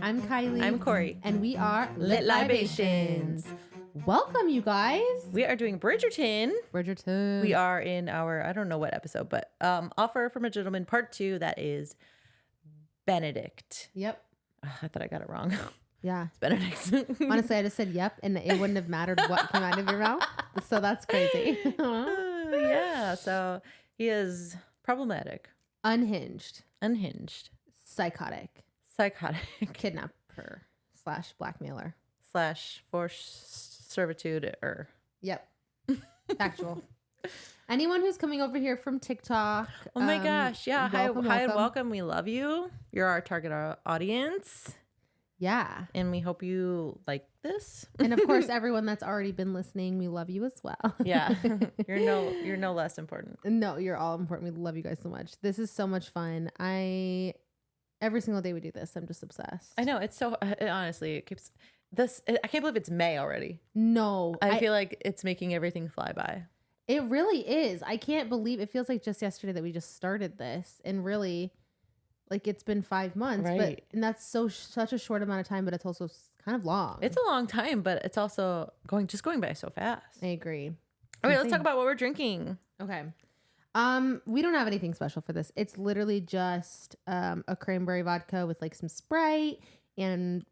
I'm Kylie. I'm Corey. And we are Lit Libations. Welcome, you guys. We are doing Bridgerton. Bridgerton. We are in our, I don't know what episode, but Offer from a Gentleman Part 2. That is Benedict. Yep. I thought I got it wrong. Yeah. It's Benedict. Honestly, I just said yep, and it wouldn't have mattered what came out of your mouth. So that's crazy. Yeah. So he is problematic. Unhinged. Psychotic. Kidnapper / blackmailer. / forced servitude. Yep. Factual. Anyone who's coming over here from TikTok. Oh my gosh. Yeah. Welcome, hi and welcome. We love you. You're our target audience. Yeah. And we hope you like this. And of course, everyone that's already been listening, we love you as well. Yeah. You're no less important. No, you're all important. We love you guys so much. This is so much fun. Every single day we do this, I'm just obsessed. I know. It's so, honestly, it keeps this. I can't believe it's May already. No. I feel like it's making everything fly by. It really is. I can't believe it feels like just yesterday that we just started this, and really, like, it's been 5 months, right? And that's such a short amount of time, but it's also kind of long. It's a long time, but it's also going by so fast. I agree. Okay, let's talk about what we're drinking. Okay. We don't have anything special for this. It's literally just a cranberry vodka with like some Sprite and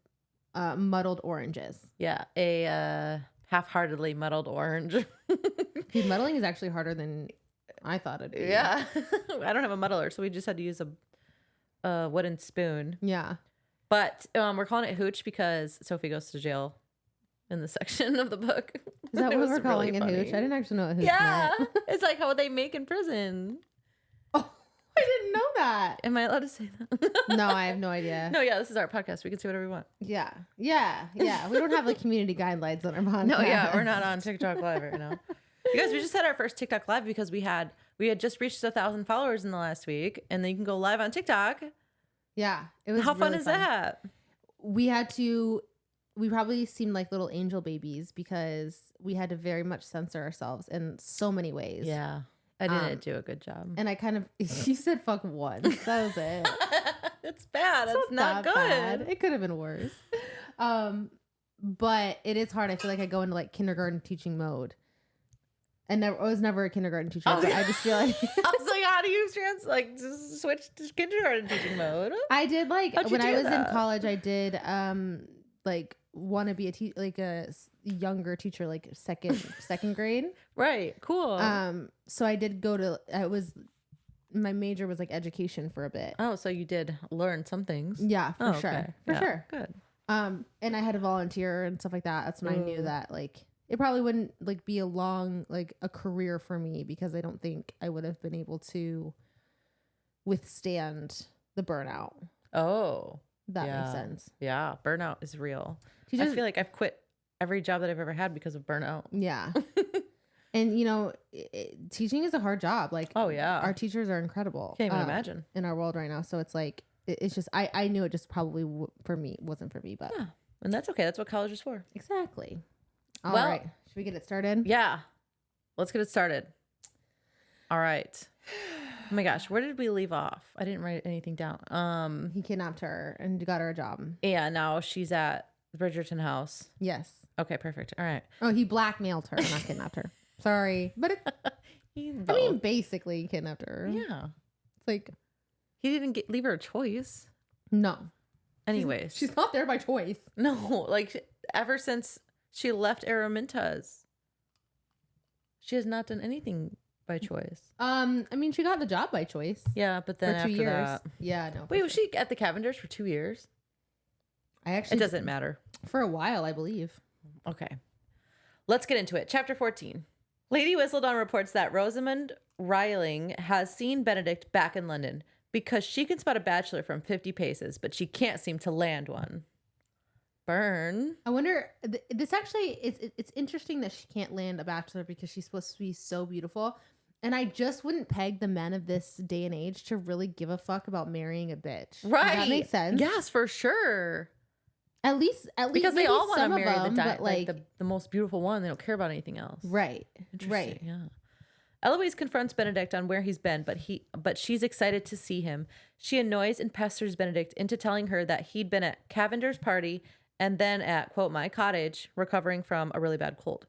muddled oranges. Yeah, a half-heartedly muddled orange. Dude, muddling is actually harder than I thought it'd be. Yeah. I don't have a muddler, so we just had to use a wooden spoon. Yeah. But we're calling it Hooch because Sophie goes to jail in the section of the book. Is that what we're calling it, Hooch? I didn't actually know what Hooch meant. It's like how they make in prison. Oh, I didn't know that. Am I allowed to say that? No, I have no idea. No, yeah, this is our podcast. We can say whatever we want. Yeah. We don't have like community guidelines on our podcast. No, yeah, we're not on TikTok Live right now. You guys, we just had our first TikTok Live because we had just reached 1,000 followers in the last week, and then you can go live on TikTok. Yeah, it was. How really fun is that? We probably seemed like little angel babies because we had to very much censor ourselves in so many ways. Yeah, I didn't do a good job. And I kind of, you said fuck once. That was it. It's bad. It's not good. Bad. It could have been worse. But it is hard. I feel like I go into like kindergarten teaching mode. And I was never a kindergarten teacher. But I just feel like I was like, how do you just switch to kindergarten teaching mode? I did when I was in college. I did like want to be a younger teacher, like second grade. Right. Cool. So I did go to. My major was like education for a bit. Oh, so you did learn some things. Yeah, for sure. Okay. For sure. Good. And I had to volunteer and stuff like that. That's when I knew that like. It probably wouldn't like be a long, like a career for me because I don't think I would have been able to withstand the burnout. Oh, that makes sense. Yeah. Burnout is real. I feel like I've quit every job that I've ever had because of burnout. Yeah. And teaching is a hard job. Like, oh yeah, our teachers are incredible. Can't even imagine in our world right now. So it's like, it's just, I knew it just probably wasn't for me, but yeah. And that's okay. That's what college is for. Exactly. All right. Should we get it started? Yeah. Let's get it started. All right. Oh my gosh. Where did we leave off? I didn't write anything down. He kidnapped her and got her a job. Yeah. Now she's at the Bridgerton house. Yes. Okay. Perfect. All right. Oh, he blackmailed her, not kidnapped her. Sorry. But basically he kidnapped her. Yeah. It's like. He didn't leave her a choice. No. Anyways. She's not there by choice. No. Like ever since she left Araminta's, she has not done anything by choice. She got the job by choice. Yeah, but then for 2 years. That, yeah, no. Wait, was she at the Cavendish for 2 years? It doesn't matter. For a while, I believe. Okay, let's get into it. Chapter 14. Lady Whistledown reports that Rosamund Riling has seen Benedict back in London because she can spot a bachelor from 50 paces, but she can't seem to land one. Burn. I wonder, this actually, it's interesting that she can't land a bachelor because she's supposed to be so beautiful. And I just wouldn't peg the men of this day and age to really give a fuck about marrying a bitch. Right. Does that make sense? Yes, for sure. At least because they all want to marry the most beautiful one. They don't care about anything else. Right. Interesting. Right. Eloise confronts Benedict on where he's been, but she's excited to see him. She annoys and pesters Benedict into telling her that he'd been at Cavender's party and then at, quote, my cottage, recovering from a really bad cold.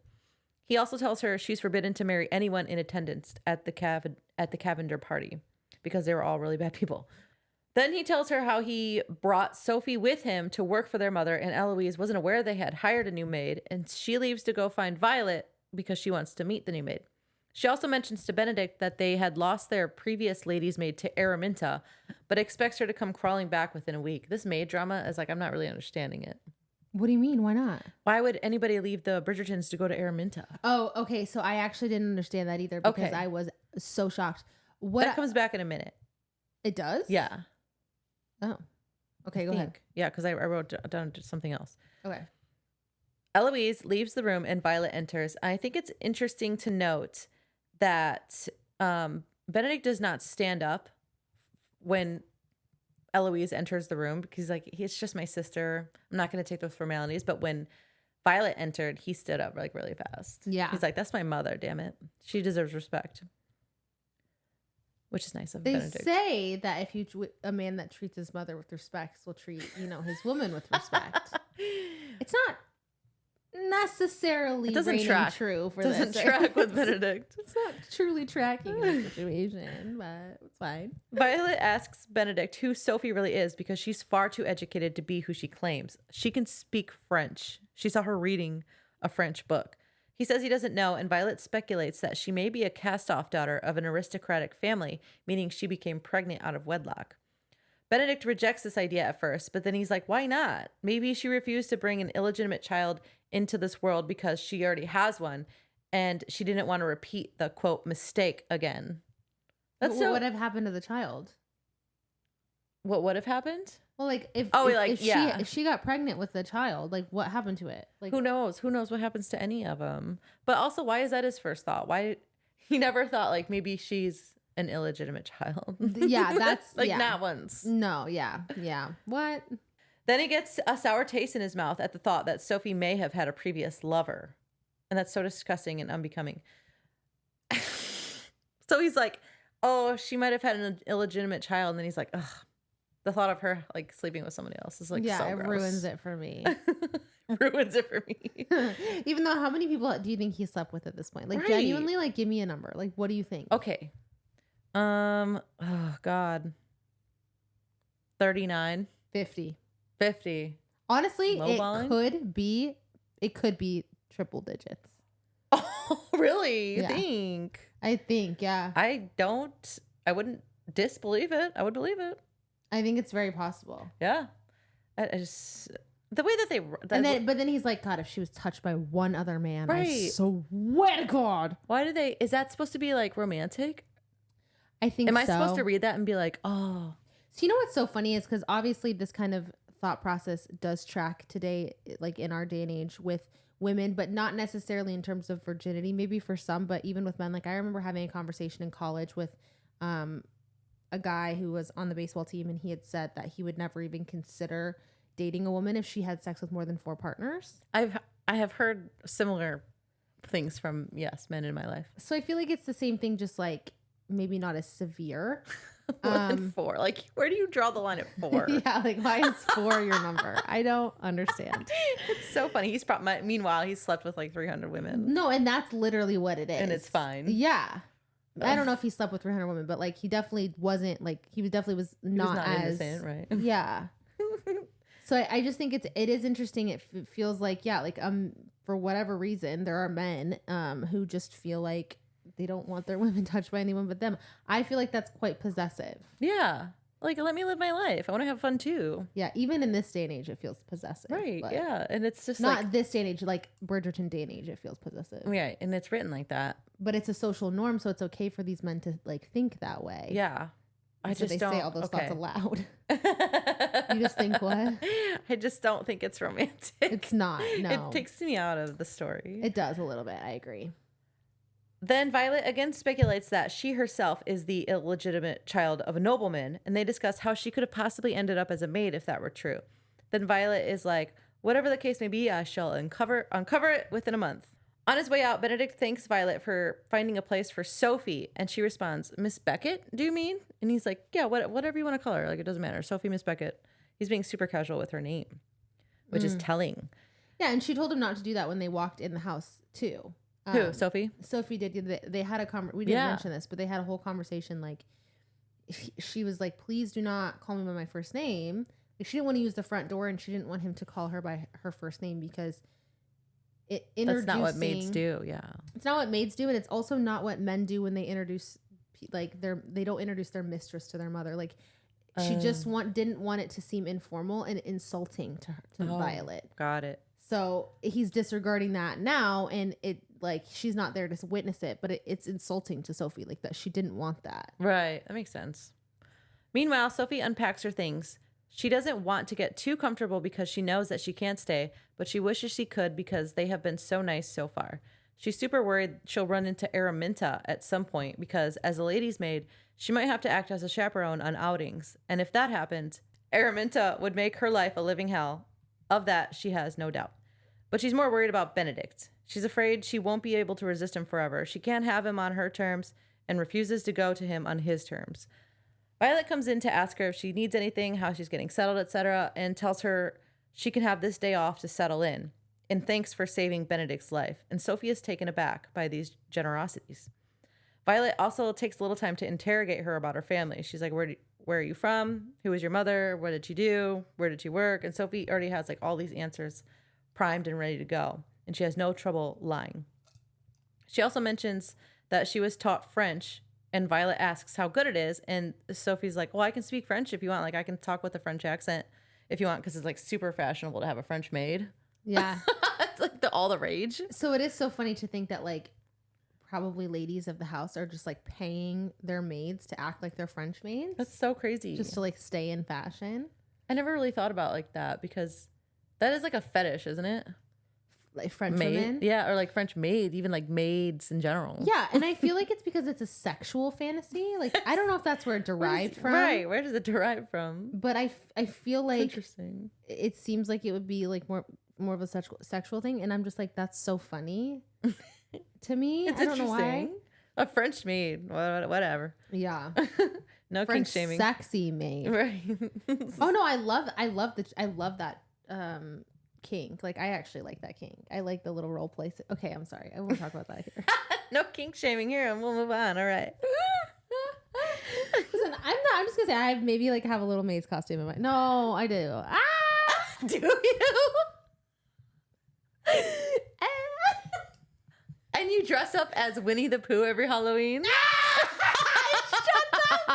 He also tells her she's forbidden to marry anyone in attendance at the Cavender party because they were all really bad people. Then he tells her how he brought Sophie with him to work for their mother, and Eloise wasn't aware they had hired a new maid, and she leaves to go find Violet because she wants to meet the new maid. She also mentions to Benedict that they had lost their previous lady's maid to Araminta, but expects her to come crawling back within a week. This maid drama is like, I'm not really understanding it. What do you mean? Why not? Why would anybody leave the Bridgertons to go to Araminta? Oh, okay. So I actually didn't understand that either because Okay. I was so shocked. That comes back in a minute. It does? Yeah. Oh. Okay, go ahead. Yeah, because I wrote down something else. Okay. Eloise leaves the room and Violet enters. I think it's interesting to note that Benedict does not stand up when Eloise enters the room because he's like, it's just my sister. I'm not going to take those formalities. But when Violet entered, he stood up like really fast. Yeah. He's like, that's my mother, damn it. She deserves respect. Which is nice of They Benedict. say that if a man that treats his mother with respect will treat, his woman with respect. It's not necessarily true for doesn't this. track with Benedict. It's not truly tracking in the situation, but it's fine. Violet asks Benedict who Sophie really is because she's far too educated to be who she claims. She can speak French. She saw her reading a French book. He says he doesn't know, and Violet speculates that she may be a cast-off daughter of an aristocratic family, meaning she became pregnant out of wedlock. Benedict rejects this idea at first, but then he's like, why not? Maybe she refused to bring an illegitimate child into this world because she already has one, and she didn't want to repeat the, quote, mistake again. What would have happened to the child? What would have happened? Well, like if she got pregnant with the child, like what happened to it? Like who knows? Who knows what happens to any of them? But also, why is that his first thought? Why he never thought like maybe she's an illegitimate child? Yeah, that's like not once. No, yeah. What? Then he gets a sour taste in his mouth at the thought that Sophie may have had a previous lover, and that's so disgusting and unbecoming. So he's like, "Oh, she might have had an illegitimate child," and then he's like, "Ugh." The thought of her like sleeping with somebody else is like so it gross. ruins it for me. Ruins it for me. Even though, how many people do you think he slept with at this point? Like genuinely, like give me a number. Like what do you think? Okay. Oh God. 39. 50. 50. Honestly, Lowballing? it could be triple digits. Oh, really? You Yeah. think? I think, yeah. I wouldn't disbelieve it. I would believe it. I think it's very possible. Yeah. I just the way that they but then he's like, God, if she was touched by one other man, I Right. swear to God. Why do they? Is that supposed to be like romantic? I think. Am I supposed to read that and be like, oh? So you know what's so funny is because obviously this kind of thought process does track today, like in our day and age with women, but not necessarily in terms of virginity. Maybe for some, but even with men. Like I remember having a conversation in college with a guy who was on the baseball team, and he had said that he would never even consider dating a woman if she had sex with more than 4 partners. I have heard similar things from men in my life. So I feel like it's the same thing, just like maybe not as severe. More than 4. Like, where do you draw the line at 4? Yeah, like why is 4 your number? I don't understand. It's so funny. Meanwhile, he's slept with like 300 women. No, and that's literally what it is. And it's fine. Yeah. I don't know if he slept with 300 women, but like he definitely wasn't like he definitely was not as innocent, right? Yeah. So I just think it is interesting. It feels like like for whatever reason there are men who just feel like they don't want their women touched by anyone but them. I feel like that's quite possessive. Yeah. Like, let me live my life. I want to have fun too. Yeah, even in this day and age, it feels possessive. Right. Yeah, and it's just not like, this day and age, like Bridgerton day and age. It feels possessive. Yeah, and it's written like that. But it's a social norm, so it's okay for these men to like think that way. Yeah, I just don't say all those thoughts aloud. You just think what? I just don't think it's romantic. It's not. No, it takes me out of the story. It does a little bit. I agree. Then Violet again speculates that she herself is the illegitimate child of a nobleman, and they discuss how she could have possibly ended up as a maid if that were true. Then Violet is like, whatever the case may be, I shall uncover it within a month. On his way out, Benedict thanks Violet for finding a place for Sophie, and she responds, Miss Beckett, do you mean? And he's like, yeah, whatever you want to call her. Like, it doesn't matter. Sophie, Miss Beckett. He's being super casual with her name, which is telling. Yeah, and she told him not to do that when they walked in the house, too. Who, Sophie? Sophie did. They had a we didn't mention this, but they had a whole conversation, like, she was like, please do not call me by my first name. Like, she didn't want to use the front door, and she didn't want him to call her by her first name because... That's not what maids do. Yeah, it's not what maids do, and it's also not what men do when they introduce, like, they don't introduce their mistress to their mother. Like, she just didn't want it to seem informal and insulting to Violet. Got it. So he's disregarding that now, and it, like, she's not there to witness it, but it's insulting to Sophie, like, that she didn't want that. Right, that makes sense. Meanwhile, Sophie unpacks her things. She doesn't want to get too comfortable because she knows that she can't stay, but she wishes she could because they have been so nice so far. She's super worried she'll run into Araminta at some point because, as a lady's maid, she might have to act as a chaperone on outings. And if that happened, Araminta would make her life a living hell. Of that, she has no doubt. But she's more worried about Benedict. She's afraid she won't be able to resist him forever. She can't have him on her terms and refuses to go to him on his terms. Violet comes in to ask her if she needs anything, how she's getting settled, etc., and tells her she can have this day off to settle in thanks for saving Benedict's life. And Sophie is taken aback by these generosities. Violet also takes a little time to interrogate her about her family. She's like, where are you from? Who is your mother? What did you do? Where did you work? And Sophie already has, like, all these answers primed and ready to go. And she has no trouble lying. She also mentions that she was taught French. And Violet asks how good it is. And Sophie's like, well, I can speak French if you want. Like, I can talk with a French accent if you want, because it's, like, super fashionable to have a French maid. Yeah. It's, like, all the rage. So it is so funny to think that, like, probably ladies of the house are just, like, paying their maids to act like they're French maids. That's so crazy. Just to, like, stay in fashion. I never really thought about it like that because that is, like, a fetish, isn't it? Like French maid? women? Yeah, or like French maid, even like maids in general. Yeah, and I feel like it's because it's a sexual fantasy. Like, I don't know if that's where it derived from. Right, where does it derive from? But I feel like interesting. It seems like it would be like more of a sexual thing, and I'm just like, that's so funny to me. It's I don't know why. A French maid, whatever. Yeah. No French kink shaming. Sexy maid. Right. Oh no, I love that kink. Like, I actually like that kink. I like the little role play. Okay, I'm sorry. I won't talk about that here. No kink shaming here, and we'll move on. All right. Listen, I'm just gonna say I maybe like have a little maid's costume in my. No, I do. Ah, do you? And you dress up as Winnie the Pooh every Halloween? Shut the fuck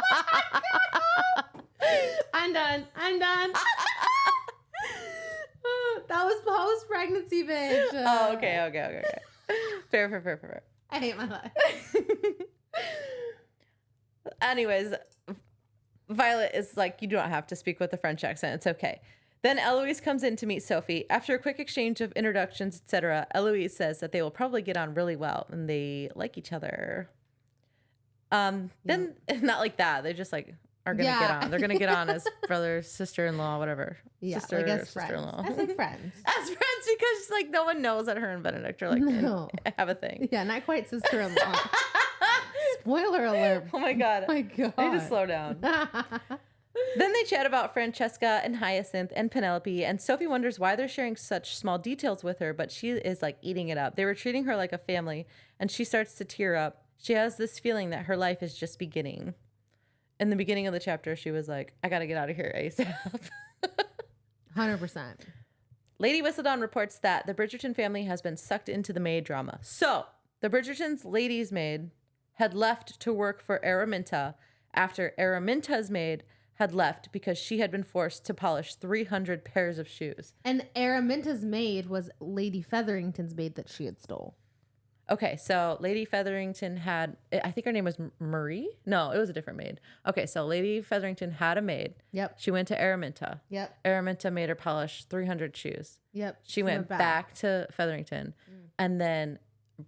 up. I'm done. That was post-pregnancy, bitch. Oh, okay. Fair. I hate my life. Anyways, Violet is like, you don't have to speak with a French accent. It's okay. Then Eloise comes in to meet Sophie. After a quick exchange of introductions, etc., Eloise says that they will probably get on really well and they like each other. Then not like that. They just like are gonna get on. They're gonna get on as brother, sister-in-law, whatever. Yeah, sister, like as sister-in-law. friends. As like friends. As friends, because like no one knows that her and Benedict are like have a thing. Yeah, not quite sister-in-law. Spoiler alert. Oh my god. Oh my god. I need to slow down. Then they chat about Francesca and Hyacinth and Penelope, and Sophie wonders why they're sharing such small details with her, but she is like eating it up. They were treating her like a family, and she starts to tear up. She has this feeling that her life is just beginning. In the beginning of the chapter, she was like, I gotta get out of here ASAP. 100%. Lady Whistledown reports that the Bridgerton family has been sucked into the maid drama. So, the Bridgerton's lady's maid had left to work for Araminta after Araminta's maid had left because she had been forced to polish 300 pairs of shoes. And Araminta's maid was Lady Featherington's maid that she had stole. Okay, so Lady Featherington had, I think her name was Marie? No, it was a different maid. Okay, so Lady Featherington had a maid. Yep. She went to Araminta. Yep. Araminta made her polish 300 shoes. Yep. She went back to Featherington. And then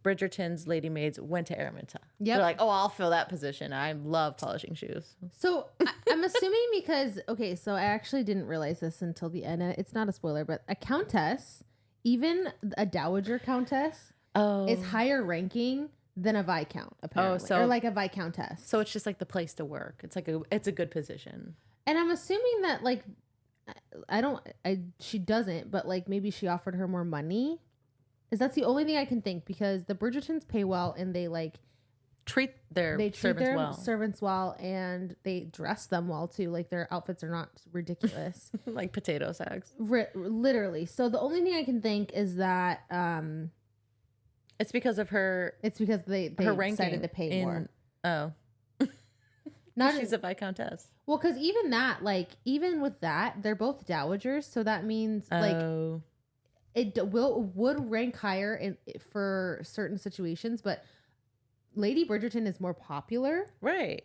Bridgerton's lady maids went to Araminta. Yep. They're like, oh, I'll fill that position. I love polishing shoes. So I'm assuming because, okay, so I actually didn't realize this until the end. And it's not a spoiler, but a countess, even a dowager countess, is higher ranking than a viscount, apparently. Or like a viscountess. So it's just like the place to work. It's like it's a good position. And I'm assuming that like she doesn't, but like maybe she offered her more money. That's the only thing I can think, because the Bridgertons pay well and they like treat their servants well, and they dress them well too. Like their outfits are not ridiculous. Like potato sacks. Literally. So the only thing I can think is that it's because of her. It's because they decided to pay more. Oh. Not she's a viscountess. Well, because even with that, they're both dowagers, so that means like it would rank higher for certain situations, but Lady Bridgerton is more popular, right?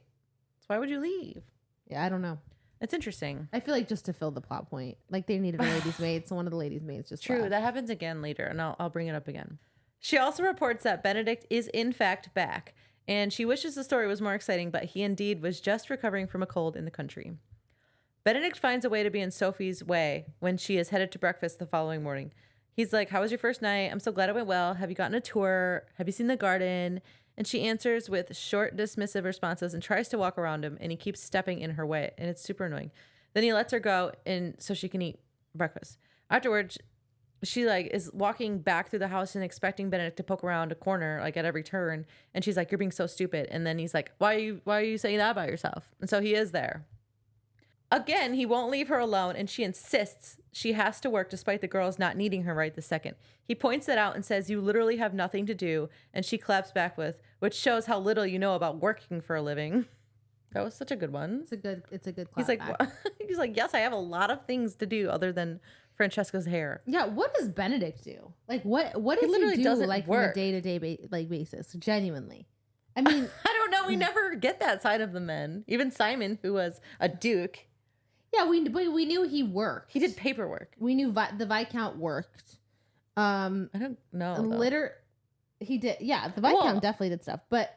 So why would you leave? Yeah, I don't know. It's interesting. I feel like just to fill the plot point, like they needed a lady's maid, so one of the ladies' maids just true. left. That happens again later, and I'll bring it up again. She also reports that Benedict is in fact back. And she wishes the story was more exciting, but he indeed was just recovering from a cold in the country. Benedict finds a way to be in Sophie's way when she is headed to breakfast the following morning. He's like, how was your first night? I'm so glad it went well. Have you gotten a tour? Have you seen the garden? And she answers with short, dismissive responses and tries to walk around him, and he keeps stepping in her way, and it's super annoying. Then he lets her go and so she can eat breakfast. Afterwards, she like is walking back through the house and expecting Benedict to poke around a corner like at every turn, and she's like, you're being so stupid. And then he's like, why are you saying that about yourself? And so he is there again. He won't leave her alone, and she insists she has to work despite the girls not needing her right this second. He points that out and says, you literally have nothing to do, and she claps back with, which shows how little you know about working for a living. That was such a good one. It's a good clap. He's like, he's like, yes, I have a lot of things to do other than Francesca's hair. Yeah, what does Benedict do? Like, what does he do like on a day-to-day basis? Genuinely, I mean, I don't know. We never get that side of the men. Even Simon, who was a duke. Yeah, we knew he worked. He did paperwork. We knew the Viscount worked. I don't know. He did. Yeah, the Viscount definitely did stuff. But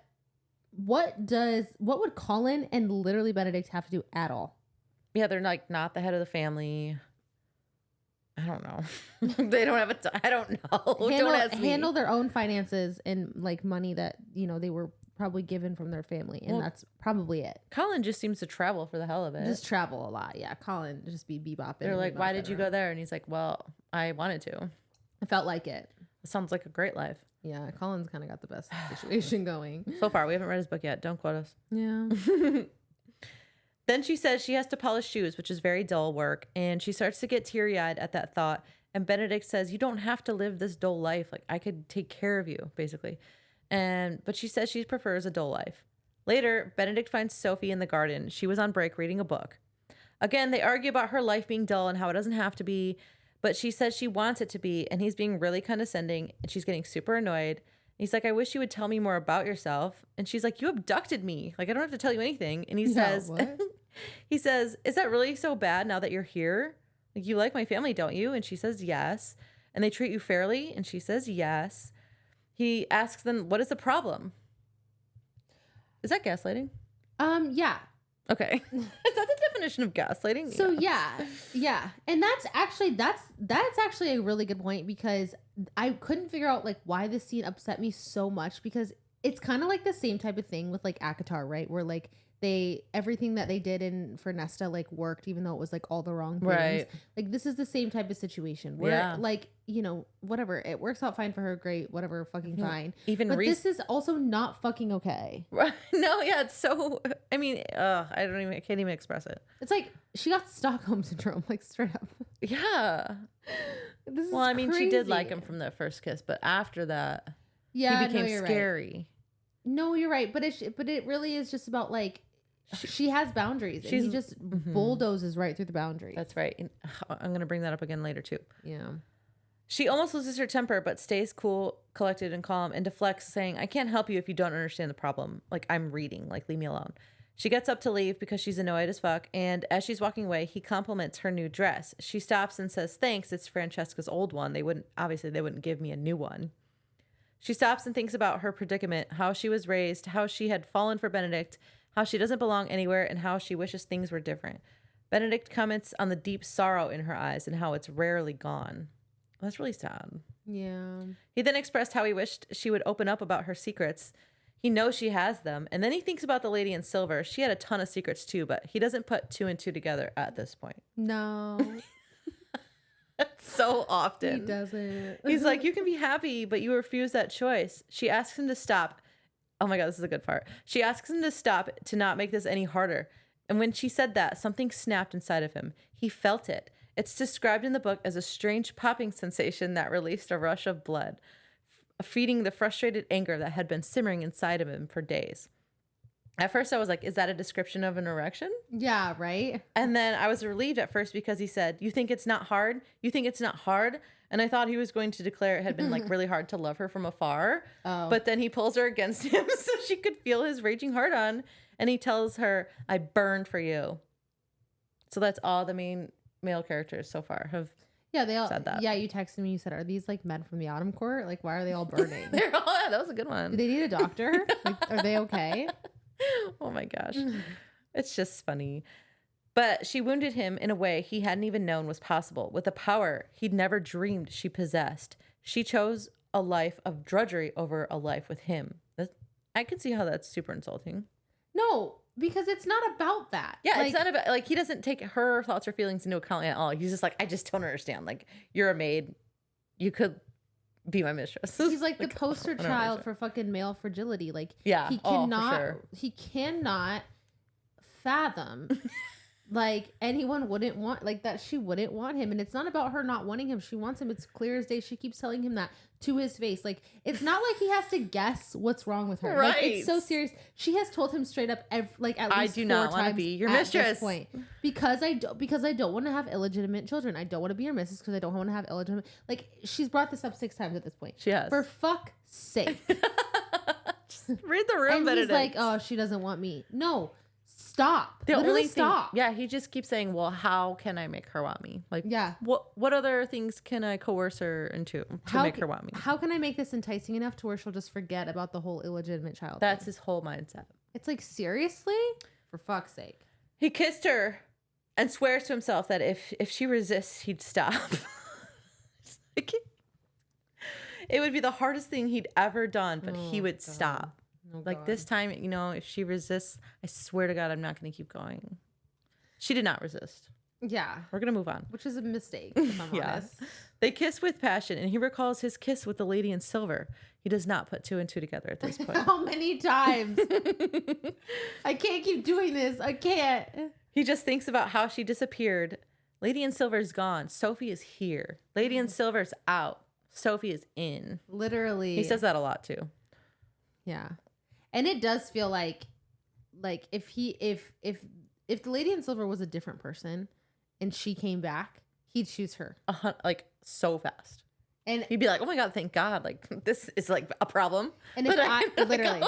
what would Colin and literally Benedict have to do at all? Yeah, they're like not the head of the family. I don't know. They don't have I don't know. Don't ask me. Handle their own finances and like money that, they were probably given from their family. And that's probably it. Colin just seems to travel for the hell of it. Just travel a lot. Yeah. Colin just be bebopping. They're like, why did you go there? And he's like, well, I wanted to. I felt like it. It sounds like a great life. Yeah. Colin's kind of got the best situation going. So far. We haven't read his book yet. Don't quote us. Yeah. Then she says she has to polish shoes, which is very dull work, and she starts to get teary-eyed at that thought. And Benedict says, you don't have to live this dull life. Like, I could take care of you, basically. But she says she prefers a dull life. Later, Benedict finds Sophie in the garden. She was on break reading a book. Again, they argue about her life being dull and how it doesn't have to be, but she says she wants it to be, and he's being really condescending, and she's getting super annoyed. He's like, I wish you would tell me more about yourself. And she's like, you abducted me. Like, I don't have to tell you anything. And he says, what? He says, is that really so bad now that you're here? Like, you like my family, don't you? And she says, yes. And they treat you fairly? And she says, yes. He asks them, what is the problem? Is that gaslighting? Yeah. Okay. Is that the definition of gaslighting? So yeah. And that's actually a really good point, because I couldn't figure out like why this scene upset me so much, because it's kind of like the same type of thing with like ACOTAR, right? Where like everything that they did for Nesta like worked, even though it was like all the wrong things. Right. Like this is the same type of situation where like, whatever, it works out fine for her, great, whatever, fucking fine. But this is also not fucking okay. Right. No, yeah, it's so, I mean, I can't even express it. It's like she got Stockholm syndrome, like straight up. Yeah. This is I mean, crazy. she did like him from that first kiss, but after that, he became scary. Right. No, you're right, but it really is just about like she has boundaries, and he just bulldozes right through the boundaries. That's right. And I'm gonna bring that up again later too. Yeah. She almost loses her temper, but stays cool, collected, and calm, and deflects, saying, I can't help you if you don't understand the problem. Like, I'm reading. Like, leave me alone. She gets up to leave because she's annoyed as fuck, and as she's walking away, he compliments her new dress. She stops and says, thanks, it's Francesca's old one. They wouldn't give me a new one. She stops and thinks about her predicament, how she was raised, how she had fallen for Benedict, how she doesn't belong anywhere, and how she wishes things were different. Benedict comments on the deep sorrow in her eyes and how it's rarely gone. That's really sad. Yeah. He then expressed how he wished she would open up about her secrets. He knows she has them. And then he thinks about the lady in silver. She had a ton of secrets too, but he doesn't put two and two together at this point. No. So often. He doesn't. He's like, you can be happy, but you refuse that choice. She asks him to stop. Oh my God, this is a good part. She asks him to stop to not make this any harder. And when she said that, something snapped inside of him. He felt it. It's described in the book as a strange popping sensation that released a rush of blood, feeding the frustrated anger that had been simmering inside of him for days. At first, I was like, is that a description of an erection? Yeah, right? And then I was relieved at first because he said, you think it's not hard? You think it's not hard? And I thought he was going to declare it had been like really hard to love her from afar. Oh. But then he pulls her against him so she could feel his raging heart on. And he tells her, I burned for you. So that's all the main male characters so far have they all said that. Yeah, you texted me, you said, are these like men from the autumn court? Like, why are they all burning? They're all, that was a good one. Do they need a doctor? Like, are they okay? Oh my gosh. It's just funny. But she wounded him in a way he hadn't even known was possible, with a power he'd never dreamed she possessed. She chose a life of drudgery over a life with him. I can see how that's super insulting. No, because it's not about that. Yeah, like, it's not about, like, he doesn't take her thoughts or feelings into account at all. He's just like, I just don't understand. Like, you're a maid. You could be my mistress. He's like the poster child for fucking male fragility. Like, yeah, he cannot, he cannot fathom like anyone wouldn't want, like, that she wouldn't want him. And it's not about her not wanting him. She wants him. It's clear as day. She keeps telling him that to his face. Like, it's not like he has to guess what's wrong with her. Right. Like, it's so serious. She has told him straight up, at least I do not want to be your mistress. This point. Because I don't want to have illegitimate children. I don't want to be your missus because I don't want to have illegitimate. Like, she's brought this up 6 times at this point. She has. For fuck's sake. Just read the room, and Benedict. he's like, oh, she doesn't want me. No. Stop. The Literally only stop. thing, yeah, he just keeps saying, well, how can I make her want me? Like, yeah. What other things can I coerce her into to make her want me? How can I make this enticing enough to where she'll just forget about the whole illegitimate child That's thing? his whole mindset. It's like, seriously? For fuck's sake. He kissed her and swears to himself that if she resists, he'd stop. It would be the hardest thing he'd ever done, but he would stop. Oh, like, God. this time, you know, if she resists, I swear to God, I'm not going to keep going. She did not resist. Yeah. We're going to move on. Which is a mistake, if I'm honest. They kiss with passion, and he recalls his kiss with the lady in silver. He does not put two and two together at this point. How many times? I can't keep doing this. I can't. He just thinks about how she disappeared. Lady in silver's gone. Sophie is here. Lady in silver's out. Sophie is in. Literally. He says that a lot too. Yeah. And it does feel like if the lady in silver was a different person and she came back, he'd choose her. Like, so fast. And he'd be like, oh my God, thank God. Like, this is like a problem. And if I literally,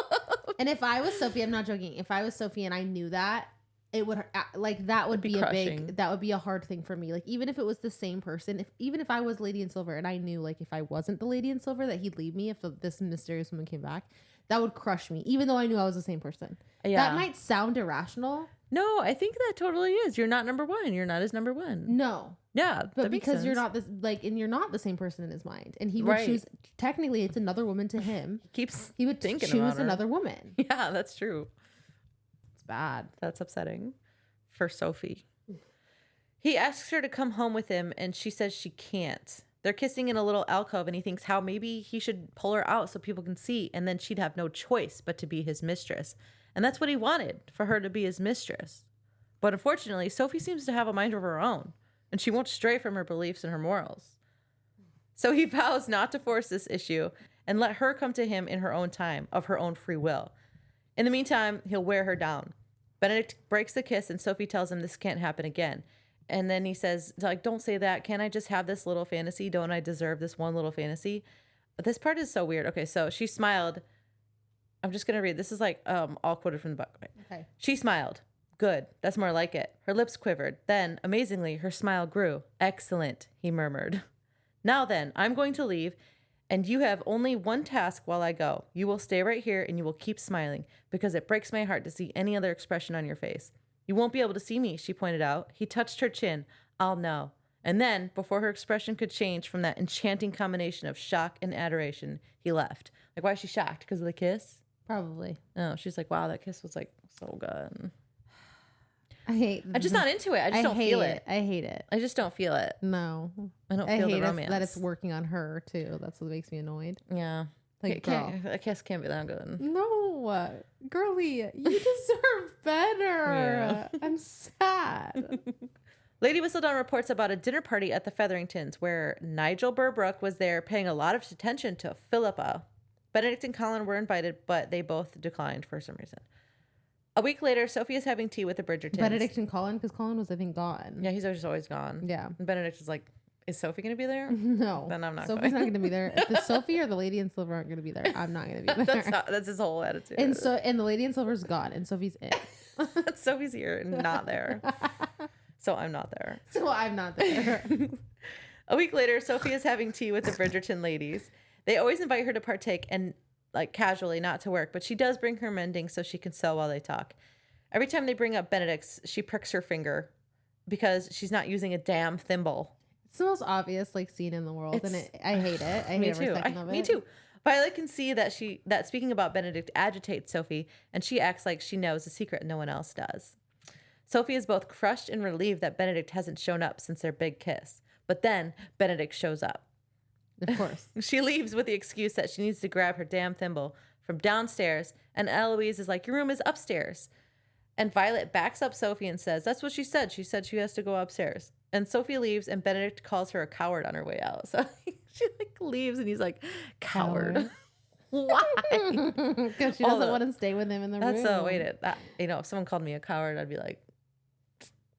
and if I was Sophie, I'm not joking. If I was Sophie and I knew that, it would, like, that would be a hard thing for me. Like, even if it was the same person, even if I was Lady in Silver and I knew, like, if I wasn't the Lady in Silver, that he'd leave me if this mysterious woman came back, that would crush me, even though I knew I was the same person. Yeah. That might sound irrational. No, I think that totally is. You're not number one. You're not his number one. No. Yeah. But because you're not this, like, and you're not the same person in his mind. And he would choose, technically it's another woman to him. He would choose another woman. Yeah, that's true. It's bad. That's upsetting for Sophie. He asks her to come home with him and she says she can't. They're kissing in a little alcove and he thinks how maybe he should pull her out so people can see and then she'd have no choice but to be his mistress. And that's what he wanted, for her to be his mistress. But unfortunately, Sophie seems to have a mind of her own and she won't stray from her beliefs and her morals. So he vows not to force this issue and let her come to him in her own time, of her own free will. In the meantime, he'll wear her down. Benedict breaks the kiss and Sophie tells him this can't happen again. And then he says, like, don't say that. Can't I just have this little fantasy? Don't I deserve this one little fantasy? But this part is so weird. Okay, so she smiled. I'm just going to read. This is like all quoted from the book. Okay. She smiled. Good. That's more like it. Her lips quivered. Then, amazingly, her smile grew. Excellent, he murmured. Now then, I'm going to leave, and you have only one task while I go. You will stay right here, and you will keep smiling, because it breaks my heart to see any other expression on your face. You won't be able to see me, she pointed out. He touched her chin. I'll know. And then, before her expression could change from that enchanting combination of shock and adoration, he left. Like, why is she shocked? Because of the kiss? Probably. No, she's like, wow, that kiss was like so good. I'm just not into it. I just don't feel it. I hate it. I just don't feel it. No. I don't feel the romance. That it's working on her too. That's what makes me annoyed. Yeah. Like, girl. A kiss can't be that good. No. Girlie, you deserve better. Yeah. I'm sad. Lady Whistledown reports about a dinner party at the Featheringtons where Nigel Burbrook was there paying a lot of attention to Philippa. Benedict and Colin were invited, but they both declined for some reason. A week later, Sophie is having tea with the Bridgertons. Benedict and Colin, because Colin was, I think, gone. Yeah, he's just always gone. Yeah. And Benedict is like, is Sophie going to be there? No. Then I'm not Sophie's going. not going to be there. If the Sophie or the Lady in Silver aren't going to be there, I'm not going to be there. That's his whole attitude. And the Lady in Silver's gone, and Sophie's in. Sophie's here, not there. So I'm not there. So I'm not there. A week later, Sophie is having tea with the Bridgerton ladies. They always invite her to partake and like casually, not to work, but she does bring her mending so she can sew while they talk. Every time they bring up Benedict's, she pricks her finger because she's not using a damn thimble. It's the most obvious like scene in the world, and I hate it. I hate every second of it. Me too. Violet can see that speaking about Benedict agitates Sophie, and she acts like she knows a secret no one else does. Sophie is both crushed and relieved that Benedict hasn't shown up since their big kiss. But then Benedict shows up. Of course. She leaves with the excuse that she needs to grab her damn thimble from downstairs, and Eloise is like, your room is upstairs. And Violet backs up Sophie and says, that's what she said. She said she has to go upstairs. And Sophie leaves, and Benedict calls her a coward on her way out. So she like leaves, and he's like, coward. Why? Because she doesn't want to stay with him in the room. That's so waited. If someone called me a coward, I'd be like,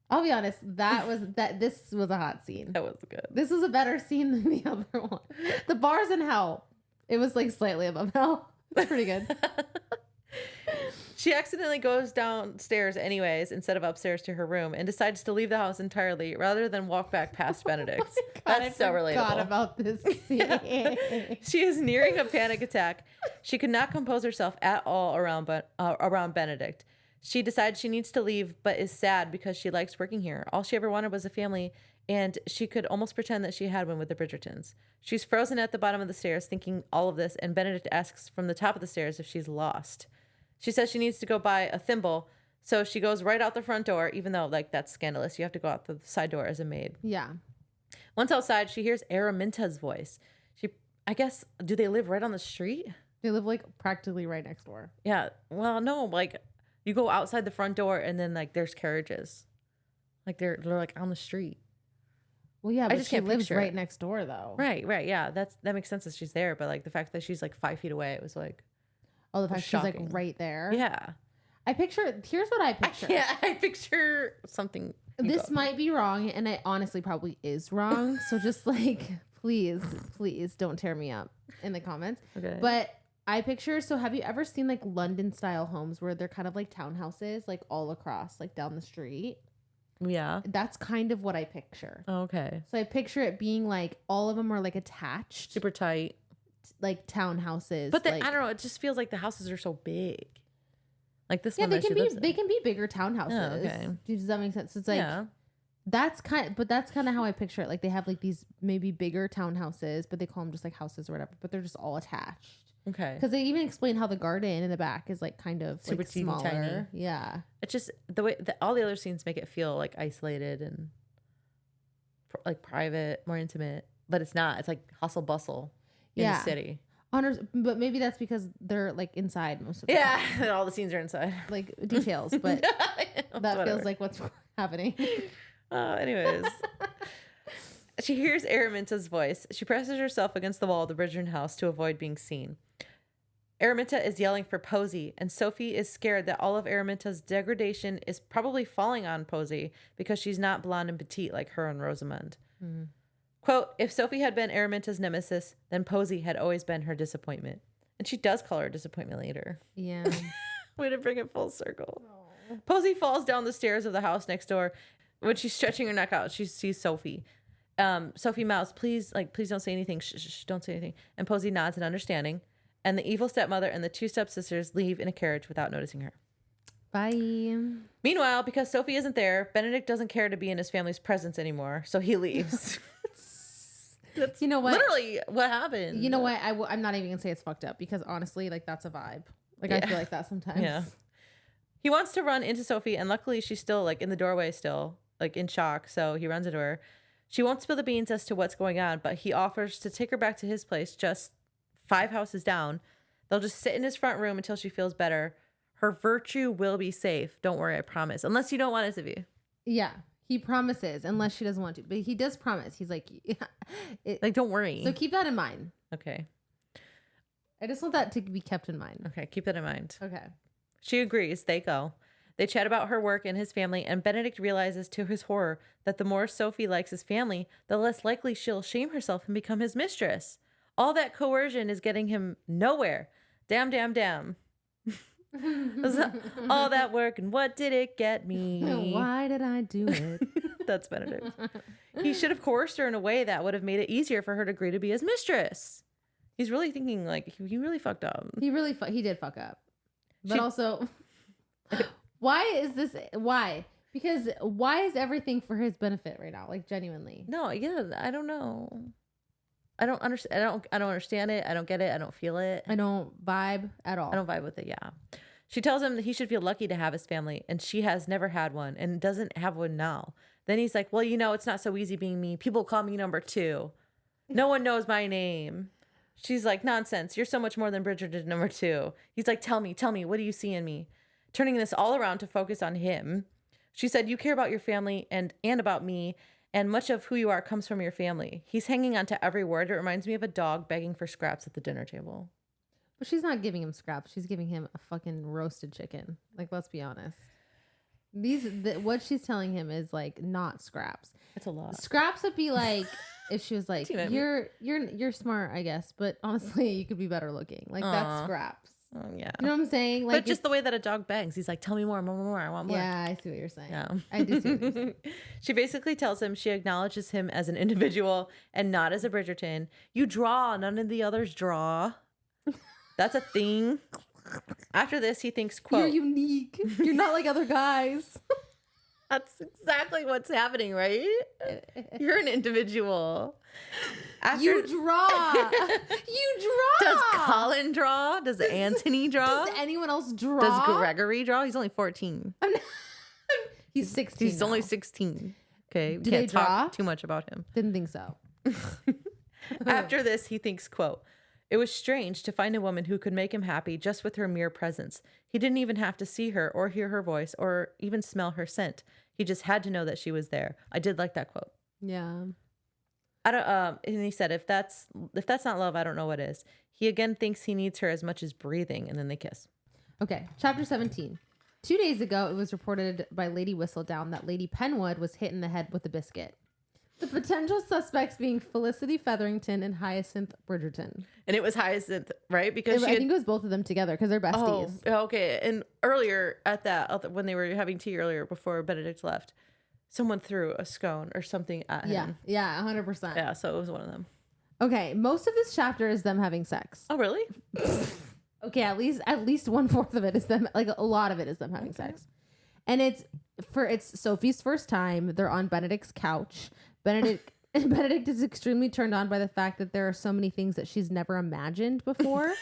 I'll be honest, this was a hot scene. that was good. This was a better scene than the other one. The bar's in hell. It was like slightly above hell. It's pretty good. She accidentally goes downstairs anyways instead of upstairs to her room and decides to leave the house entirely rather than walk back past Benedict. God, That's so relatable. I forgot about this scene. She is nearing a panic attack. She could not compose herself at all around Benedict. She decides she needs to leave, but is sad because she likes working here. All she ever wanted was a family, and she could almost pretend that she had one with the Bridgertons. She's frozen at the bottom of the stairs thinking all of this, and Benedict asks from the top of the stairs if she's lost. She says she needs to go buy a thimble, so she goes right out the front door, even though, like, that's scandalous. You have to go out the side door as a maid. Yeah. Once outside, she hears Araminta's voice. I guess, do they live right on the street? They live, like, practically right next door. Yeah. Well, no, like, you go outside the front door, and then, like, there's carriages. Like, they're like, on the street. Well, yeah, but she lives picture right it. Next door, though. Right, yeah. That makes sense that she's there, but, like, the fact that she's, like, 5 feet away, it was, like... Oh, the fact she's like right there. Yeah. Here's what I picture. I picture something. This might be wrong, and it honestly probably is wrong. So just like, please don't tear me up in the comments. Okay. But I picture, so have you ever seen like London style homes where they're kind of like townhouses, like all across, like down the street? Yeah. That's kind of what I picture. Okay. So I picture it being like all of them are like attached. Super tight. Like townhouses. But like, I don't know, it just feels like the houses are so big. Like this yeah, one that she lives in. they can be bigger townhouses. Oh, okay. Does that make sense? So it's like Yeah. that's kind of how I picture it. Like they have like these maybe bigger townhouses, but they call them just like houses or whatever, but they're just all attached. Okay. Because they even explain how the garden in the back is like kind of Super like teeny smaller. tiny. Yeah. It's just the way that all the other scenes make it feel like isolated and like private, more intimate, but it's not. It's like hustle bustle in the city. But maybe that's because they're like inside most of the Yeah, time. and all the scenes are inside. Like details, but that feels like what's happening. Anyways. She hears Araminta's voice. She presses herself against the wall of the Bridgerton house to avoid being seen. Araminta is yelling for Posey, and Sophie is scared that all of Araminta's degradation is probably falling on Posey because she's not blonde and petite like her and Rosamund. Mm. Quote, if Sophie had been Araminta's nemesis, then Posey had always been her disappointment. And she does call her a disappointment later. Yeah. Way to bring it full circle. Aww. Posey falls down the stairs of the house next door. When she's stretching her neck out, she sees Sophie. Sophie mouths, please don't say anything. Shh, don't say anything. And Posey nods in understanding. And the evil stepmother and the two stepsisters leave in a carriage without noticing her. Bye. Meanwhile, because Sophie isn't there, Benedict doesn't care to be in his family's presence anymore, so he leaves. That's you know what? Literally what happened. You know what? I'm not even gonna say it's fucked up because honestly, like that's a vibe. Like I feel like that sometimes. Yeah. He wants to run into Sophie, and luckily she's still like in the doorway, still like in shock. So he runs into her. She won't spill the beans as to what's going on, but he offers to take her back to his place, just 5 houses down. They'll just sit in his front room until she feels better. Her virtue will be safe. Don't worry, I promise. Unless you don't want it to be. Yeah. He promises, unless she doesn't want to. But he does promise. He's like, like, don't worry. So keep that in mind. Okay. I just want that to be kept in mind. Okay, keep that in mind. Okay. She agrees. They go. They chat about her work and his family, and Benedict realizes to his horror that the more Sophie likes his family, the less likely she'll shame herself and become his mistress. All that coercion is getting him nowhere. Damn, damn, damn. All that work, and what did it get me? Why did I do it? That's Benedict. He should have coerced her in a way that would have made it easier for her to agree to be his mistress. He's really thinking like he really fucked up. He did fuck up. But also, why is this? Why? Because why is everything for his benefit right now? Like genuinely. No, yeah, I don't know. I don't understand. I don't understand it. I don't get it. I don't feel it. I don't vibe at all. I don't vibe with it. Yeah. She tells him that he should feel lucky to have his family, and she has never had one and doesn't have one now. Then he's like, well, you know, it's not so easy being me. People call me number 2. No one knows my name. She's like, nonsense. You're so much more than Bridgerton number 2. He's like, tell me, what do you see in me? Turning this all around to focus on him. She said, you care about your family and about me, and much of who you are comes from your family. He's hanging on to every word. It reminds me of a dog begging for scraps at the dinner table. But she's not giving him scraps. She's giving him a fucking roasted chicken. Like, let's be honest. What she's telling him is like not scraps. It's a lot. Scraps would be like if she was like, you're smart, I guess, but honestly, you could be better looking. Like that's scraps. Oh yeah. You know what I'm saying? Like, but just the way that a dog begs, he's like, tell me more, more. I want more. Yeah, I see what you're saying. Yeah. I do see what you're saying. She basically tells him she acknowledges him as an individual and not as a Bridgerton. You draw, none of the others draw. That's a thing. After this, he thinks, quote, you're unique. You're not like other guys. That's exactly what's happening, right? You're an individual. You draw. You draw. Does Colin draw? Does Anthony draw? Does anyone else draw? Does Gregory draw? He's only 14. He's 16. He's only 16. Okay. We Do can't they draw? talk too much about him. Didn't think so. After this, he thinks, quote, it was strange to find a woman who could make him happy just with her mere presence. He didn't even have to see her or hear her voice or even smell her scent. He just had to know that she was there. I did like that quote. Yeah. I don't. And he said, if that's not love, I don't know what is. He again thinks he needs her as much as breathing, and then they kiss. Okay, chapter 17. 2 days ago, it was reported by Lady Whistledown that Lady Penwood was hit in the head with a biscuit. The potential suspects being Felicity Featherington and Hyacinth Bridgerton. And it was Hyacinth, right? Because I think it was both of them together because they're besties. Oh, okay. And earlier at that, when they were having tea earlier before Benedict left, someone threw a scone or something at him. Yeah, 100%. Yeah, so it was one of them. Okay, most of this chapter is them having sex. Oh, really? Okay, at least 1/4 of it is them. Like a lot of it is them having sex, and it's Sophie's first time. They're on Benedict's couch. Benedict is extremely turned on by the fact that there are so many things that she's never imagined before.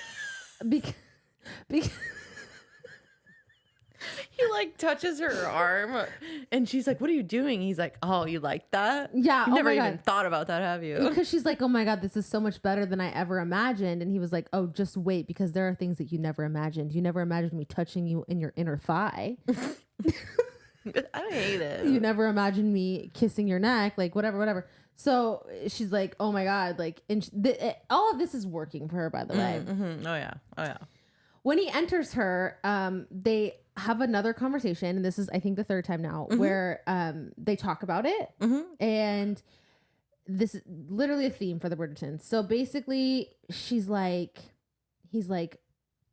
because he like touches her arm and she's like, what are you doing? He's like, oh, you like that? Yeah. You never even thought about that, have you? Because she's like, oh my God, this is so much better than I ever imagined. And he was like, oh, just wait, because there are things that you never imagined. You never imagined me touching you in your inner thigh. I hate it. You never imagined me kissing your neck, like whatever. So she's like, oh my God, like, and all of this is working for her, by the way. Mm-hmm. Oh yeah. When he enters her, they have another conversation, and this is, I think, the 3rd time now, where they talk about it, and this is literally a theme for the Bridgertons. So basically, he's like,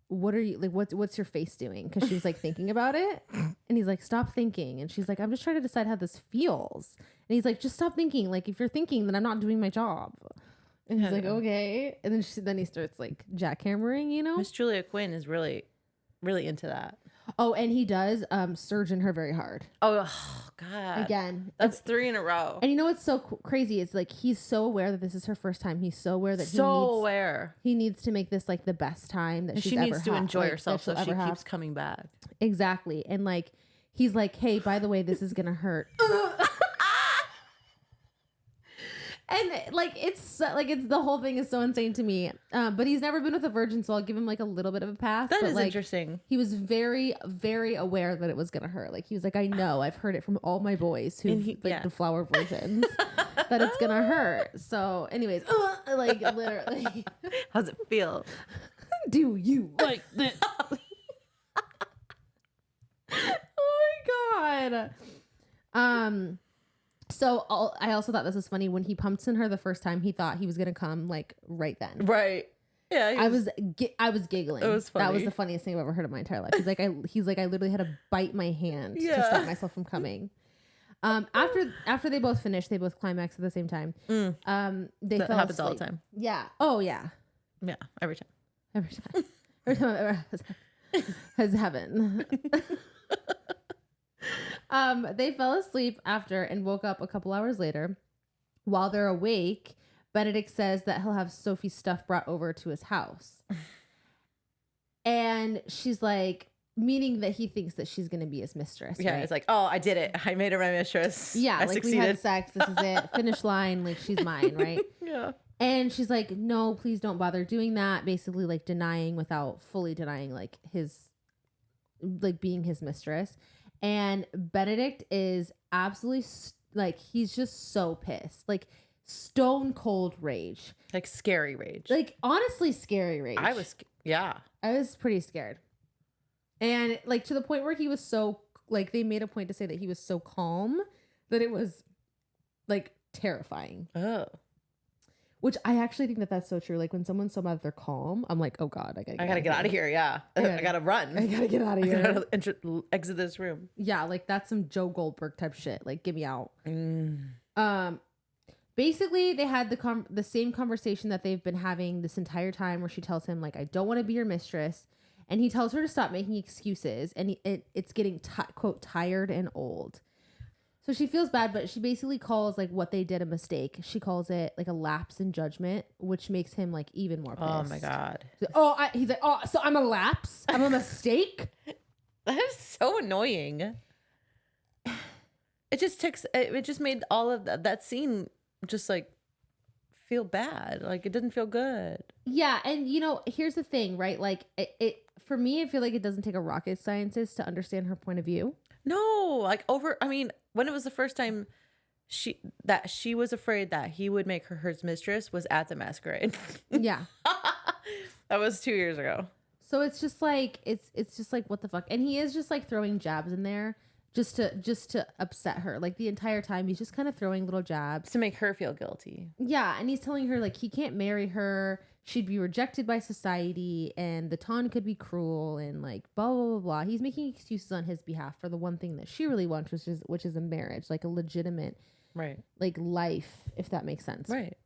what are you like? What's your face doing? Because she was like thinking about it, and he's like, stop thinking. And she's like, I'm just trying to decide how this feels. And he's like, just stop thinking. Like, if you're thinking, then I'm not doing my job. And he's like, okay. And then he starts like jackhammering, you know. Miss Julia Quinn is really, really into that. Oh, and he does surgeon her very hard. Oh, God. Again. That's 3 in a row. And you know what's so crazy? It's like he's so aware that this is her first time. He's so aware that he needs to make this like the best time that she needs to enjoy herself, so she keeps coming back. Exactly. And like he's like, hey, by the way, this is gonna hurt. And like it's the whole thing is so insane to me. But he's never been with a virgin, so I'll give him like a little bit of a pass. That is like, interesting. He was very, very aware that it was gonna hurt. Like he was like, I know, I've heard it from all my boys who the flower virgins that it's gonna hurt. So, anyways, like literally, how's it feel? Do you like this? Oh my god. So I also thought this was funny when he pumped in her the first time. He thought he was gonna come like right then. Right. Yeah. I was giggling. It was funny. That was the funniest thing I've ever heard in my entire life. He's like I literally had to bite my hand to stop myself from coming. After they both finished, they both climaxed at the same time. That happens all the time. Yeah. Oh yeah. Yeah. Every time. Every time I've ever has heaven. They fell asleep after and woke up a couple hours later. While they're awake, Benedict says that he'll have Sophie's stuff brought over to his house. And she's like, meaning that he thinks that she's going to be his mistress. Yeah, right? It's like, oh, I did it. I made her my mistress. Yeah, I like succeeded. we had sex. This is it. Finish line. Like she's mine, right? Yeah. And she's like, no, please don't bother doing that. Basically like denying without fully denying like his, like being his mistress. And Benedict is absolutely like, he's just so pissed, like stone cold rage, like scary rage, like honestly scary rage. I was pretty scared. And like to the point where he was so like, they made a point to say that he was so calm that it was like terrifying. Oh. Which I actually think that that's so true. Like when someone's so mad that they're calm, I'm like, oh God, I gotta get out of here. Yeah. I gotta run. I gotta get out of here. I gotta exit this room. Yeah. Like that's some Joe Goldberg type shit. Like get me out. Basically they had the same conversation that they've been having this entire time where she tells him like, I don't want to be your mistress. And he tells her to stop making excuses. And it's getting quote tired and old. So she feels bad, but she basically calls like what they did a mistake. She calls it like a lapse in judgment, which makes him like even more pissed. Oh my God. He's like, oh, so I'm a lapse? I'm a mistake? That is so annoying. It just made all of that scene just like feel bad. Like it didn't feel good. Yeah. And you know, here's the thing, right? Like it for me, I feel like it doesn't take a rocket scientist to understand her point of view. No, like when it was the first time she was afraid that he would make her his mistress was at the masquerade. Yeah. That was 2 years ago. So it's just like, it's just like, what the fuck? And he is just like throwing jabs in there just to upset her. Like the entire time he's just kind of throwing little jabs. To make her feel guilty. Yeah. And he's telling her like he can't marry her. She'd be rejected by society and the Ton could be cruel and like blah, blah, blah, blah. He's making excuses on his behalf for the one thing that she really wants, which is a marriage, like a legitimate, right, like life, if that makes sense. Right.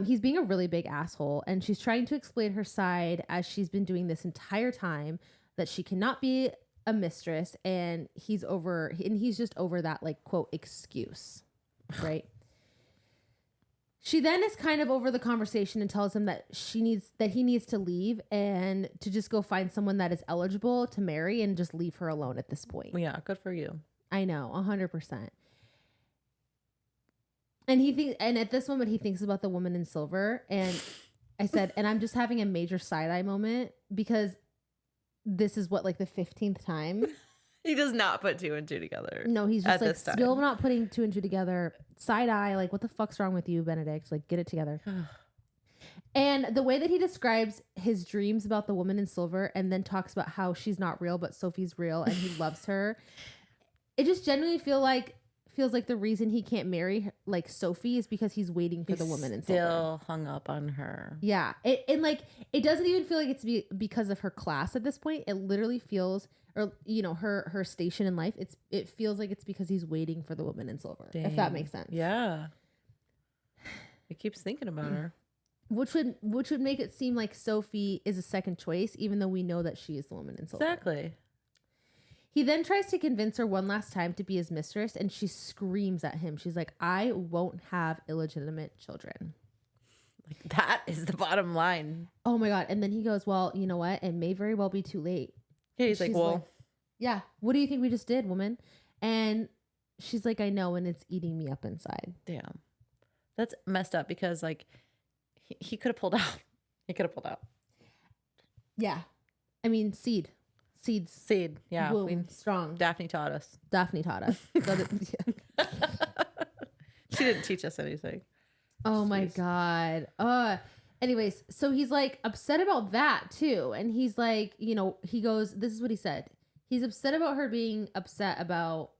He's being a really big asshole and she's trying to explain her side as she's been doing this entire time that she cannot be a mistress and he's just over that like quote excuse. Right. She then is kind of over the conversation and tells him that he needs to leave and to just go find someone that is eligible to marry and just leave her alone at this point. Yeah, good for you. I know, 100%. And at this moment he thinks about the woman in silver and I said, and I'm just having a major side-eye moment because this is what, like the 15th time. He does not put 2 and 2 together. No, he's just like still not putting 2 and 2 together. Side eye, like what the fuck's wrong with you, Benedict? Like get it together. And the way that he describes his dreams about the woman in silver and then talks about how she's not real, but Sophie's real and he loves her. It just genuinely feels like the reason he can't marry like Sophie is because he's waiting for the woman in silver. Still hung up on her. Yeah. It doesn't even feel like it's because of her class at this point. It literally feels, or you know, her station in life. It feels like it's because he's waiting for the woman in silver. Dang. If that makes sense. Yeah. He keeps thinking about her. Which would make it seem like Sophie is a second choice, even though we know that she is the woman in silver. Exactly. He then tries to convince her one last time to be his mistress, and she screams at him. She's like, I won't have illegitimate children. Like, that is the bottom line. Oh my God. And then he goes, well, you know what? It may very well be too late. Yeah, he's like, well. Yeah, what do you think we just did, woman? And she's like, I know, and it's eating me up inside. Damn. That's messed up because, like, he could have pulled out. He could have pulled out. Yeah. I mean, seed. Yeah. Womb, strong. Daphne taught us. She didn't teach us anything. Oh my God. Anyways, so he's like upset about that too. And he's like, you know, he goes, this is what he said. He's upset about her being upset about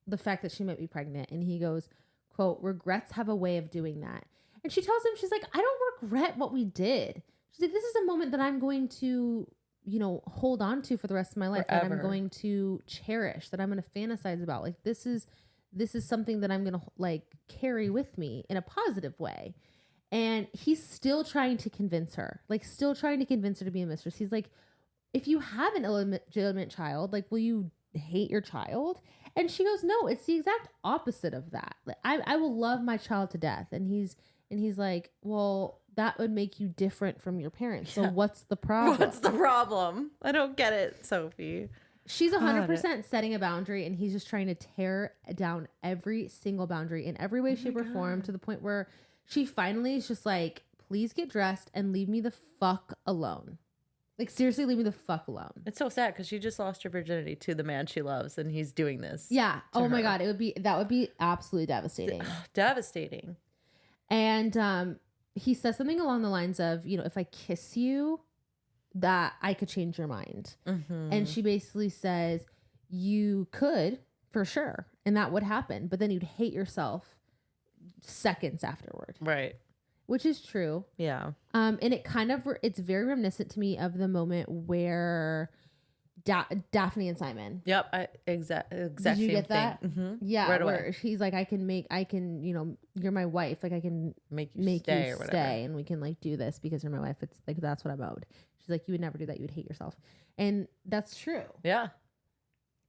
the fact that she might be pregnant. And he goes, quote, regrets have a way of doing that. And she tells him, she's like, I don't regret what we did. She's like, this is a moment that I'm going to, you know, hold on to for the rest of my life. Forever. That I'm going to cherish, that I'm going to fantasize about. Like, this is something that I'm going to like carry with me in a positive way. And he's still trying to convince her, to be a mistress. He's like, if you have an illegitimate child, like, will you hate your child? And she goes, no, it's the exact opposite of that. Like, I will love my child to death. And he's like, well, that would make you different from your parents. So what's the problem? What's the problem? I don't get it, Sophie. She's 100% setting a boundary, and he's just trying to tear down every single boundary in every way, shape, or form, to the point where she finally is just like, please get dressed and leave me the fuck alone. Like, seriously, leave me the fuck alone. It's so sad because she just lost her virginity to the man she loves, and he's doing this. Yeah. Oh my God. That would be absolutely devastating. Devastating. And he says something along the lines of, you know, if I kiss you, that I could change your mind. Mm-hmm. And she basically says, you could, for sure. And that would happen. But then you'd hate yourself seconds afterward. Right. Which is true. Yeah. And it's very reminiscent to me of the moment where Daphne and Simon. Yep. Exact Did you get that? Mm-hmm. Yeah. Right where away. he's like, I can, you know, you're my wife. Like, I can make you stay, and we can like do this because you're my wife. It's like, that's what I'm owed. She's like, you would never do that. You would hate yourself. And that's true. Yeah.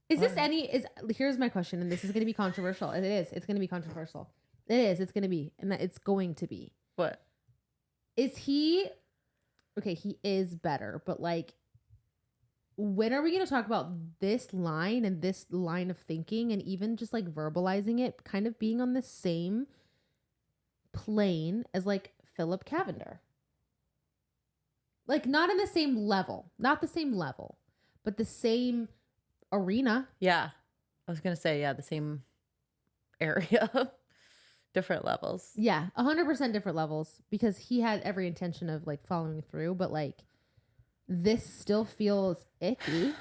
Here's my question. And this is going to be controversial. It is. It's going to be controversial. It is. It's going to be. And it's going to be. What? Is he? Okay. He is better, but like, when are we going to talk about this line and this line of thinking and even just like verbalizing it kind of being on the same plane as like Philip Cavender? Like, not in the same level, but the same arena. Yeah. I was going to say, yeah, the same area. Different levels. Yeah. 100% different levels, because he had every intention of like following through, but like, this still feels icky.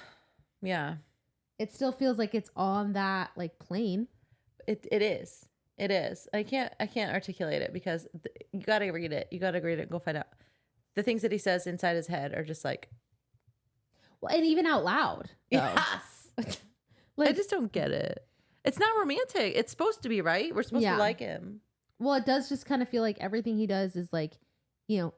Yeah. It still feels like it's on that like plane. It is. I can't articulate it because you got to read it. You got to read it and go find out. The things that he says inside his head are just like. Well, and even out loud. Though. Yes. Like, I just don't get it. It's not romantic. It's supposed to be, right? We're supposed to like him. Well, it does just kind of feel like everything he does is like, you know,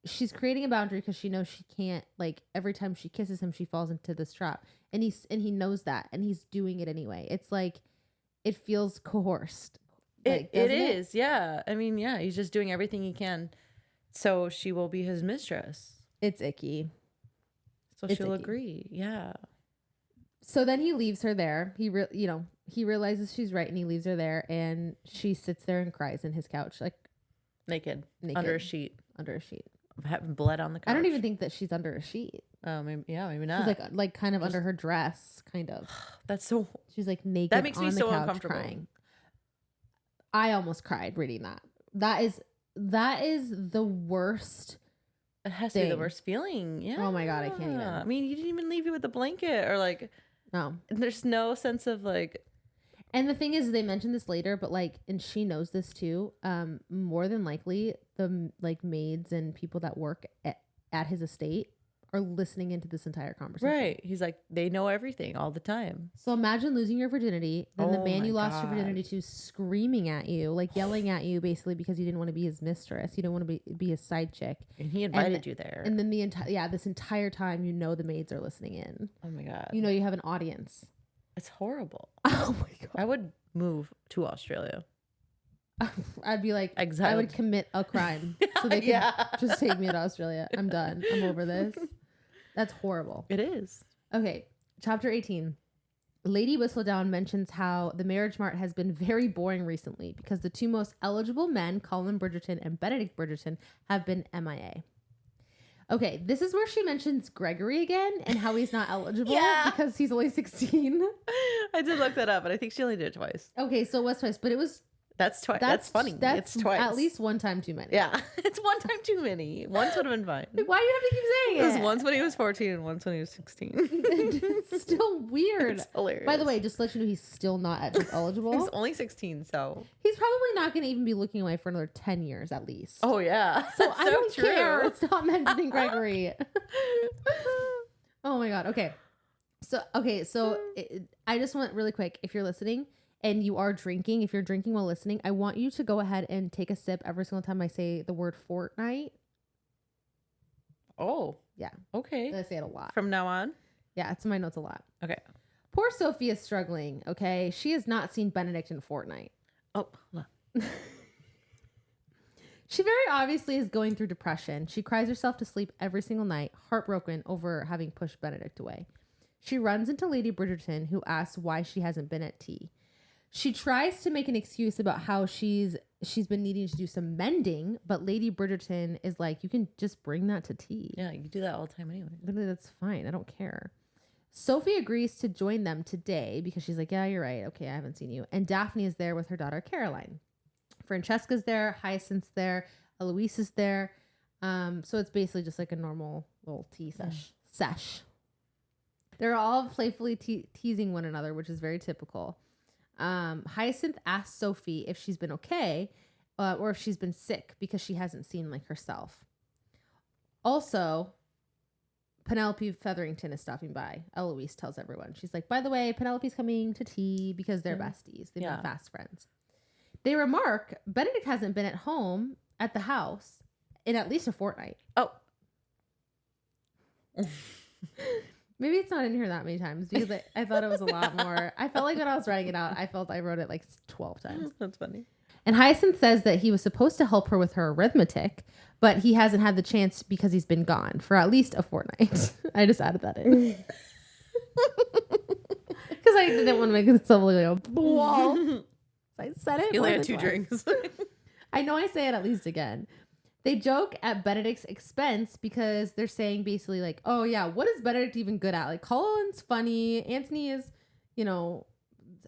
she's creating a boundary because she knows she can't, like, every time she kisses him, she falls into this trap. And he knows that, and he's doing it anyway. It's like, it feels coerced. Like, it is, yeah. I mean, yeah, he's just doing everything he can so she will be his mistress. It's icky. So she'll agree, yeah. So then he leaves her there. He realizes she's right, and he leaves her there, and she sits there and cries in his couch, like naked. Under a sheet. Having blood on the couch. I don't even think that she's under a sheet. Oh, maybe not. She's like kind of just under her dress, kind of. That's so. She's like naked. That makes me so uncomfortable. Crying. I almost cried reading that. That is the worst. It has to be the worst feeling. Yeah. Oh my God, I can't even. I mean, he didn't even leave you with a blanket or like. No. There's no sense of like. And the thing is, they mentioned this later, but like, and she knows this too. More than likely, the like maids and people that work at his estate are listening into this entire conversation. Right. He's like, they know everything all the time. So imagine losing your virginity, then the Oh man my you lost your God. virginity to screaming at you, like yelling at you basically because you didn't want to be his mistress. You don't want to be his side chick. And he invited you there. And then this entire time, the maids are listening in. Oh my God. You have an audience. It's horrible. Oh my God. I would move to Australia. I'd be like, Exiled. I would commit a crime so they could just take me to Australia. I'm done. I'm over this. That's horrible. It is. Okay, chapter 18. Lady Whistledown mentions how the marriage mart has been very boring recently because the two most eligible men, Colin Bridgerton and Benedict Bridgerton, have been MIA. Okay, this is where she mentions Gregory again and how he's not eligible because he's only 16. I did look that up, but I think she only did it twice. Okay, so it was twice, but it was... That's twice. That's funny. That's it's twice. At least one time too many. Yeah. It's one time too many. Once would have been fine. Why do you have to keep saying It it? was once when he was 14 and once when he was 16. It's still weird. It's hilarious. By the way, just to let you know, he's still not eligible. He's only 16, so. He's probably not going to even be looking away for another 10 years at least. Oh, yeah. So I don't true. care. Stop mentioning Gregory. Oh my God. Okay. So I just want really quick, if you're listening and you are drinking, if you're drinking while listening, I want you to go ahead and take a sip every single time I say the word fortnight. Oh. Yeah. Okay. I say it a lot. From now on? Yeah, it's in my notes a lot. Okay. Poor Sophie is struggling, okay? She has not seen Benedict in a fortnight. Oh, hold on. She very obviously is going through depression. She cries herself to sleep every single night, heartbroken over having pushed Benedict away. She runs into Lady Bridgerton, who asks why she hasn't been at tea. She tries to make an excuse about how she's been needing to do some mending, but Lady Bridgerton is like, you can just bring that to tea. Yeah, you do that all the time anyway. Literally, that's fine. I don't care. Sophie agrees to join them today because she's like, yeah, you're right. Okay, I haven't seen you. And Daphne is there with her daughter, Caroline. Francesca's there. Hyacinth's there. Eloise is there. So it's basically just like a normal little tea sesh. They're all playfully teasing one another, which is very typical. Hyacinth asks Sophie if she's been okay or if she's been sick because she hasn't seen like herself. Also, Penelope Featherington is stopping by. Eloise tells everyone. She's like, by the way, Penelope's coming to tea because they're besties. They've been fast friends. They remark Benedict hasn't been at home at the house in at least a fortnight. Oh. Maybe it's not in here that many times because I thought it was a lot more. I felt like when I was writing it out, I wrote it like 12 times. That's funny. And Hyacinth says that he was supposed to help her with her arithmetic, but he hasn't had the chance because he's been gone for at least a fortnight. I just added that in. Because I didn't want to make myself look like a wall. I said it. You only had 2 drinks. I know I say it at least again. They joke at Benedict's expense because they're saying basically like, oh yeah, what is Benedict even good at? Like Colin's funny. Anthony is,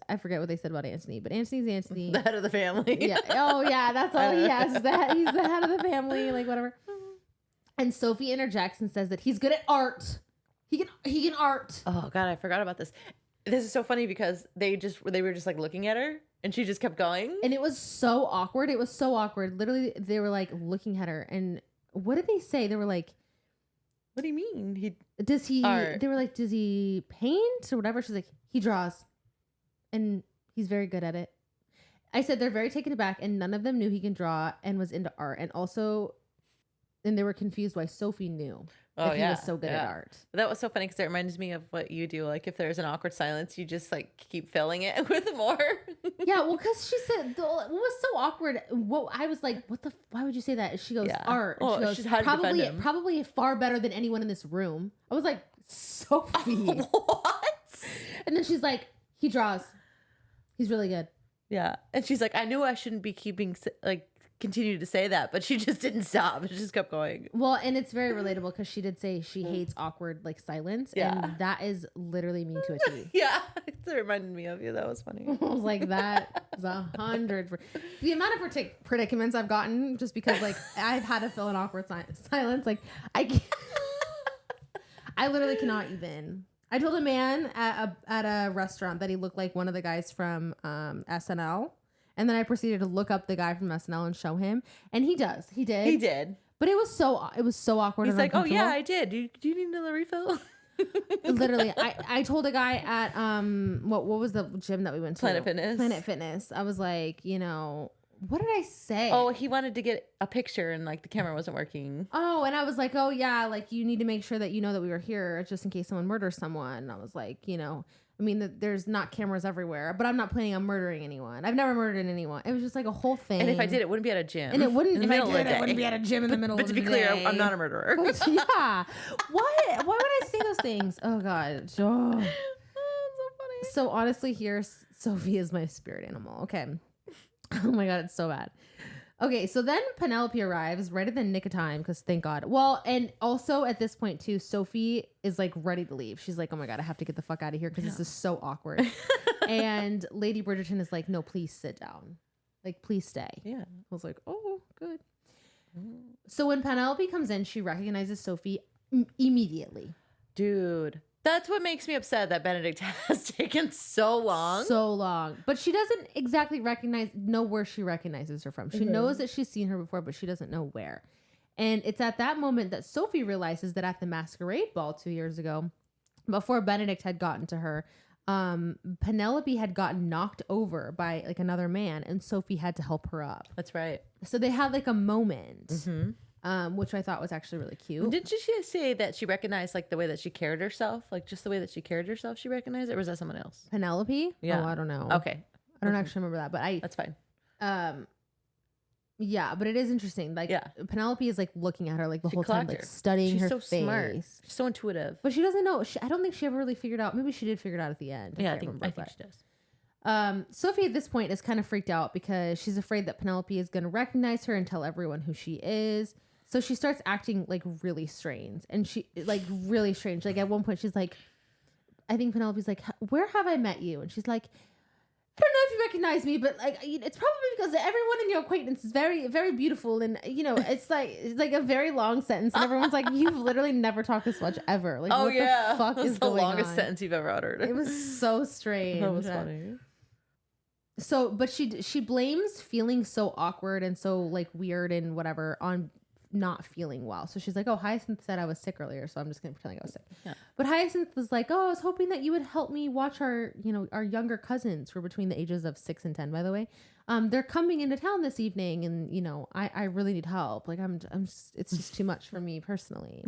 I forget what they said about Anthony, but Anthony's Anthony. The head of the family. Yeah. Oh yeah, that's all he has. He's the head of the family, like whatever. And Sophie interjects and says that he's good at art. He can art. Oh God, I forgot about this. This is so funny because they were just like looking at her and she just kept going. And it was so awkward. Literally, they were like looking at her. And what did they say? They were like, what do you mean? Art. They were like, does he paint or whatever? She's like, he draws. And he's very good at it. I said they're very taken aback and none of them knew he can draw and was into art. And they were confused why Sophie knew. Oh, he was so good at art. That was so funny because it reminds me of what you do. Like if there's an awkward silence, you just like keep filling it with more. Yeah, well, because she said what was so awkward. I was like, why would you say that? She goes, art. And she goes, probably far better than anyone in this room. I was like, Sophie. What? And then she's like, he draws. He's really good. Yeah. And she's like, I knew I shouldn't be continue to say that, but she just didn't stop. She just kept going. Well, and it's very relatable because she did say she hates awkward like silence. Yeah. And that is literally me to a T. Yeah. It reminded me of you. That was funny. I was like, that is 100. The amount of predicaments I've gotten just because like I've had to fill an awkward silence. Like I can't. I literally cannot even. I told a man at a restaurant that he looked like one of the guys from SNL. And then I proceeded to look up the guy from SNL and show him. And he does. He did. But it was so awkward. He's and like, oh yeah, uncomfortable. I did. Do you need another refill? Literally, I told a guy at what was the gym that we went to? Planet Fitness. I was like, what did I say? Oh, he wanted to get a picture and like the camera wasn't working. Oh, and I was like, oh yeah, like you need to make sure that you know that we were here just in case someone murders someone. And I was like, I mean, there's not cameras everywhere, but I'm not planning on murdering anyone. I've never murdered anyone. It was just like a whole thing. And if I did, it wouldn't be at a gym. And it wouldn't. In the if middle I did, of the day. it wouldn't be at a gym in the middle of the day. But to be clear, I'm not a murderer. Yeah. What? Why would I say those things? Oh God. Oh. Oh, so funny. So honestly, here, Sophie is my spirit animal. Okay. Oh my God, it's so bad. Okay, so then Penelope arrives right at the nick of time because thank God. Well, and also at this point too, Sophie is like ready to leave. She's like, oh my God, I have to get the fuck out of here because this is so awkward. And Lady Bridgerton is like, no, please sit down. Like, please stay. Yeah. I was like, oh, good. So when Penelope comes in, she recognizes Sophie immediately. Dude. That's what makes me upset that Benedict has taken so long. So long. But she doesn't exactly know where she recognizes her from. She knows that she's seen her before, but she doesn't know where. And it's at that moment that Sophie realizes that at the masquerade ball 2 years ago, before Benedict had gotten to her, Penelope had gotten knocked over by like another man and Sophie had to help her up. That's right. So they had like a moment. Which I thought was actually really cute. Didn't she say that she recognized like the way that she carried herself? Like just the way that she carried herself, she recognized it? Or was that someone else? Penelope? Yeah. Oh, I don't know. Okay. I don't actually remember that, but that's fine. Yeah, but it is interesting. Like Penelope is like looking at her like the whole time, like studying She's her so face. Smart. She's so intuitive. But she doesn't know. I don't think she ever really figured out. Maybe she did figure it out at the end. Yeah, I think she does. Sophie at this point is kind of freaked out because she's afraid that Penelope is going to recognize her and tell everyone who she is. So she starts acting like really strange and really strange. Like at one point she's like, I think Penelope's like, where have I met you? And she's like, I don't know if you recognize me, but like, it's probably because everyone in your acquaintance is very, very beautiful. And it's like a very long sentence. And everyone's like, you've literally never talked this much ever. Like, what the fuck is going on? That's the longest sentence you've ever uttered. It was so strange. That was funny. So, but she blames feeling so awkward and so like weird and whatever on not feeling well. So she's like, oh, Hyacinth said I was sick earlier, so I'm just gonna pretend like I was sick. Yeah. But Hyacinth was like, oh, I was hoping that you would help me watch our younger cousins who are between the ages of 6 and 10, by the way. They're coming into town this evening and I really need help. Like I'm just, it's just too much for me personally.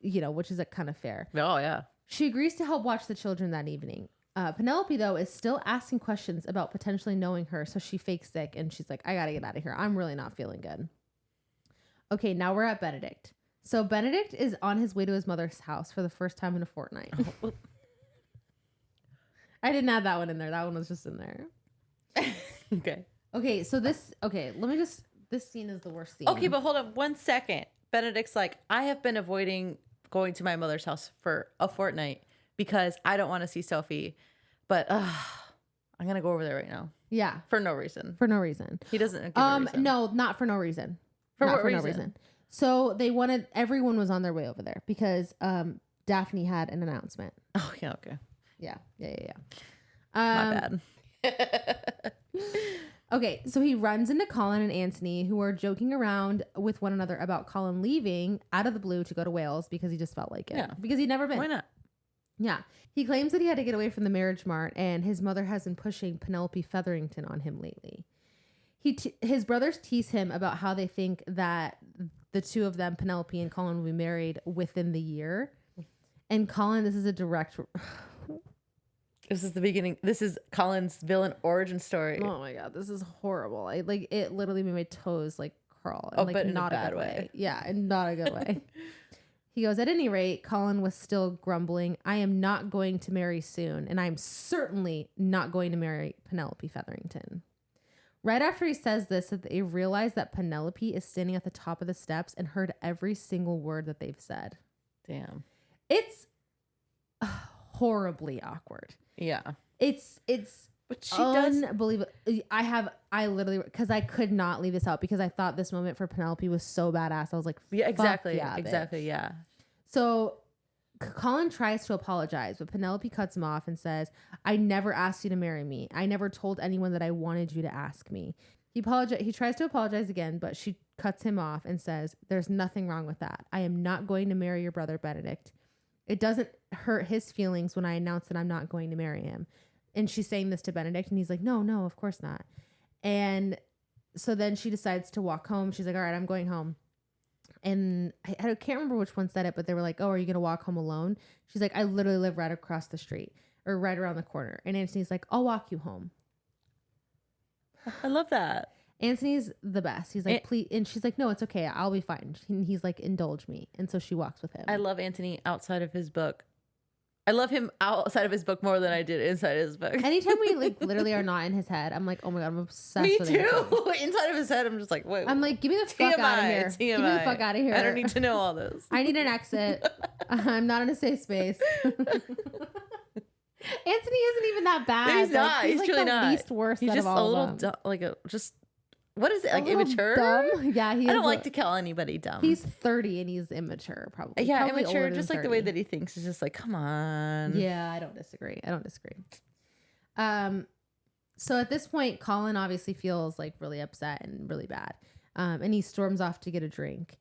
Which is kind of fair. Oh yeah. She agrees to help watch the children that evening. Penelope, though, is still asking questions about potentially knowing her, so she fakes sick and she's like, I gotta get out of here. I'm really not feeling good. Okay, now we're at Benedict. So Benedict is on his way to his mother's house for the first time in a fortnight. I didn't add that one in there. That one was just in there. Okay, so this scene is the worst scene. Okay, but hold on 1 second. Benedict's like, I have been avoiding going to my mother's house for a fortnight because I don't want to see Sophie, but I'm going to go over there right now. Yeah. For no reason. He doesn't give a reason. No, not for no reason. For what reason? No reason. So everyone was on their way over there because Daphne had an announcement. Oh, yeah, okay. Yeah. My bad. Okay, so he runs into Colin and Anthony, who are joking around with one another about Colin leaving out of the blue to go to Wales because he just felt like it. Yeah. Because he'd never been. Why not? Yeah. He claims that he had to get away from the marriage mart and his mother has been pushing Penelope Featherington on him lately. His brothers tease him about how they think that the two of them, Penelope and Colin, will be married within the year. And Colin, this is a direct... This is the beginning. This is Colin's villain origin story. Oh my God, this is horrible. It literally made my toes curl. And, but not in a bad good way. Yeah, and not a good way. He goes, at any rate, Colin was still grumbling, I am not going to marry soon, and I'm certainly not going to marry Penelope Featherington. Right after he says this, they realize that Penelope is standing at the top of the steps and heard every single word that they've said. Damn. It's horribly awkward. Yeah. It's but she unbelievable. I literally, because I could not leave this out because I thought this moment for Penelope was so badass. I was like, yeah, exactly. Yeah, exactly. bitch. Yeah. So Colin tries to apologize, but Penelope cuts him off and says, I never asked you to marry me. I never told anyone that I wanted you to ask me. He tries to apologize again, but she cuts him off and says, "There's nothing wrong with that. I am not going to marry your brother, Benedict. It doesn't hurt his feelings when I announce that I'm not going to marry him." And she's saying this to Benedict, and he's like, "No, no, of course not." And so then she decides to walk home. She's like, "All right, I'm going home." And I can't remember which one said it, but they were like, "Oh, are you going to walk home alone?" She's like, "I literally live right across the street or right around the corner." And Anthony's like, "I'll walk you home." I love that. Anthony's the best. He's like, "Please." And she's like, "No, it's okay. I'll be fine." And he's like, "Indulge me." And so she walks with him. I love Anthony outside of his book. I love him outside of his book more than I did inside his book. Anytime we like literally are not in his head, I'm like, "Oh my God, I'm obsessed Me with too. Anthony." Inside of his head, I'm just like, wait. I'm like, "Give me the fuck out of here. TMI. Give me the fuck out of here. I don't need to know all this. I need an exit. I'm not in a safe space." Anthony isn't even that bad. He's not. He's like truly the not. least worst. He's out just of a all little of them. what is it? Like immature? Dumb. Yeah, I don't like to call anybody dumb. He's 30 and he's immature, probably. Yeah, Probably immature. older than Just like the 30. way that he thinks is just like, come on. Yeah, I don't disagree. So at this point, Colin obviously feels like really upset and really bad. And he storms off to get a drink.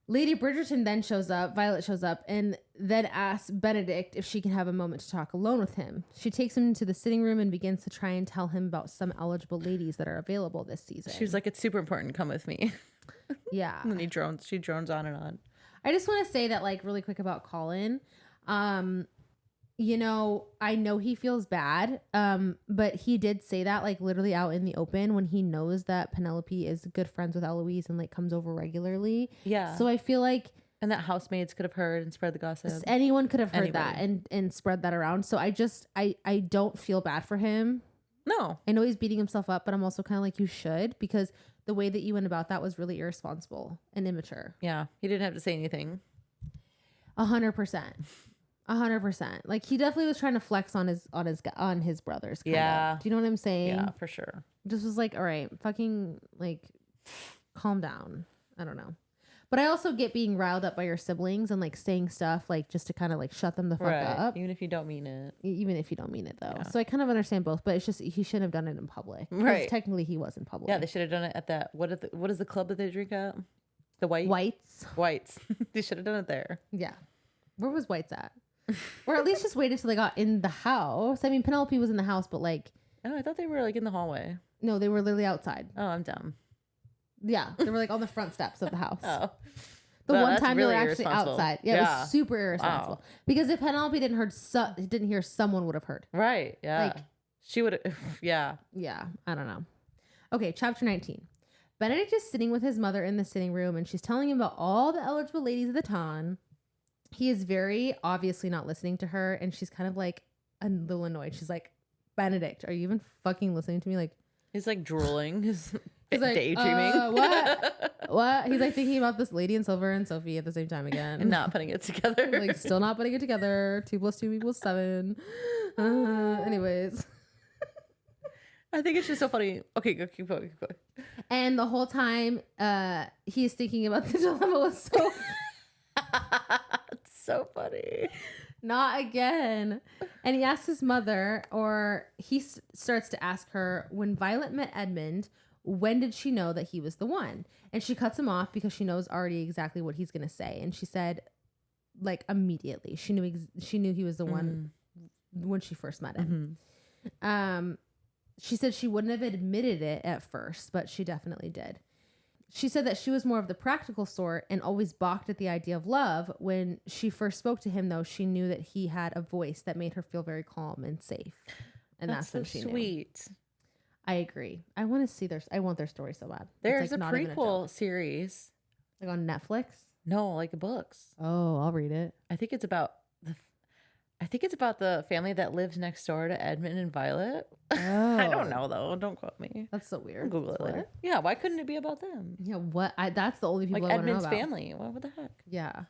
Lady Bridgerton then shows up, Violet shows up, and then asks Benedict if she can have a moment to talk alone with him. She takes him into the sitting room and begins to try and tell him about some eligible ladies that are available this season. She was like, "It's super important. Come with me." Yeah. And then she drones on and on. I just want to say that, like, really quick about Colin. You know, I know he feels bad, but he did say that, like, literally out in the open when he knows that Penelope is good friends with Eloise and, like, comes over regularly. Yeah. So I feel like... And that housemaids could have heard and spread the gossip. Anyone could have heard that and spread that around. So I don't feel bad for him. No. I know he's beating himself up, but I'm also kind of like, you should, because the way that you went about that was really irresponsible and immature. Yeah. He didn't have to say anything. 100%. 100%. Like, he definitely was trying to flex on his brothers. Yeah. Do you know what I'm saying? Yeah, for sure. Just was like, all right, fucking, like, calm down. I don't know. But I also get being riled up by your siblings and, like, saying stuff, like, just to kind of, like, shut them the fuck up. Even if you don't mean it. Even if you don't mean it, though. Yeah. So I kind of understand both, but it's just, he shouldn't have done it in public. Right. Technically, he was in public. Yeah, they should have done it at that. What is the club that they drink at? The Whites. They should have done it there. Yeah. Where was Whites at? Or at least just waited till they got in the house. I mean, Penelope was in the house, but, like... Oh, I thought they were, like, in the hallway. No, they were literally outside. Oh, I'm dumb. Yeah, they were, like, on the front steps of the house. Oh. The No, one that's time really they were actually irresponsible. outside. Yeah, it was super irresponsible. Wow. Because if Penelope didn't hear, someone would have heard. Right, yeah. Like, she would have, yeah. Yeah, I don't know. Okay, chapter 19. Benedict is sitting with his mother in the sitting room, and she's telling him about all the eligible ladies of the town. He is very obviously not listening to her, and she's kind of, like, a little annoyed. She's like, "Benedict, are you even fucking listening to me?" Like, He's, like, drooling. He's like, daydreaming. What? He's, like, thinking about this lady in silver and Sophie at the same time again. And not putting it together. Like, still not putting it together. 2 + 2 = 7. Anyways. I think it's just so funny. Okay, go, keep going. And the whole time, he's thinking about the dilemma with Sophie. It's so funny. Not again. And he asks his mother, or he starts to ask her, when Violet met Edmund, when did she know that he was the one? And she cuts him off because she knows already exactly what he's going to say. And she said, like, immediately. She knew he was the one when she first met him. Mm-hmm. She said she wouldn't have admitted it at first, but she definitely did. She said that she was more of the practical sort and always balked at the idea of love. When she first spoke to him, though, she knew that he had a voice that made her feel very calm and safe. And that's when she sweet. knew. I agree. I want to see I want their story so bad. There's like a prequel series. Like on Netflix? No, like books. Oh, I'll read it. I think it's about the family that lives next door to Edmund and Violet. Oh. I don't know though. Don't quote me. That's so weird. I'll Google it later. Yeah, why couldn't it be about them? Yeah, what? That's the only people Like I want to know Edmund's about. family. What the heck? Yeah.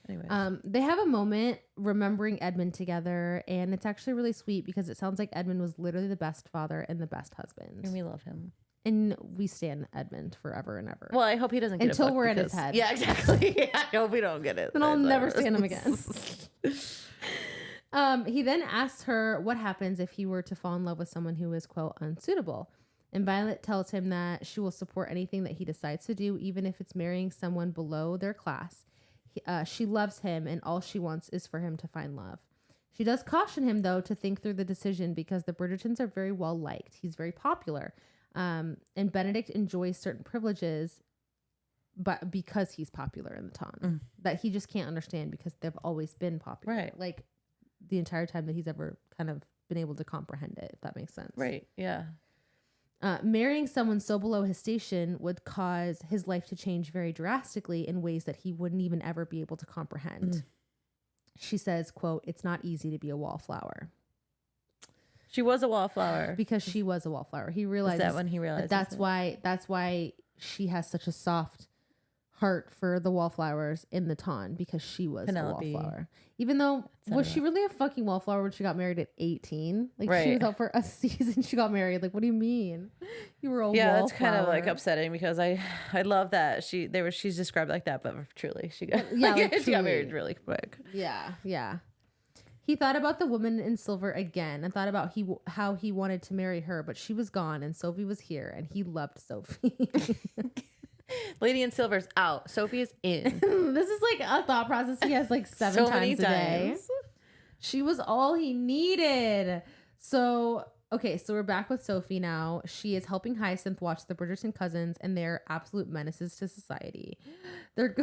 Anyways. They have a moment remembering Edmund together, and it's actually really sweet because it sounds like Edmund was literally the best father and the best husband. And we love him. And we stand Edmund forever and ever. Well, I hope he doesn't get until it we're in his head. Yeah, exactly. I hope we don't get it. Then I'll never stand him again. He then asks her what happens if he were to fall in love with someone who is, quote, unsuitable. And Violet tells him that she will support anything that he decides to do, even if it's marrying someone below their class. She loves him, and all she wants is for him to find love. She does caution him, though, to think through the decision because the Bridgertons are very well liked. He's very popular. And Benedict enjoys certain privileges, but because he's popular in the town, that he just can't understand because they've always been popular. Right. Like the entire time that he's ever kind of been able to comprehend it, if that makes sense. Right. Yeah. Marrying someone so below his station would cause his life to change very drastically in ways that he wouldn't even ever be able to comprehend. She says, quote, "It's not easy to be a wallflower." She was a wallflower. Because she was a wallflower. He realizes that when he realized that's why she has such a soft heart for the wallflowers in the ton, because she was Penelope. a wallflower. Even though, was she really a fucking wallflower when she got married at 18? Like, she was out for a season, she got married. Like, what do you mean? You were a wallflower. Yeah, that's kind of like upsetting because I love that she's described like that, but truly she got she got married really quick. Yeah. He thought about the woman in silver again and thought about how he wanted to marry her, but she was gone and Sophie was here, and he loved Sophie. Lady in Silver's out. Sophie is in. This is like a thought process he has like seven times a day. She was all he needed. So we're back with Sophie now. She is helping Hyacinth watch the Bridgerton cousins, and they're absolute menaces to society. They're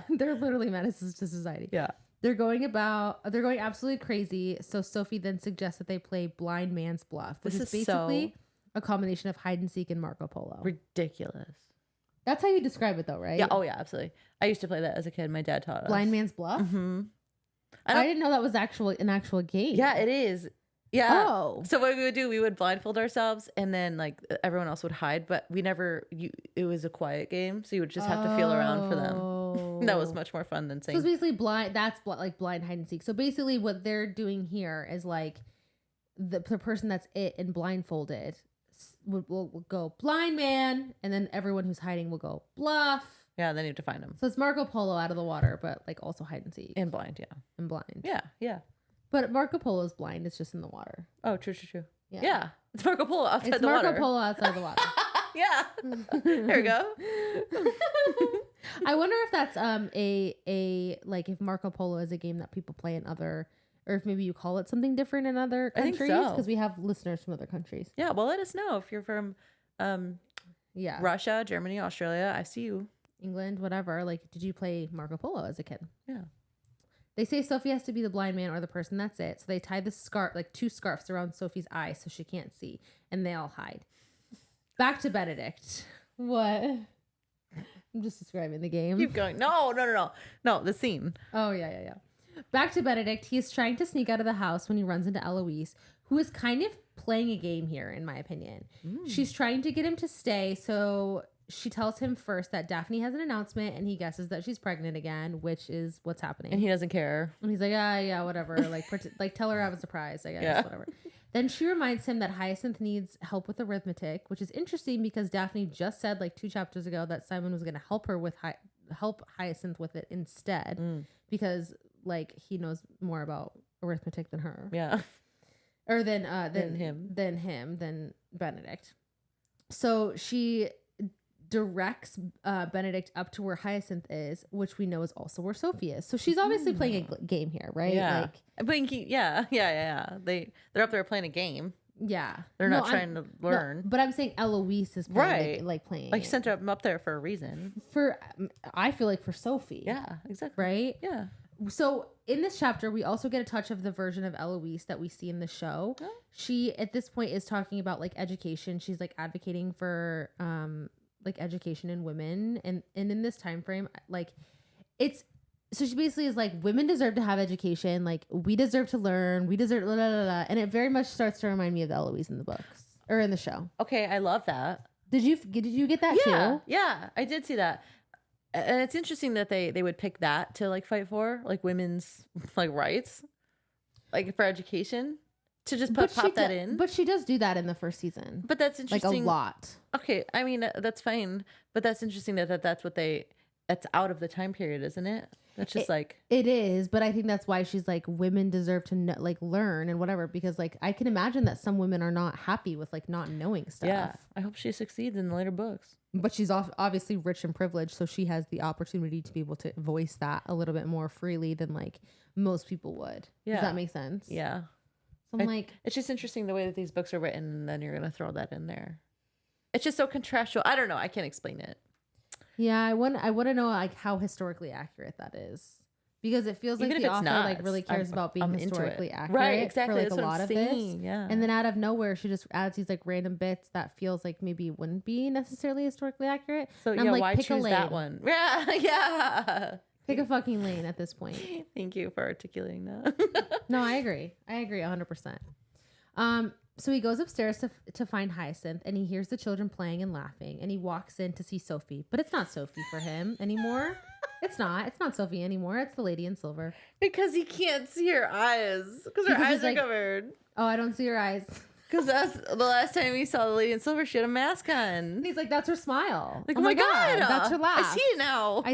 literally menaces to society. Yeah. They're going absolutely crazy. So Sophie then suggests that they play blind man's bluff, which is basically a combination of hide and seek and Marco Polo. Ridiculous. That's how you describe it, though, right? Yeah. Oh, yeah. Absolutely. I used to play that as a kid. My dad taught us. Blind man's bluff. Mm-hmm. I didn't know that was an actual game. Yeah, it is. Yeah. Oh. So what we would do, we would blindfold ourselves, and then like everyone else would hide, but it was a quiet game, so you would just have to feel around for them. That was much more fun than saying. So it's basically blind. That's like blind hide and seek. So basically, what they're doing here is like the person that's it and blindfolded will go blind man, and then everyone who's hiding will go bluff. Yeah, then you have to find them. So it's Marco Polo out of the water, but like also hide and seek. And blind, yeah. And blind. Yeah, yeah. But Marco Polo is blind. It's just in the water. Oh, true. Yeah. It's Marco Polo outside the Marco water. Polo outside the water. Yeah. There we go. I wonder if that's a like if Marco Polo is a game that people play in other, or if maybe you call it something different in other countries. I think so. Because we have listeners from other countries. Yeah, well, let us know if you're from Russia, Germany, Australia. I see you. England, whatever. Like, did you play Marco Polo as a kid? Yeah. They say Sophie has to be the blind man or the person that's it. So they tie the scarf, like 2 scarves around Sophie's eyes so she can't see. And they all hide. Back to Benedict. What? I'm just describing the game. Keep going. No, the scene. Oh, yeah. Back to Benedict. He is trying to sneak out of the house when he runs into Eloise, who is kind of playing a game here, in my opinion. She's trying to get him to stay, so she tells him first that Daphne has an announcement, and he guesses that she's pregnant again, which is what's happening. And he doesn't care. And he's like, yeah, whatever. Like, tell her I have a surprise, I guess, whatever. Then she reminds him that Hyacinth needs help with arithmetic, which is interesting because Daphne just said like 2 chapters ago that Simon was going to help her with help Hyacinth with it instead, because like he knows more about arithmetic than her. Yeah. Or than Benedict. So she directs Benedict up to where Hyacinth is, which we know is also where Sophie is. So she's obviously playing a game here, right? Yeah. Yeah. They're up there playing a game. Yeah. They're not trying to learn. No, but I'm saying Eloise is playing, playing. Like, sent them up there for a reason. I feel like for Sophie. Yeah, exactly. Right? Yeah. So in this chapter, we also get a touch of the version of Eloise that we see in the show. Oh. She, at this point, is talking about like education. She's like advocating for like education in women, and in this time frame, like so she basically is like, women deserve to have education, like we deserve to learn, we deserve blah, blah, blah, blah. And it very much starts to remind me of Eloise in the books or in the show. Okay, I love that. Did you get that too? Yeah, I did see that. And it's interesting that they would pick that to like fight for, like women's like rights, like for education, to just pop that in. But she does do that in the first season. But that's interesting. Like a lot. Okay, I mean that's fine, but that's interesting that that's what they. that's out of the time period, isn't it? That's just it is, but I think that's why she's like, women deserve to like learn and whatever, because like I can imagine that some women are not happy with like not knowing stuff. Yeah, I hope she succeeds in the later books. But she's obviously rich and privileged, so she has the opportunity to be able to voice that a little bit more freely than like most people would. Yeah. Does that make sense? Yeah. So I'm like, it's just interesting the way that these books are written, and then you're gonna throw that in there. It's just so contrastual. I don't know. I can't explain it. Yeah, I want to know like how historically accurate that is, because it feels like the author like really cares about being historically accurate, right? Exactly. For like that's a lot of this. Yeah. And then out of nowhere, she just adds these like random bits that feels like maybe wouldn't be necessarily historically accurate. So and yeah, I'm like, why pick choose that one? Yeah, yeah. Pick a fucking lane at this point. Thank you for articulating that. No, I agree 100%. So he goes upstairs to find Hyacinth, and he hears the children playing and laughing, and he walks in to see Sophie, but it's not Sophie for him anymore. It's not Sophie anymore. It's the lady in silver. Because he can't see her eyes, because her eyes are covered. Oh, I don't see her eyes. Because that's the last time he saw the lady in silver, she had a mask on. And he's like, that's her smile. Like, oh my God, that's her laugh. I see it now. I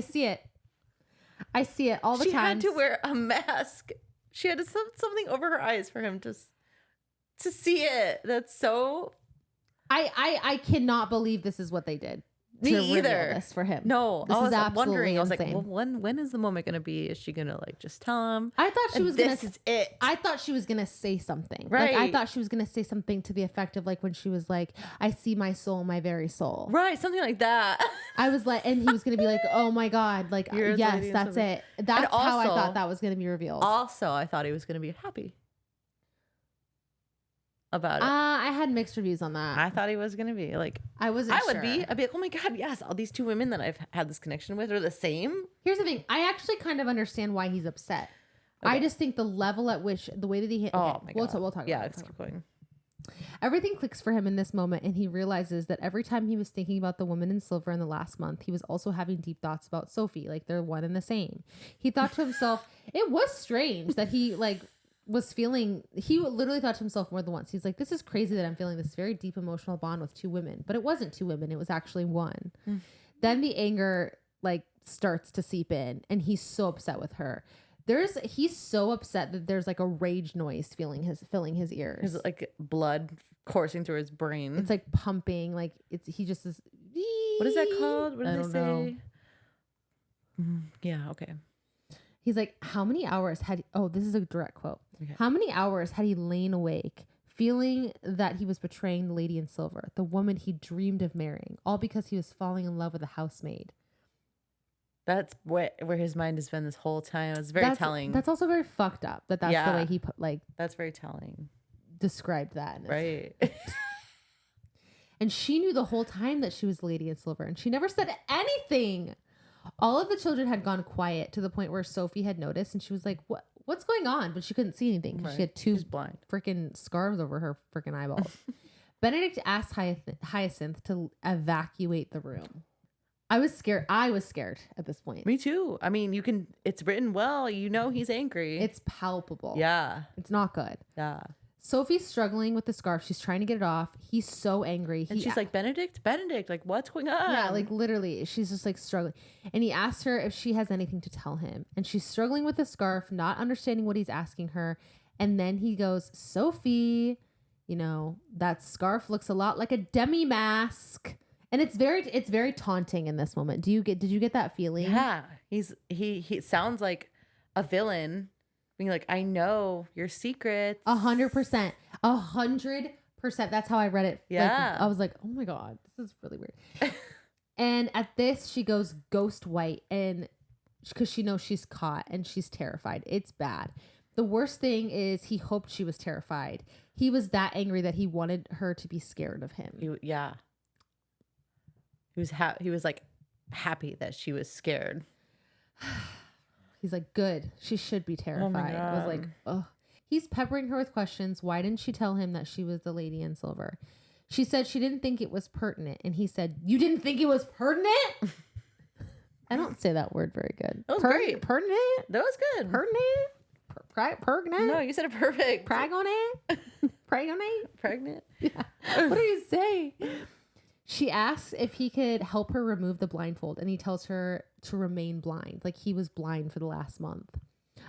see it all the time. She had to wear a mask. She had something over her eyes for him to see it. That's so. I cannot believe this is what they did. Me either. This for him. No, this I was is wondering. I was insane. like, well, when is the moment gonna be? Is she gonna like just tell him? I thought she was gonna. This is it. I thought she was gonna say something. Right. Like I thought she was gonna say something to the effect of like when she was like, "I see my soul, my very soul." Right, something like that. I was like, and he was gonna be like, "Oh my God!" Like, yes, that's it. That's also, how I thought that was gonna be revealed. Also, I thought he was gonna be happy about it. I had mixed reviews on that. I thought he was gonna be like, I would be. I'd be like, oh my God, yes, all these two women that I've had this connection with are the same. Here's the thing. I actually kind of understand why he's upset. Okay. I just think the level at which the way that he hit. Okay, oh my God. We'll talk. Yeah, let's keep going. Everything clicks for him in this moment, and he realizes that every time he was thinking about the woman in silver in the last month, he was also having deep thoughts about Sophie, like they're one and the same. He thought to himself, it was strange that he like was feeling, he literally thought to himself more than once. He's like, this is crazy that I'm feeling this very deep emotional bond with two women, but it wasn't two women. It was actually one. Then the anger like starts to seep in, and he's so upset with her. He's so upset that there's like a rage noise filling his ears. There's like blood coursing through his brain. It's like pumping. Like he just is. What is that called? What did they say? Know. Yeah. Okay. He's like, how many hours this is a direct quote. Okay. How many hours had he lain awake, feeling that he was betraying the lady in silver, the woman he dreamed of marrying, all because he was falling in love with a housemaid? That's where his mind has been this whole time. It's very telling. That's also very fucked up. That's the way he put like. That's very telling. Described that. Right. And she knew the whole time that she was the lady in silver, and she never said anything. All of the children had gone quiet to the point where Sophie had noticed, and she was like, what's going on? But she couldn't see anything because she had two freaking scarves over her freaking eyeballs. Benedict asked Hyacinth to evacuate the room. I was scared at this point. Me too. I mean, it's written well. You know he's angry. It's palpable. Yeah. It's not good. Yeah. Sophie's struggling with the scarf. She's trying to get it off. He's so angry. And she's like, Benedict, like, what's going on? Yeah, like literally, she's just like struggling. And he asks her if she has anything to tell him. And she's struggling with the scarf, not understanding what he's asking her. And then he goes, Sophie, that scarf looks a lot like a demi mask. And it's very taunting in this moment. Did you get that feeling? Yeah. He sounds like a villain. Being like, I know your secrets. 100%. 100%. That's how I read it. Yeah. Like, I was like, oh my God, this is really weird. And at this, she goes ghost white, and because she knows she's caught and she's terrified. It's bad. The worst thing is he hoped she was terrified. He was that angry that he wanted her to be scared of him. He was like happy that she was scared. He's like, good. She should be terrified. I was like, oh. He's peppering her with questions. Why didn't she tell him that she was the lady in silver? She said she didn't think it was pertinent. And he said, you didn't think it was pertinent? I don't say that word very good. That was great. Pertinent? That was good. Pertinent? Pregnant? No, you said it perfect. Pregnant? Pregnant? Yeah. What do you say? She asks if he could help her remove the blindfold, and he tells her to remain blind. Like he was blind for the last month.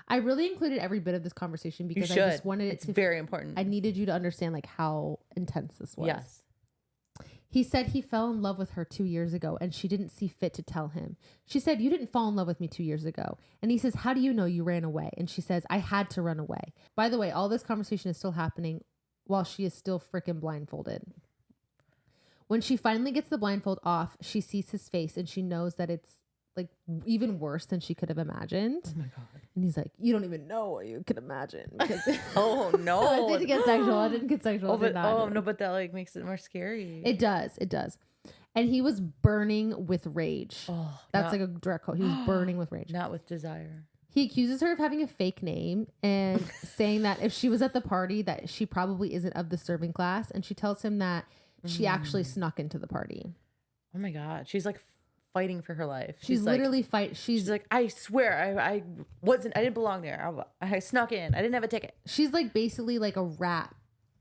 I really included every bit of this conversation because I just wanted it's very important. I needed you to understand like how intense this was. Yes. He said he fell in love with her 2 years ago and she didn't see fit to tell him. She said, you didn't fall in love with me 2 years ago. And he says, how do you know? You ran away? And she says, I had to run away. By the way, all this conversation is still happening while she is still freaking blindfolded. When she finally gets the blindfold off, she sees his face and she knows that it's like even worse than she could have imagined. Oh my God. And he's like, you don't even know what you could imagine. Oh no. I didn't get sexual. I didn't get sexual. But that like makes it more scary. It does. And he was burning with rage. Oh, that's like a direct quote. He was burning with rage. Not with desire. He accuses her of having a fake name and saying that if she was at the party that she probably isn't of the serving class. And she tells him that she actually snuck into the party. Oh my God. She's like fighting for her life. She's literally She's like, I swear I didn't belong there. I snuck in. I didn't have a ticket. She's like basically like a rat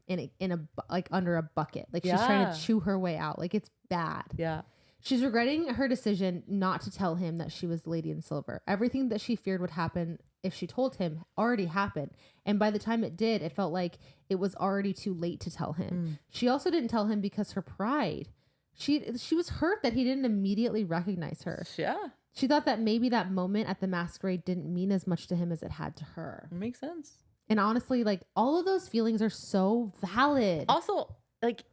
in a like under a bucket. Like she's trying to chew her way out. Like it's bad. Yeah. She's regretting her decision not to tell him that she was the lady in silver. Everything that she feared would happen if she told him already happened. And by the time it did, it felt like it was already too late to tell him. She also didn't tell him because her pride. She was hurt that he didn't immediately recognize her. Yeah. She thought that maybe that moment at the masquerade didn't mean as much to him as it had to her. It makes sense. And honestly, like all of those feelings are so valid. Also, like,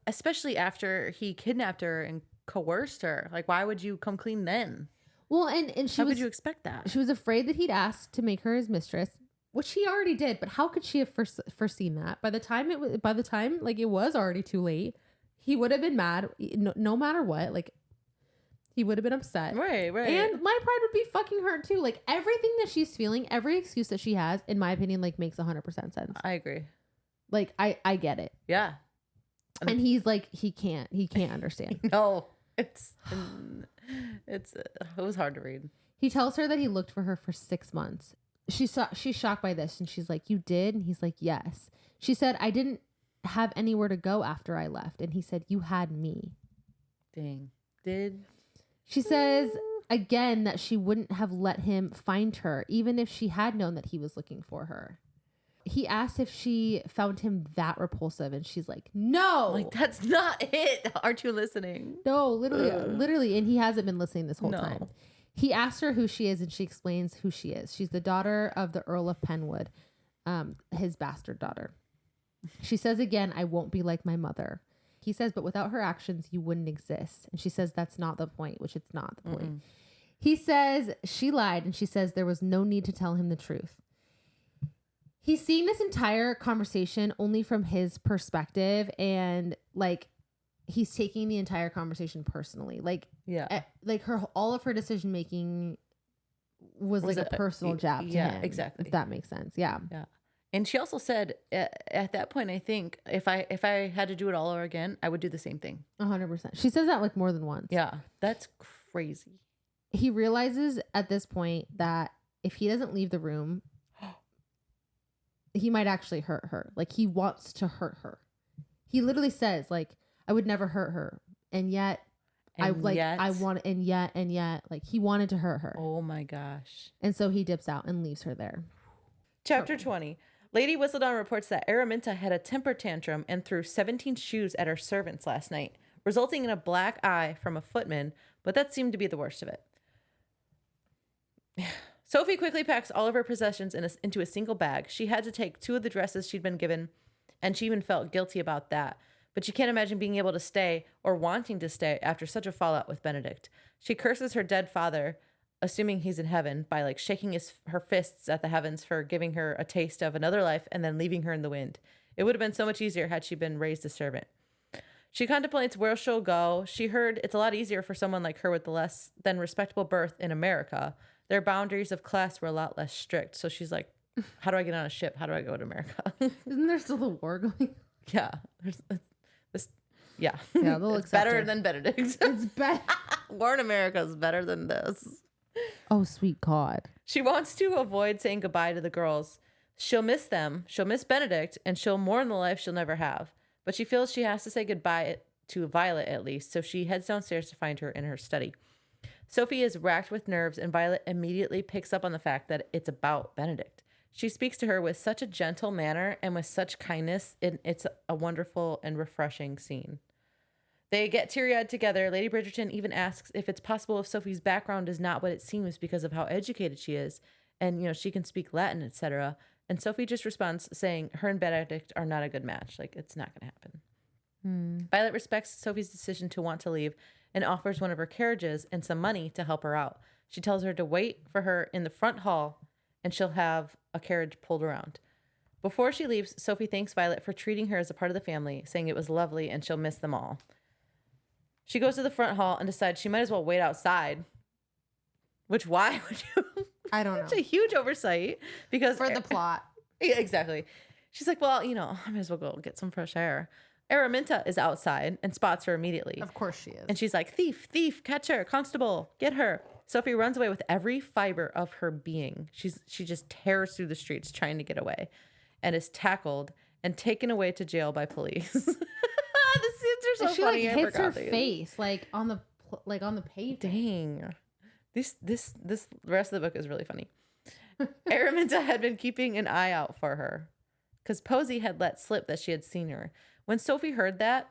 especially after he kidnapped her and coerced her. Like, why would you come clean then? Well, and how could you expect that? She was afraid that he'd ask to make her his mistress, which he already did. But how could she have foreseen that? By the time like it was already too late, he would have been mad no matter what. Like he would have been upset. Right. And my pride would be fucking hurt too. Like everything that she's feeling, every excuse that she has, in my opinion, like makes 100% sense. I agree. Like I get it. Yeah. And he's like, he can't understand. No, it was hard to read. He tells her that he looked for her for 6 months. She's shocked by this. And she's like, you did? And he's like, yes. She said, I didn't have anywhere to go after I left. And he said, you had me. Dang. Did she says again that she wouldn't have let him find her even if she had known that he was looking for her. He asked if she found him that repulsive and she's like, no, like that's not it. Aren't you listening? No, literally. And he hasn't been listening this whole time. He asked her who she is and she explains who she is. She's the daughter of the Earl of Penwood, his bastard daughter. She says again, I won't be like my mother. He says, but without her actions, you wouldn't exist. And she says, that's not the point, which it's not the point. He says she lied and she says there was no need to tell him the truth. He's seeing this entire conversation only from his perspective and like he's taking the entire conversation personally. Like, like all of her decision making was like a personal jab to him. Exactly. If that makes sense. Yeah. And she also said at that point, I think if I had to do it all over again, I would do the same thing. 100%. She says that like more than once. Yeah. That's crazy. He realizes at this point that if he doesn't leave the room, he might actually hurt her. Like he wants to hurt her. He literally says like, I would never hurt her. And yet like he wanted to hurt her. Oh my gosh. And so he dips out and leaves her there. Chapter 20. Lady Whistledown reports that Araminta had a temper tantrum and threw 17 shoes at her servants last night, resulting in a black eye from a footman, but that seemed to be the worst of it. Sophie quickly packs all of her possessions into a single bag. She had to take 2 of the dresses she'd been given, and she even felt guilty about that. But she can't imagine being able to stay or wanting to stay after such a fallout with Benedict. She curses her dead father, assuming he's in heaven, by like shaking her fists at the heavens for giving her a taste of another life and then leaving her in the wind. It would have been so much easier had she been raised a servant. She contemplates where she'll go. She heard it's a lot easier for someone like her with the less than respectable birth in America. Their boundaries of class were a lot less strict. So she's like, how do I get on a ship? How do I go to America? Isn't there still the war going? Yeah. Yeah. They'll it's better than Benedict. It's better. War in America is better than this. Oh, sweet God. She wants to avoid saying goodbye to the girls. She'll miss them. She'll miss Benedict, and she'll mourn the life she'll never have. But she feels she has to say goodbye to Violet at least, so she heads downstairs to find her in her study. Sophie is racked with nerves, and Violet immediately picks up on the fact that it's about Benedict. She speaks to her with such a gentle manner and with such kindness, and it's a wonderful and refreshing scene. They get teary-eyed together. Lady Bridgerton even asks if it's possible if Sophie's background is not what it seems because of how educated she is, and she can speak Latin, etc. And Sophie just responds saying her and Benedict are not a good match. Like, it's not going to happen. Violet respects Sophie's decision to want to leave and offers one of her carriages and some money to help her out. She tells her to wait for her in the front hall and she'll have a carriage pulled around. Before she leaves, Sophie thanks Violet for treating her as a part of the family, saying it was lovely and she'll miss them all. She goes to the front hall and decides she might as well wait outside. Which, why would you? I don't know. It's a huge oversight because For the plot. Yeah, exactly. She's like, well, I might as well go get some fresh air. Araminta is outside and spots her immediately. Of course she is. And she's like, thief, catch her, constable, get her. Sophie runs away with every fiber of her being. She just tears through the streets trying to get away and is tackled and taken away to jail by police. The scenes are so she funny. like hits her face like on the pavement. Dang. This rest of the book is really funny. Araminta had been keeping an eye out for her because Posey had let slip that she had seen her. When Sophie heard that,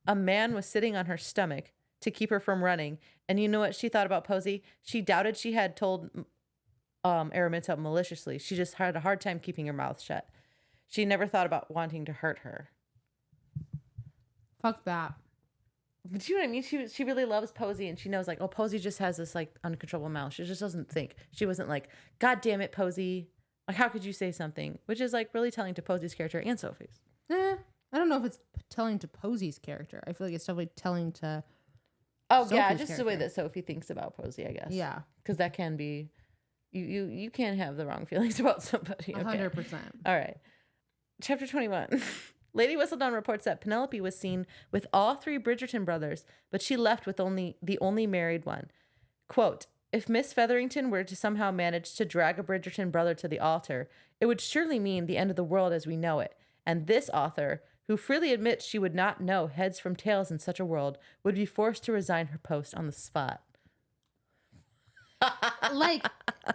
a man was sitting on her stomach to keep her from running. And you know what she thought about Posey? She doubted she had told Araminta maliciously. She just had a hard time keeping her mouth shut. She never thought about wanting to hurt her. Fuck that. But you know what I mean? She really loves Posey, and she knows like, oh, Posey just has this like uncontrollable mouth. She just doesn't think. She wasn't like, God damn it, Posey. Like, how could you say something? Which is like really telling to Posey's character and Sophie's. I don't know if it's telling to Posey's character. I feel like it's definitely telling to Sophie's just character. the way that Sophie thinks about Posey, I guess. Yeah. Because that can be, you can't have the wrong feelings about somebody. Okay. 100%. All right. Chapter 21. Lady Whistledown reports that Penelope was seen with all three Bridgerton brothers, but she left with the only married one. Quote, if Miss Featherington were to somehow manage to drag a Bridgerton brother to the altar, it would surely mean the end of the world as we know it. And this author, who freely admits she would not know heads from tails in such a world, would be forced to resign her post on the spot. Like,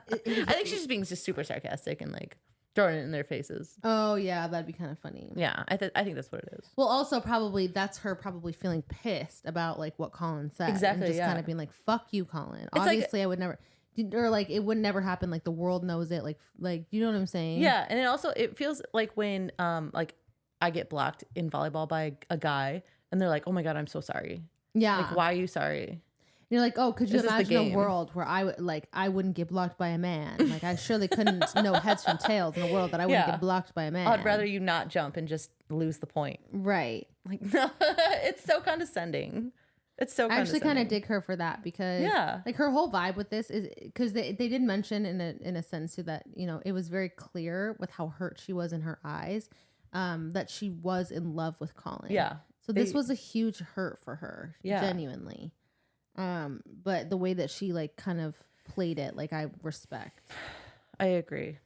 I think she's just being just super sarcastic and like throwing it in their faces. oh yeah, that'd be kind of funny. Yeah, I think that's what it is. Well, also probably that's her probably feeling pissed about like what Colin said. Exactly, And just yeah. kind of being like, fuck you, Colin. like- Obviously I would never, or like it would never happen. Like the world knows it. Like, you know what I'm saying? Yeah, and it feels like when like I get blocked in volleyball by a guy and they're like, oh my God, I'm so sorry. Yeah. Like, why are you sorry? You're like, oh, could you This is the imagine a game. world where I wouldn't get blocked by a man? Like I surely couldn't know heads from tails in a world that I wouldn't Yeah. get blocked by a man. I'd rather you not jump and just lose the point. Right. Like, no, it's so condescending. It's so I actually condescending. kind of dig her for that because Yeah. like her whole vibe with this is because they did mention in a sense too that it was very clear with how hurt she was in her eyes that she was in love with Colin. Yeah. So this was a huge hurt for her. Yeah. Genuinely. But the way that she like kind of played it, like I respect. I agree.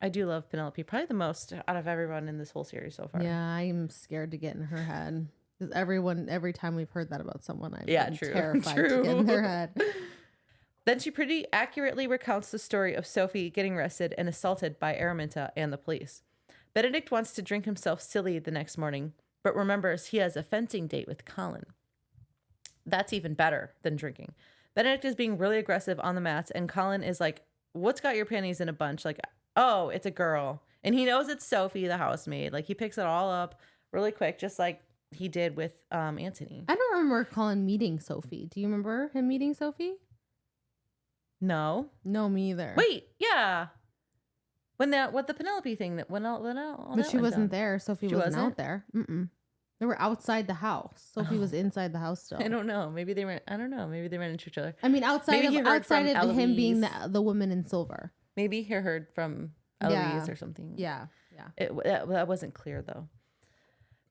I do love Penelope probably the most out of everyone in this whole series so far. Yeah, I'm scared to get in her head. Because every time we've heard that about someone, I've been true. terrified to get in their head. Then she pretty accurately recounts the story of Sophie getting arrested and assaulted by Araminta and the police. Benedict wants to drink himself silly the next morning, but remembers he has a fencing date with Colin. That's even better than drinking. Benedict is being really aggressive on the mats, and Colin is like, what's got your panties in a bunch? Like, oh, it's a girl. And he knows it's Sophie, the housemaid. Like, he picks it all up really quick, just like he did with Anthony. I don't remember Colin meeting Sophie. Do you remember him meeting Sophie? No. No, me either. Wait, yeah. When the Penelope thing that went out. But she wasn't there. Sophie She wasn't wasn't? out there. Mm-mm. They were outside the house. Sophie was inside the house still. I don't know. Maybe they ran. I don't know. Maybe they ran into each other. I mean, outside Maybe he heard from of him being Eloise. the woman in silver. Maybe he heard from Yeah. Eloise or something. Yeah. That wasn't clear though.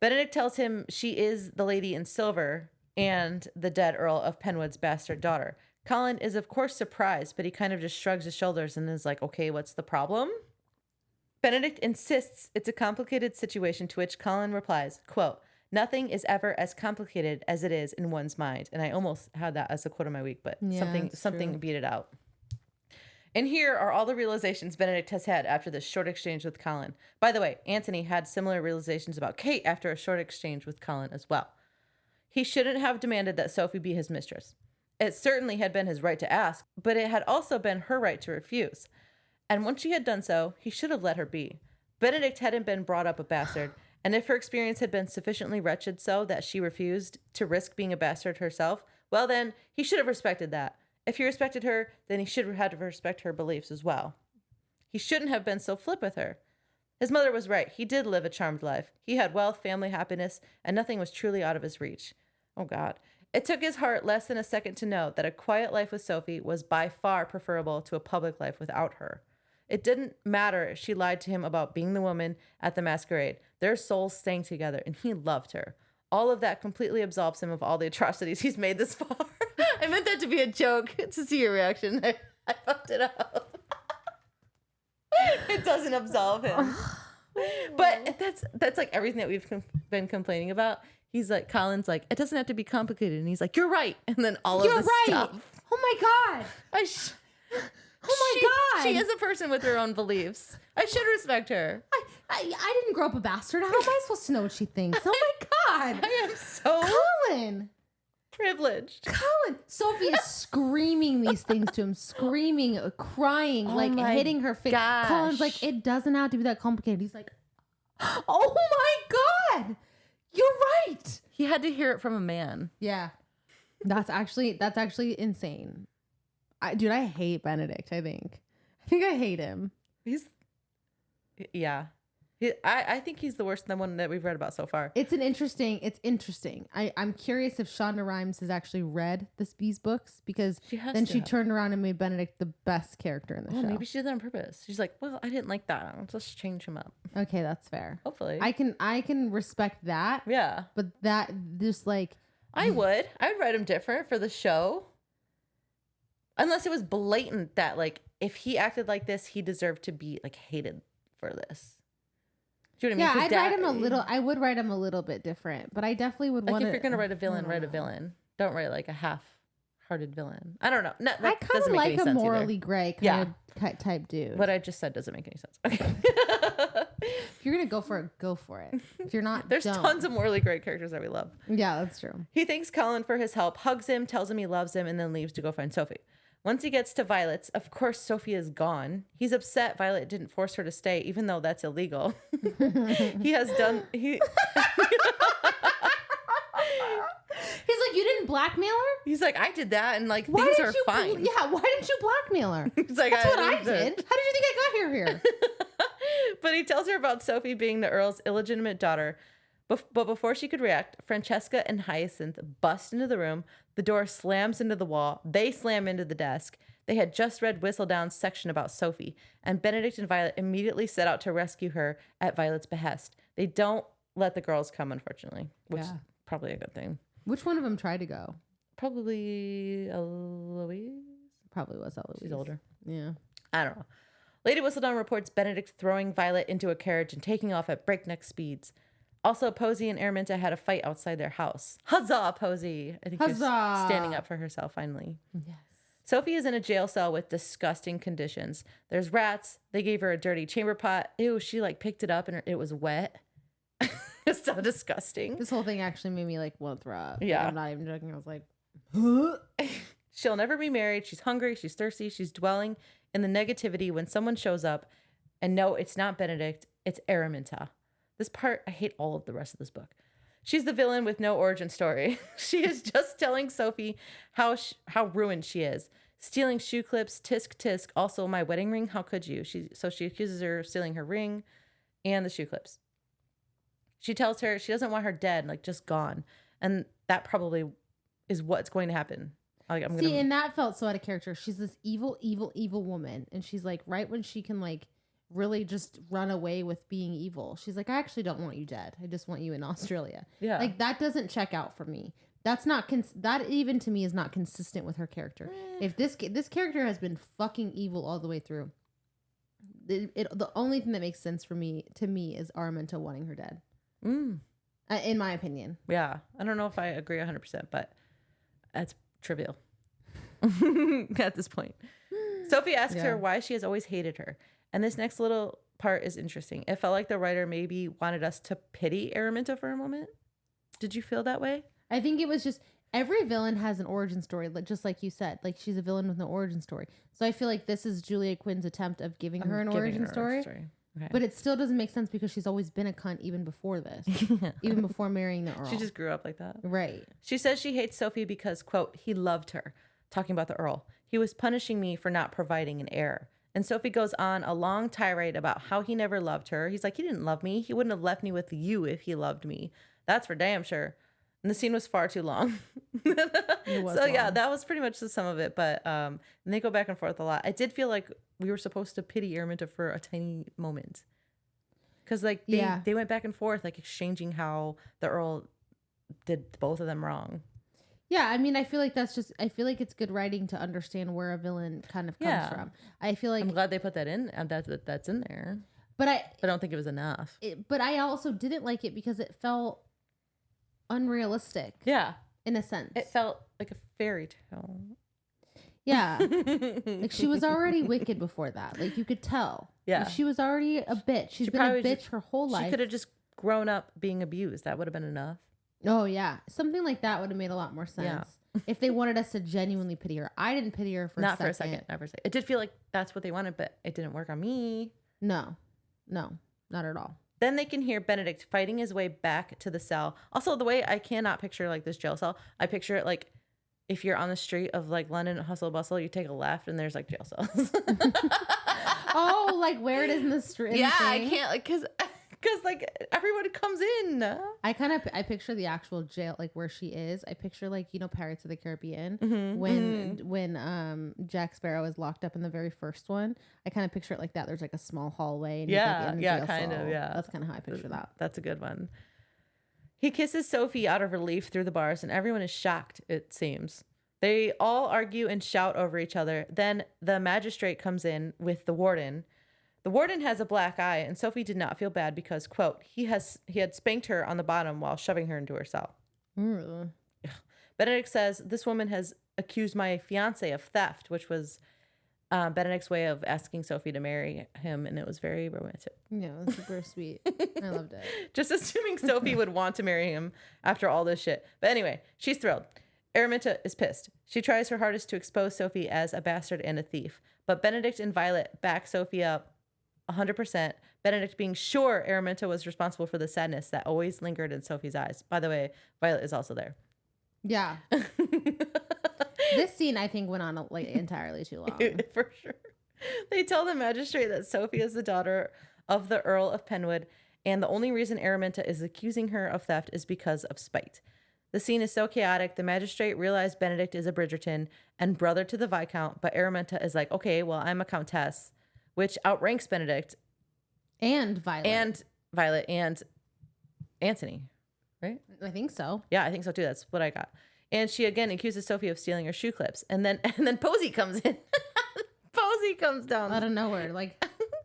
Benedict tells him she is the lady in silver and the dead Earl of Penwood's bastard daughter. Colin is of course surprised, but he kind of just shrugs his shoulders and is like, okay, what's the problem? Benedict insists it's a complicated situation, to which Colin replies, quote, Nothing is ever as complicated as it is in one's mind. And I almost had that as a quote of my week, but something beat it out. And here are all the realizations Benedict has had after this short exchange with Colin. By the way, Anthony had similar realizations about Kate after a short exchange with Colin as well. He shouldn't have demanded that Sophie be his mistress. It certainly had been his right to ask, but it had also been her right to refuse. And once she had done so, he should have let her be. Benedict hadn't been brought up a bastard, and if her experience had been sufficiently wretched so that she refused to risk being a bastard herself, well then, he should have respected that. If he respected her, then he should have had to respect her beliefs as well. He shouldn't have been so flip with her. His mother was right. He did live a charmed life. He had wealth, family, happiness, and nothing was truly out of his reach. Oh, God. It took his heart less than a second to know that a quiet life with Sophie was by far preferable to a public life without her. It didn't matter if she lied to him about being the woman at the masquerade. Their souls sang together, and he loved her. All of that completely absolves him of all the atrocities he's made this far. I meant that to be a joke to see your reaction. I fucked it up. It doesn't absolve him. But that's like everything that we've been complaining about. He's like, Colin's like, it doesn't have to be complicated. And he's like, you're right. And then all of this stuff. Oh my God. God. She is a person with her own beliefs. I should respect her. I didn't grow up a bastard. How am I supposed to know what she thinks? Oh my God. I am so Colin. Privileged. Colin. Sophie is screaming these things to him, screaming, crying, like hitting her face. Gosh. Colin's like, it doesn't have to be that complicated. He's like, oh my God. You're right. He had to hear it from a man. Yeah. That's actually insane. I hate Benedict, I think I hate him. I think he's the worst than the one that we've read about so far. It's interesting. I'm curious if Shonda Rhimes has actually read these books, because she turned around and made Benedict the best character in the show. Maybe she did that on purpose. She's like, well, I didn't like that. Let's change him up. Okay, that's fair. Hopefully. I can respect that. Yeah. But that just like... I would write him different for the show. Unless it was blatant that, like, if he acted like this, he deserved to be, like, hated for this. Do you know what I mean? Yeah, I would write him a little bit different, but I definitely would want to... Like, if you're going to write a villain, write a villain. Don't write, like, a half-hearted villain. I don't know. No, I kind of like a morally gray kind of type dude. What I just said doesn't make any sense. Okay. If you're going to go for it, go for it. If you're not, There's tons of morally great characters that we love. Yeah, that's true. He thanks Colin for his help, hugs him, tells him he loves him, and then leaves to go find Sophie. Once he gets to Violet's, of course, Sophie is gone. He's upset Violet didn't force her to stay, even though that's illegal. He's like, you didn't blackmail her? He's like, I did that, and like things are fine. Why didn't you blackmail her? He's like, that's what I did. How did you think I got here? But he tells her about Sophie being the Earl's illegitimate daughter. But before she could react, Francesca and Hyacinth bust into the room. The door slams into the wall. They slam into the desk. They had just read Whistledown's section about Sophie, and Benedict and Violet immediately set out to rescue her at Violet's behest. They don't let the girls come, unfortunately, which is probably a good thing. Which one of them tried to go? Probably Eloise. Probably was Eloise. She's older. Yeah. I don't know. Lady Whistledown reports Benedict throwing Violet into a carriage and taking off at breakneck speeds. Also, Posey and Araminta had a fight outside their house. Huzzah, Posey! I think she's standing up for herself finally. Yes. Sophie is in a jail cell with disgusting conditions. There's rats. They gave her a dirty chamber pot. Ew, she like picked it up and it was wet. It's so disgusting. This whole thing actually made me like want to throw up. Yeah. Like, I'm not even joking. I was like, huh? She'll never be married. She's hungry. She's thirsty. She's dwelling in the negativity when someone shows up. And no, it's not Benedict. It's Araminta. This part, I hate all of the rest of this book. She's the villain with no origin story. She is just telling Sophie how ruined she is. Stealing shoe clips, tisk tisk. Also, my wedding ring. How could you? So she accuses her of stealing her ring and the shoe clips. She tells her she doesn't want her dead, like just gone. And that probably is what's going to happen. Like, and that felt so out of character. She's this evil, evil, evil woman. And she's like, right when she can like really just run away with being evil, she's like, I actually don't want you dead. I just want you in Australia. Yeah. Like that doesn't check out for me. That's not, that even to me is not consistent with her character. If this character has been fucking evil all the way through, the only thing that makes sense to me is Araminta wanting her dead. in my opinion. Yeah. I don't know if I agree 100%, but that's trivial at this point. Sophie asks her why she has always hated her. And this next little part is interesting. It felt like the writer maybe wanted us to pity Araminta for a moment. Did you feel that way? I think it was just every villain has an origin story, just like you said. Like she's a villain with an origin story. So I feel like this is Julia Quinn's attempt of giving her an origin story. Okay. But it still doesn't make sense because she's always been a cunt even before this. Even before marrying the Earl. She just grew up like that. Right. She says she hates Sophie because, quote, he loved her. Talking about the Earl. He was punishing me for not providing an heir. And Sophie goes on a long tirade about how he never loved her. He's like, he didn't love me. He wouldn't have left me with you if he loved me. That's for damn sure. And the scene was far too long. Yeah, that was pretty much the sum of it. But and they go back and forth a lot. I did feel like we were supposed to pity Araminta for a tiny moment. Because like they went back and forth, like exchanging how the Earl did both of them wrong. Yeah, I mean, I feel like it's good writing to understand where a villain kind of comes from. I feel like I'm glad they put that in, and that's in there. But I don't think it was enough. But I also didn't like it because it felt unrealistic. Yeah, in a sense, it felt like a fairy tale. Yeah, like she was already wicked before that. Like you could tell. Yeah, like, she was already a bitch. She's been a bitch her whole life. She could have just grown up being abused. That would have been enough. Oh, yeah. Something like that would have made a lot more sense. Yeah. If they wanted us to genuinely pity her. I didn't pity her for a second. Not for a second. Not for a second. It did feel like that's what they wanted, but it didn't work on me. No, not at all. Then they can hear Benedict fighting his way back to the cell. Also, the way I cannot picture like this jail cell, I picture it like if you're on the street of like London hustle bustle, you take a left and there's like jail cells. Oh, like where it is in the street. Yeah, I can't like because like everyone comes in. I picture the actual jail, like where she is. I picture like, you know, Pirates of the Caribbean when Jack Sparrow is locked up in the very first one. I kind of picture it like that. There's like a small hallway. And that's kind of how I picture that. That's a good one. He kisses Sophie out of relief through the bars, and everyone is shocked. It seems they all argue and shout over each other. Then the magistrate comes in with the warden. The warden has a black eye, and Sophie did not feel bad because, quote, he had spanked her on the bottom while shoving her into her cell. Benedict says, this woman has accused my fiance of theft, which was Benedict's way of asking Sophie to marry him, and it was very romantic. Yeah, it was super sweet. I loved it. Just assuming Sophie would want to marry him after all this shit. But anyway, she's thrilled. Araminta is pissed. She tries her hardest to expose Sophie as a bastard and a thief, but Benedict and Violet back Sophie up 100%, Benedict being sure Araminta was responsible for the sadness that always lingered in Sophie's eyes. By the way, Violet is also there. Yeah. This scene, I think, went on like entirely too long. For sure. They tell the magistrate that Sophie is the daughter of the Earl of Penwood, and the only reason Araminta is accusing her of theft is because of spite. The scene is so chaotic, the magistrate realized Benedict is a Bridgerton and brother to the Viscount, but Araminta is like, okay, well, I'm a countess, which outranks Benedict and Violet and Anthony, right? I think so. Yeah, I think so too. That's what I got. And she again accuses Sophie of stealing her shoe clips, and then Posey comes in. Posey comes down out of nowhere, like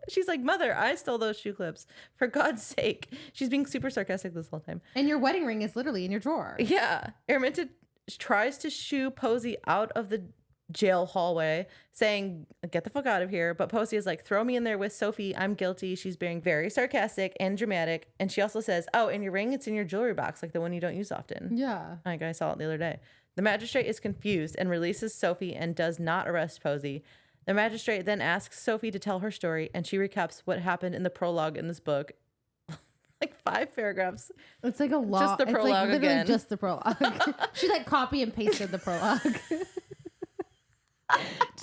she's like, "Mother, I stole those shoe clips. For God's sake!" She's being super sarcastic this whole time. And your wedding ring is literally in your drawer. Yeah, Araminta tries to shoo Posey out of the jail hallway, saying, "Get the fuck out of here." But Posey is like, "Throw me in there with Sophie. I'm guilty." She's being very sarcastic and dramatic. And she also says, "Oh, and your ring, it's in your jewelry box, like the one you don't use often." Yeah. Like I saw it the other day. The magistrate is confused and releases Sophie and does not arrest Posey. The magistrate then asks Sophie to tell her story, and she recaps what happened in the prologue in this book. Like 5 paragraphs. It's like a lot. Just the prologue again. Just the prologue. She like copy and pasted the prologue.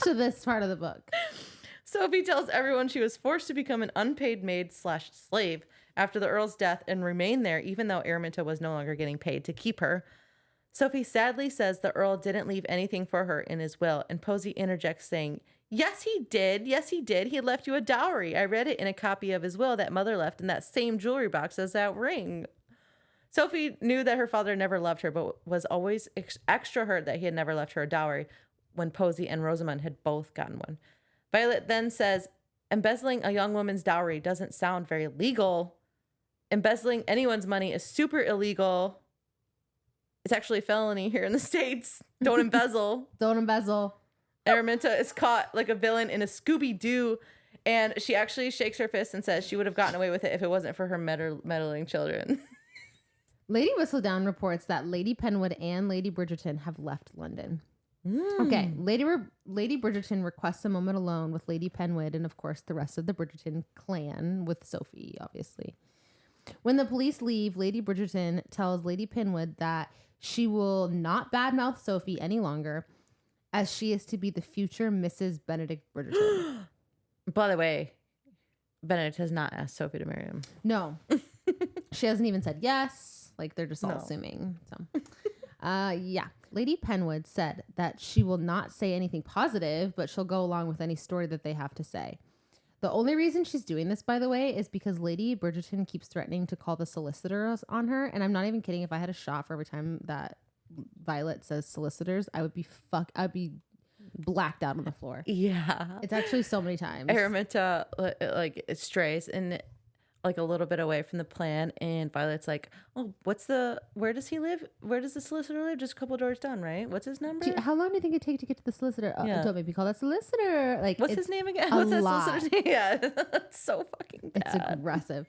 To this part of the book. Sophie tells everyone she was forced to become an unpaid maid/slave after the Earl's death and remain there even though Araminta was no longer getting paid to keep her. Sophie sadly says the Earl didn't leave anything for her in his will, and Posey interjects saying, "Yes, he did. Yes, he did. He left you a dowry. I read it in a copy of his will that Mother left in that same jewelry box as that ring." Sophie knew that her father never loved her, but was always extra hurt that he had never left her a dowry when Posey and Rosamund had both gotten one. Violet then says, "Embezzling a young woman's dowry doesn't sound very legal." Embezzling anyone's money is super illegal. It's actually a felony here in the States. Don't embezzle. Don't embezzle. Araminta is caught like a villain in a Scooby-Doo, and she actually shakes her fist and says she would have gotten away with it if it wasn't for her meddling children. Lady Whistledown reports that Lady Penwood and Lady Bridgerton have left London. Okay, Lady Bridgerton requests a moment alone with Lady Penwood and, of course, the rest of the Bridgerton clan with Sophie, obviously. When the police leave, Lady Bridgerton tells Lady Penwood that she will not badmouth Sophie any longer, as she is to be the future Mrs. Benedict Bridgerton. By the way, Benedict has not asked Sophie to marry him. No. She hasn't even said yes. Like, they're just all assuming. So, yeah. Lady Penwood said that she will not say anything positive, but she'll go along with any story that they have to say. The only reason she's doing this, by the way, is because Lady Bridgerton keeps threatening to call the solicitors on her. And I'm not even kidding. If I had a shot for every time that Violet says solicitors, I'd be blacked out on the floor. Yeah. It's actually so many times. Araminta like strays and like a little bit away from the plan, and Violet's like, oh, where does he live? Where does the solicitor live? Just a couple doors down, right? What's his number? How long do you think it take to get to the solicitor? Don't make me call that solicitor. Like, what's his name again? What's that solicitor's name? Yeah, that's so fucking bad. It's aggressive.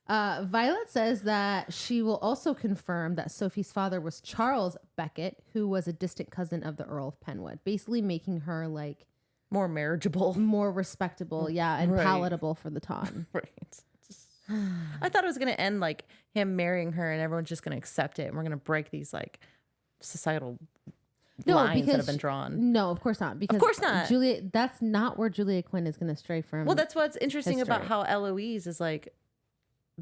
Violet says that she will also confirm that Sophie's father was Charles Beckett, who was a distant cousin of the Earl of Penwood, basically making her like more marriageable, more respectable, and palatable for the time. Right. I thought it was going to end like him marrying her and everyone's just going to accept it and we're going to break these like societal lines that have been drawn. No, of course not. Because of course not. That's not where Julia Quinn is going to stray from. Well, that's what's interesting about how Eloise is like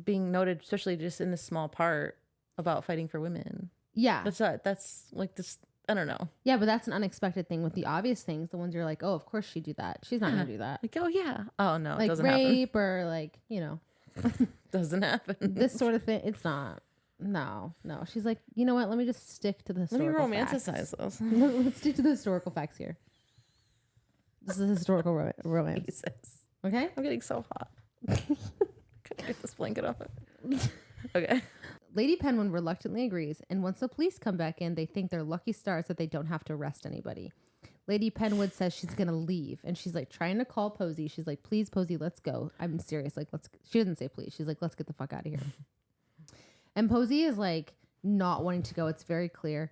being noted, especially just in this small part about fighting for women. Yeah. That's like this, I don't know. Yeah, but that's an unexpected thing with the obvious things. The ones you're like, oh, of course she'd do that. She's not going to do that. Like, oh yeah. Oh no, like it doesn't rape happen. Or like, you know. Doesn't happen. This sort of thing, it's not. No. She's like, you know what? Let me just stick to the historical facts. Let me romanticize those. Let's stick to the historical facts here. This is historical romance. Jesus. Okay? I'm getting so hot. Gotta get this blanket off it. Okay. Lady Penwood reluctantly agrees, and once the police come back in, they think they're lucky stars that they don't have to arrest anybody. Lady Penwood says she's going to leave, and she's like trying to call Posey. She's like, please, Posey, let's go. I'm serious. Like, she doesn't say please. She's like, let's get the fuck out of here. And Posey is like not wanting to go. It's very clear.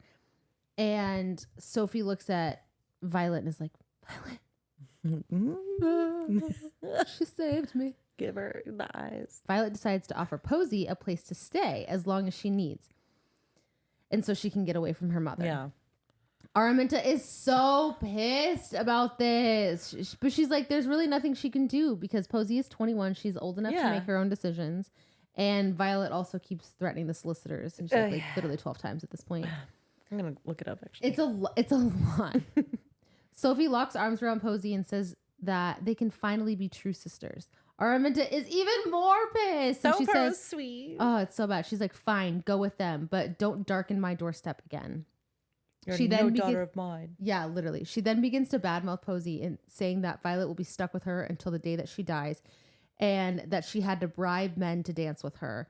And Sophie looks at Violet and is like, Violet, she saved me. Give her the eyes. Violet decides to offer Posey a place to stay as long as she needs. And so she can get away from her mother. Yeah. Araminta is so pissed about this. But she's like, there's really nothing she can do because Posey is 21. She's old enough to make her own decisions. And Violet also keeps threatening the solicitors. And she's like literally 12 times at this point. I'm going to look it up, actually. It's a lot. Sophie locks arms around Posey and says that they can finally be true sisters. Araminta is even more pissed. And she says, sweet. Oh, it's so bad. She's like, fine, go with them, but don't darken my doorstep again. You're no daughter of mine. Yeah, literally. She then begins to badmouth Posey and saying that Violet will be stuck with her until the day that she dies and that she had to bribe men to dance with her.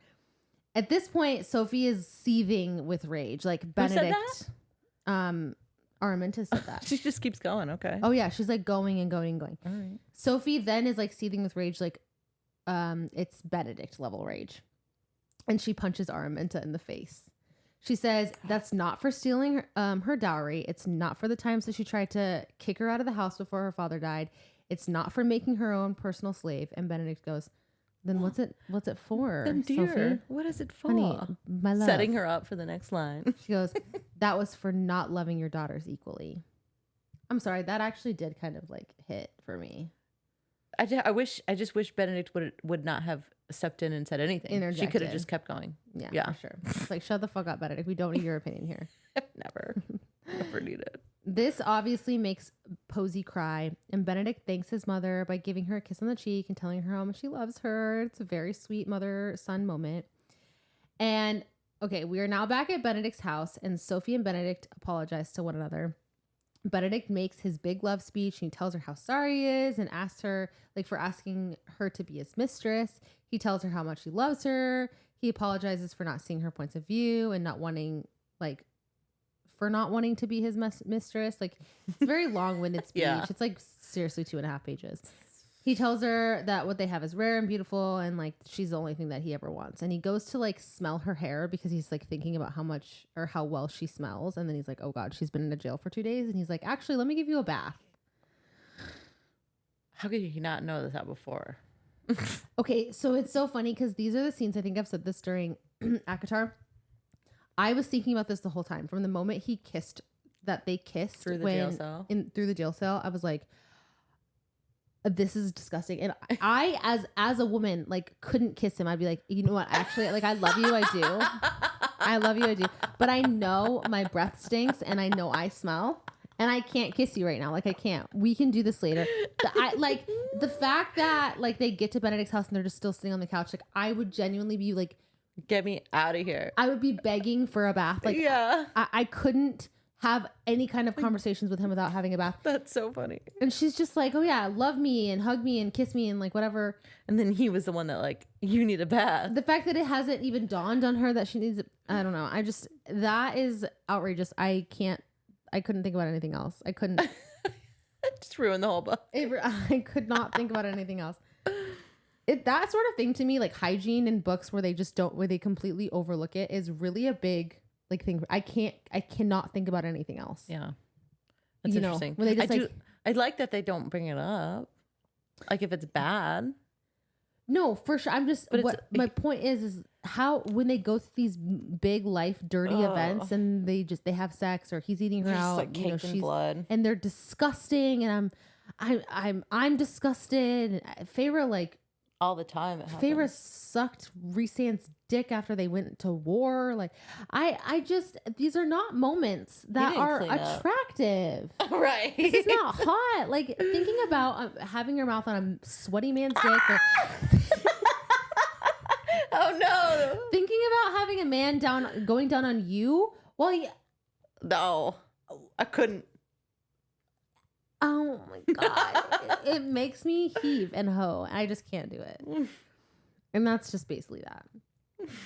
At this point, Sophie is seething with rage. Like Benedict. Who said that? Araminta said that. She just keeps going. Okay. Oh yeah. She's like going and going and going. All right. Sophie then is like seething with rage. Like it's Benedict level rage. And she punches Araminta in the face. She says that's not for stealing her dowry. It's not for the times that she tried to kick her out of the house before her father died. It's not for making her own personal slave. And Benedict goes, then what's it for? Then dear, Sophie? what is it for? Honey, my love. Setting her up for the next line. She goes, that was for not loving your daughters equally. I'm sorry. That actually did kind of like hit for me. I just wish Benedict would not have stepped in and said anything. Interjected. She could have just kept going. Yeah, for sure. It's like, shut the fuck up, Benedict. We don't need your opinion here. Never need it. This obviously makes Posey cry, and Benedict thanks his mother by giving her a kiss on the cheek and telling her how much he loves her. It's a very sweet mother-son moment. And okay, we are now back at Benedict's house, and Sophie and Benedict apologize to one another. Benedict makes his big love speech and he tells her how sorry he is and asks her like for asking her to be his mistress. He tells her how much he loves her. He apologizes for not seeing her points of view and not wanting to be his mistress. Like, it's a very long-winded speech. Yeah. It's like seriously 2.5 pages. He tells her that what they have is rare and beautiful, and like she's the only thing that he ever wants. And he goes to like smell her hair because he's like thinking about how much or how well she smells. And then he's like, oh God, she's been in a jail for 2 days. And he's like, actually, let me give you a bath. How could he not know this out before? Okay, so it's so funny because these are the scenes. I think I've said this during ACOTAR. I was thinking about this the whole time from the moment they kissed Through the jail cell. Through the jail cell. I was like, this is disgusting. And I as a woman, like, couldn't kiss him. I'd be like, you know what? Actually, like, I love you. I do. I love you. I do. But I know my breath stinks and I know I smell and I can't kiss you right now. Like, I can't. We can do this later. The fact that like they get to Benedict's house and they're just still sitting on the couch. Like, I would genuinely be like, get me out of here. I would be begging for a bath. Like, yeah. I couldn't have any kind of conversations with him without having a bath. That's so funny. And she's just like, oh yeah, love me and hug me and kiss me and like whatever. And then he was the one that like, you need a bath. The fact that it hasn't even dawned on her that she needs I don't know. That is outrageous. I couldn't think about anything else. I couldn't. Just ruined the whole book. I could not think about anything else. That sort of thing to me, like hygiene in books where they completely overlook it, is really a big like thing. I cannot think about anything else. Yeah. That's interesting. When they just I like that they don't bring it up. Like if it's bad. No, for sure. My point is how when they go through these big life dirty events and they have sex or he's eating her out, like caked in blood, and they're disgusting, and I'm disgusted. Feyre like all the time. Feyre sucked Rhysand's dick after they went to war. Like these are not moments that are attractive. Right. This is not hot. Like thinking about having your mouth on a sweaty man's dick. Oh no. Thinking about having a man going down on you. Well, no, I couldn't. Oh my God. it makes me heave and hoe. I just can't do it. And that's just basically that.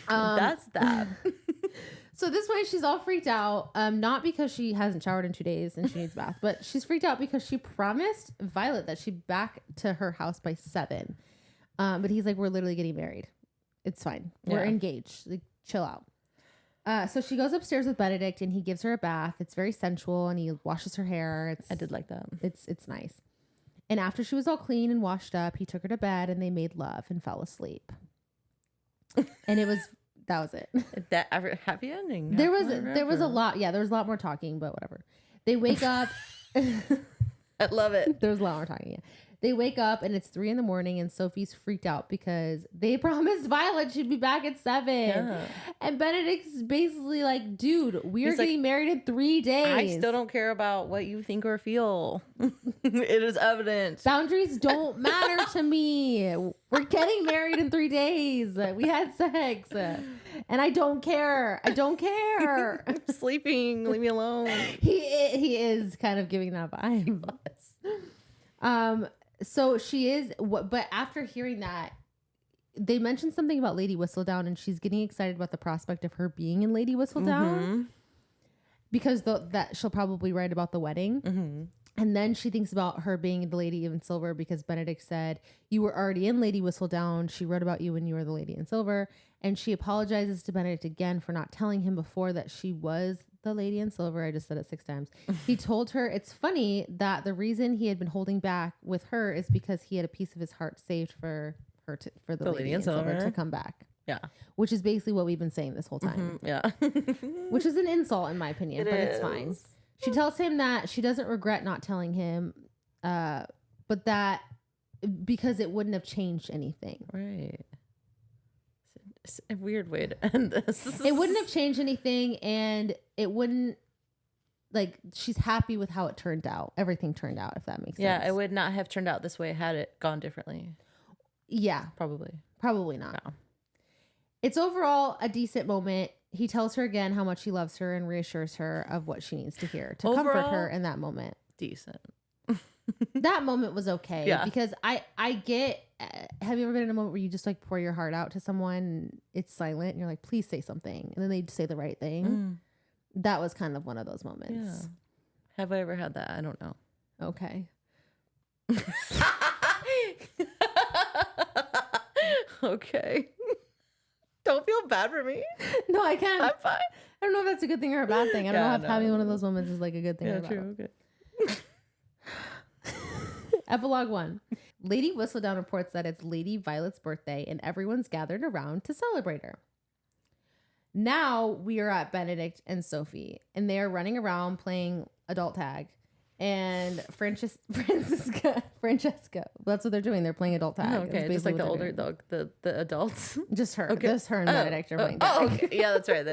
That's that. So this way she's all freaked out. Not because she hasn't showered in 2 days and she needs a bath, but she's freaked out because she promised Violet that she'd back to her house by 7. But he's like, we're literally getting married. It's fine. We're engaged. Like, chill out. So she goes upstairs with Benedict and he gives her a bath. It's very sensual and he washes her hair. I did like that. It's nice. And after she was all clean and washed up, he took her to bed and they made love and fell asleep. And that was it. That happy ending. There was a lot. Yeah, there was a lot more talking, but whatever. They wake up. I love it. There's a lot more talking. Yeah. They wake up and it's 3 a.m. and Sophie's freaked out because they promised Violet she'd be back at 7. Yeah. And Benedict's basically like, dude, we're getting married in 3 days. I still don't care about what you think or feel. It is evident. Boundaries don't matter to me. We're getting married in 3 days. We had sex. And I don't care. I don't care. I'm sleeping. Leave me alone. He is kind of giving that vibe. So she is, but after hearing that, they mentioned something about Lady Whistledown, and she's getting excited about the prospect of her being in Lady Whistledown because that she'll probably write about the wedding. Mm-hmm. And then she thinks about her being the Lady in Silver because Benedict said, you were already in Lady Whistledown. She wrote about you when you were the Lady in Silver. And she apologizes to Benedict again for not telling him before that she was the Lady in Silver. I just said it 6 times. He told her it's funny that the reason he had been holding back with her is because he had a piece of his heart saved for her for the Lady in Silver to come back. Yeah. Which is basically what we've been saying this whole time. Mm-hmm. Yeah. Which is an insult in my opinion, it's fine. She tells him that she doesn't regret not telling him, but that because it wouldn't have changed anything. Right. It's a weird way to end this. It wouldn't have changed anything, and it wouldn't, like, she's happy with how it turned out. Everything turned out, if that makes sense. Yeah, it would not have turned out this way had it gone differently. Yeah. Probably not. No. It's overall a decent moment. He tells her again how much he loves her and reassures her of what she needs to hear to comfort her in that moment. Decent. That moment was okay. Yeah. Because I get, have you ever been in a moment where you just like pour your heart out to someone and it's silent and you're like, please say something. And then they say the right thing. That was kind of one of those moments. Yeah. Have I ever had that? I don't know. Okay. Okay. Don't feel bad for me. No, I can't. I'm fine. I don't know if that's a good thing or a bad thing. I don't know if having one of those moments is like a good thing or a bad thing. Okay. Epilogue 1. Lady Whistledown reports that it's Lady Violet's birthday and everyone's gathered around to celebrate her. Now we are at Benedict and Sophie, and they are running around playing adult tag. And Francesca, that's what they're doing. They're playing adult tag. Oh, okay, just like the older dog, the adults. Just her. Okay. Just her and Benedict are playing tag. Oh, okay. Yeah, that's right.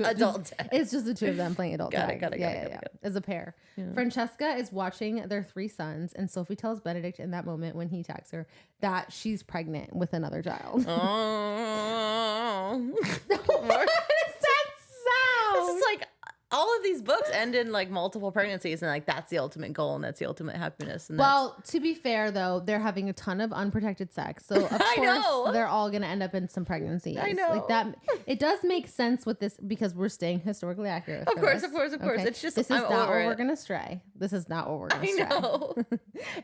Adult tag. It's just the two of them playing adult tag. Got it. As a pair. Yeah. Francesca is watching their 3 sons, and Sophie tells Benedict in that moment when he tags her that she's pregnant with another child. Oh. What is that sound? This is like all of these books end in like multiple pregnancies, and like that's the ultimate goal and that's the ultimate happiness. And well, to be fair though, they're having a ton of unprotected sex, so of course they're all gonna end up in some pregnancies. I know, like that. It does make sense with this because we're staying historically accurate. Of course. Okay? It's just this is not where we're gonna stray. This is not what we're gonna stray. I know.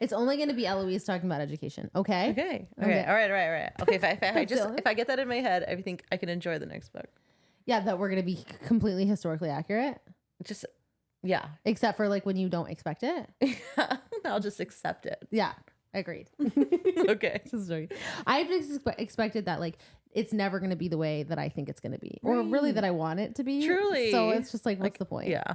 It's only gonna be Eloise talking about education. Okay. All right. Okay, if I get that in my head, I think I can enjoy the next book. Yeah, that we're gonna be completely historically accurate. Just, yeah. Except for like when you don't expect it. Yeah, I'll just accept it. Yeah, agreed. Okay. I've expected that like it's never going to be the way that I think it's going to be, or really that I want it to be. Truly. So it's just like, what's the point? Yeah.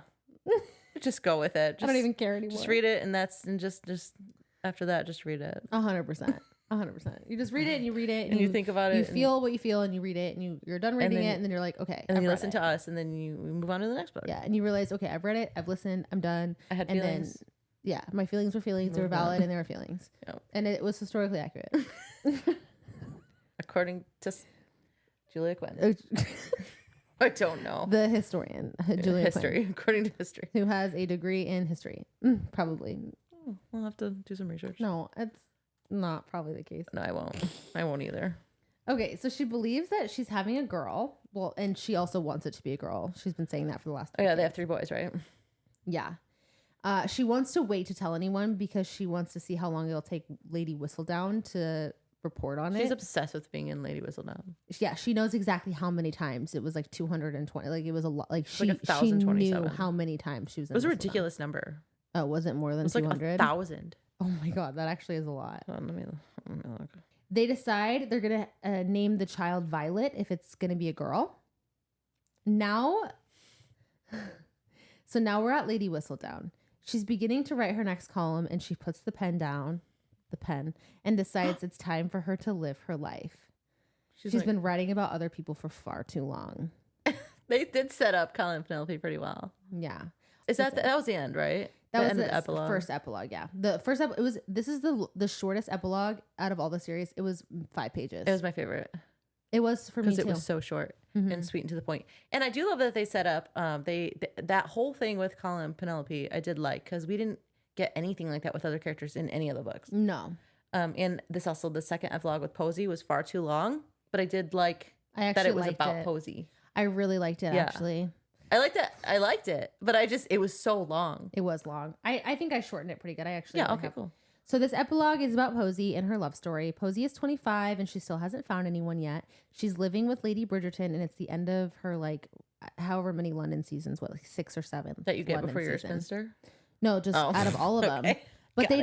Just go with it. I don't even care anymore. Just read it, and just after that, just read it. 100%. 100%. You just read it and you read it and you think about it. You feel what you feel and you read it and you're done reading it and then you're like, okay. And then you listen to us and then you move on to the next book. Yeah. And you realize, okay, I've read it. I've listened. I'm done. I had feelings. Then, my feelings were feelings. They were valid and they were feelings. Yep. And it was historically accurate. According to Julia Quinn. I don't know. The historian, Julia Quinn. According to history. Who has a degree in history. Probably. We'll have to do some research. No, it's not probably the case. No, I won't. I won't either. Okay, so she believes that she's having a girl. Well, and she also wants it to be a girl. She's been saying that for the last 3 yeah, years. they have 3 boys, right? Yeah. She wants to wait to tell anyone because she wants to see how long it'll take Lady Whistledown to report on it. She's obsessed with being in Lady Whistledown. Yeah, she knows exactly how many times. It was like 220. Like it was a lot. Like she knew how many times she was in It was a ridiculous number. Oh, was it more than 200? Like 1,000. Oh my God, that actually is a lot. Let me look. They decide they're going to name the child Violet if it's going to be a girl. Now, so now we're at Lady Whistledown. She's beginning to write her next column and she puts the pen, and decides it's time for her to live her life. She's been writing about other people for far too long. They did set up Colin and Penelope pretty well. Yeah. That was the end, right? That was end the epilogue. First epilogue, yeah. The first this is the shortest epilogue out of all the series. It was 5 pages. It was my favorite. It was for me too. Because it was so short and sweet and to the point. And I do love that they set up that whole thing with Colin and Penelope. I did like because we didn't get anything like that with other characters in any of the books. No. And this also the second epilogue with Posey was far too long, but I did like that it was about Posey. I really liked it actually. I liked it, but it was so long. It was long. I think I shortened it pretty good. I actually Cool. So this epilogue is about Posey and her love story. Posey is 25 and she still hasn't found anyone yet. She's living with Lady Bridgerton and it's the end of her like however many London seasons, like 6 or 7 that you get London before you're a seasons. spinster. No, just out of all of them. But they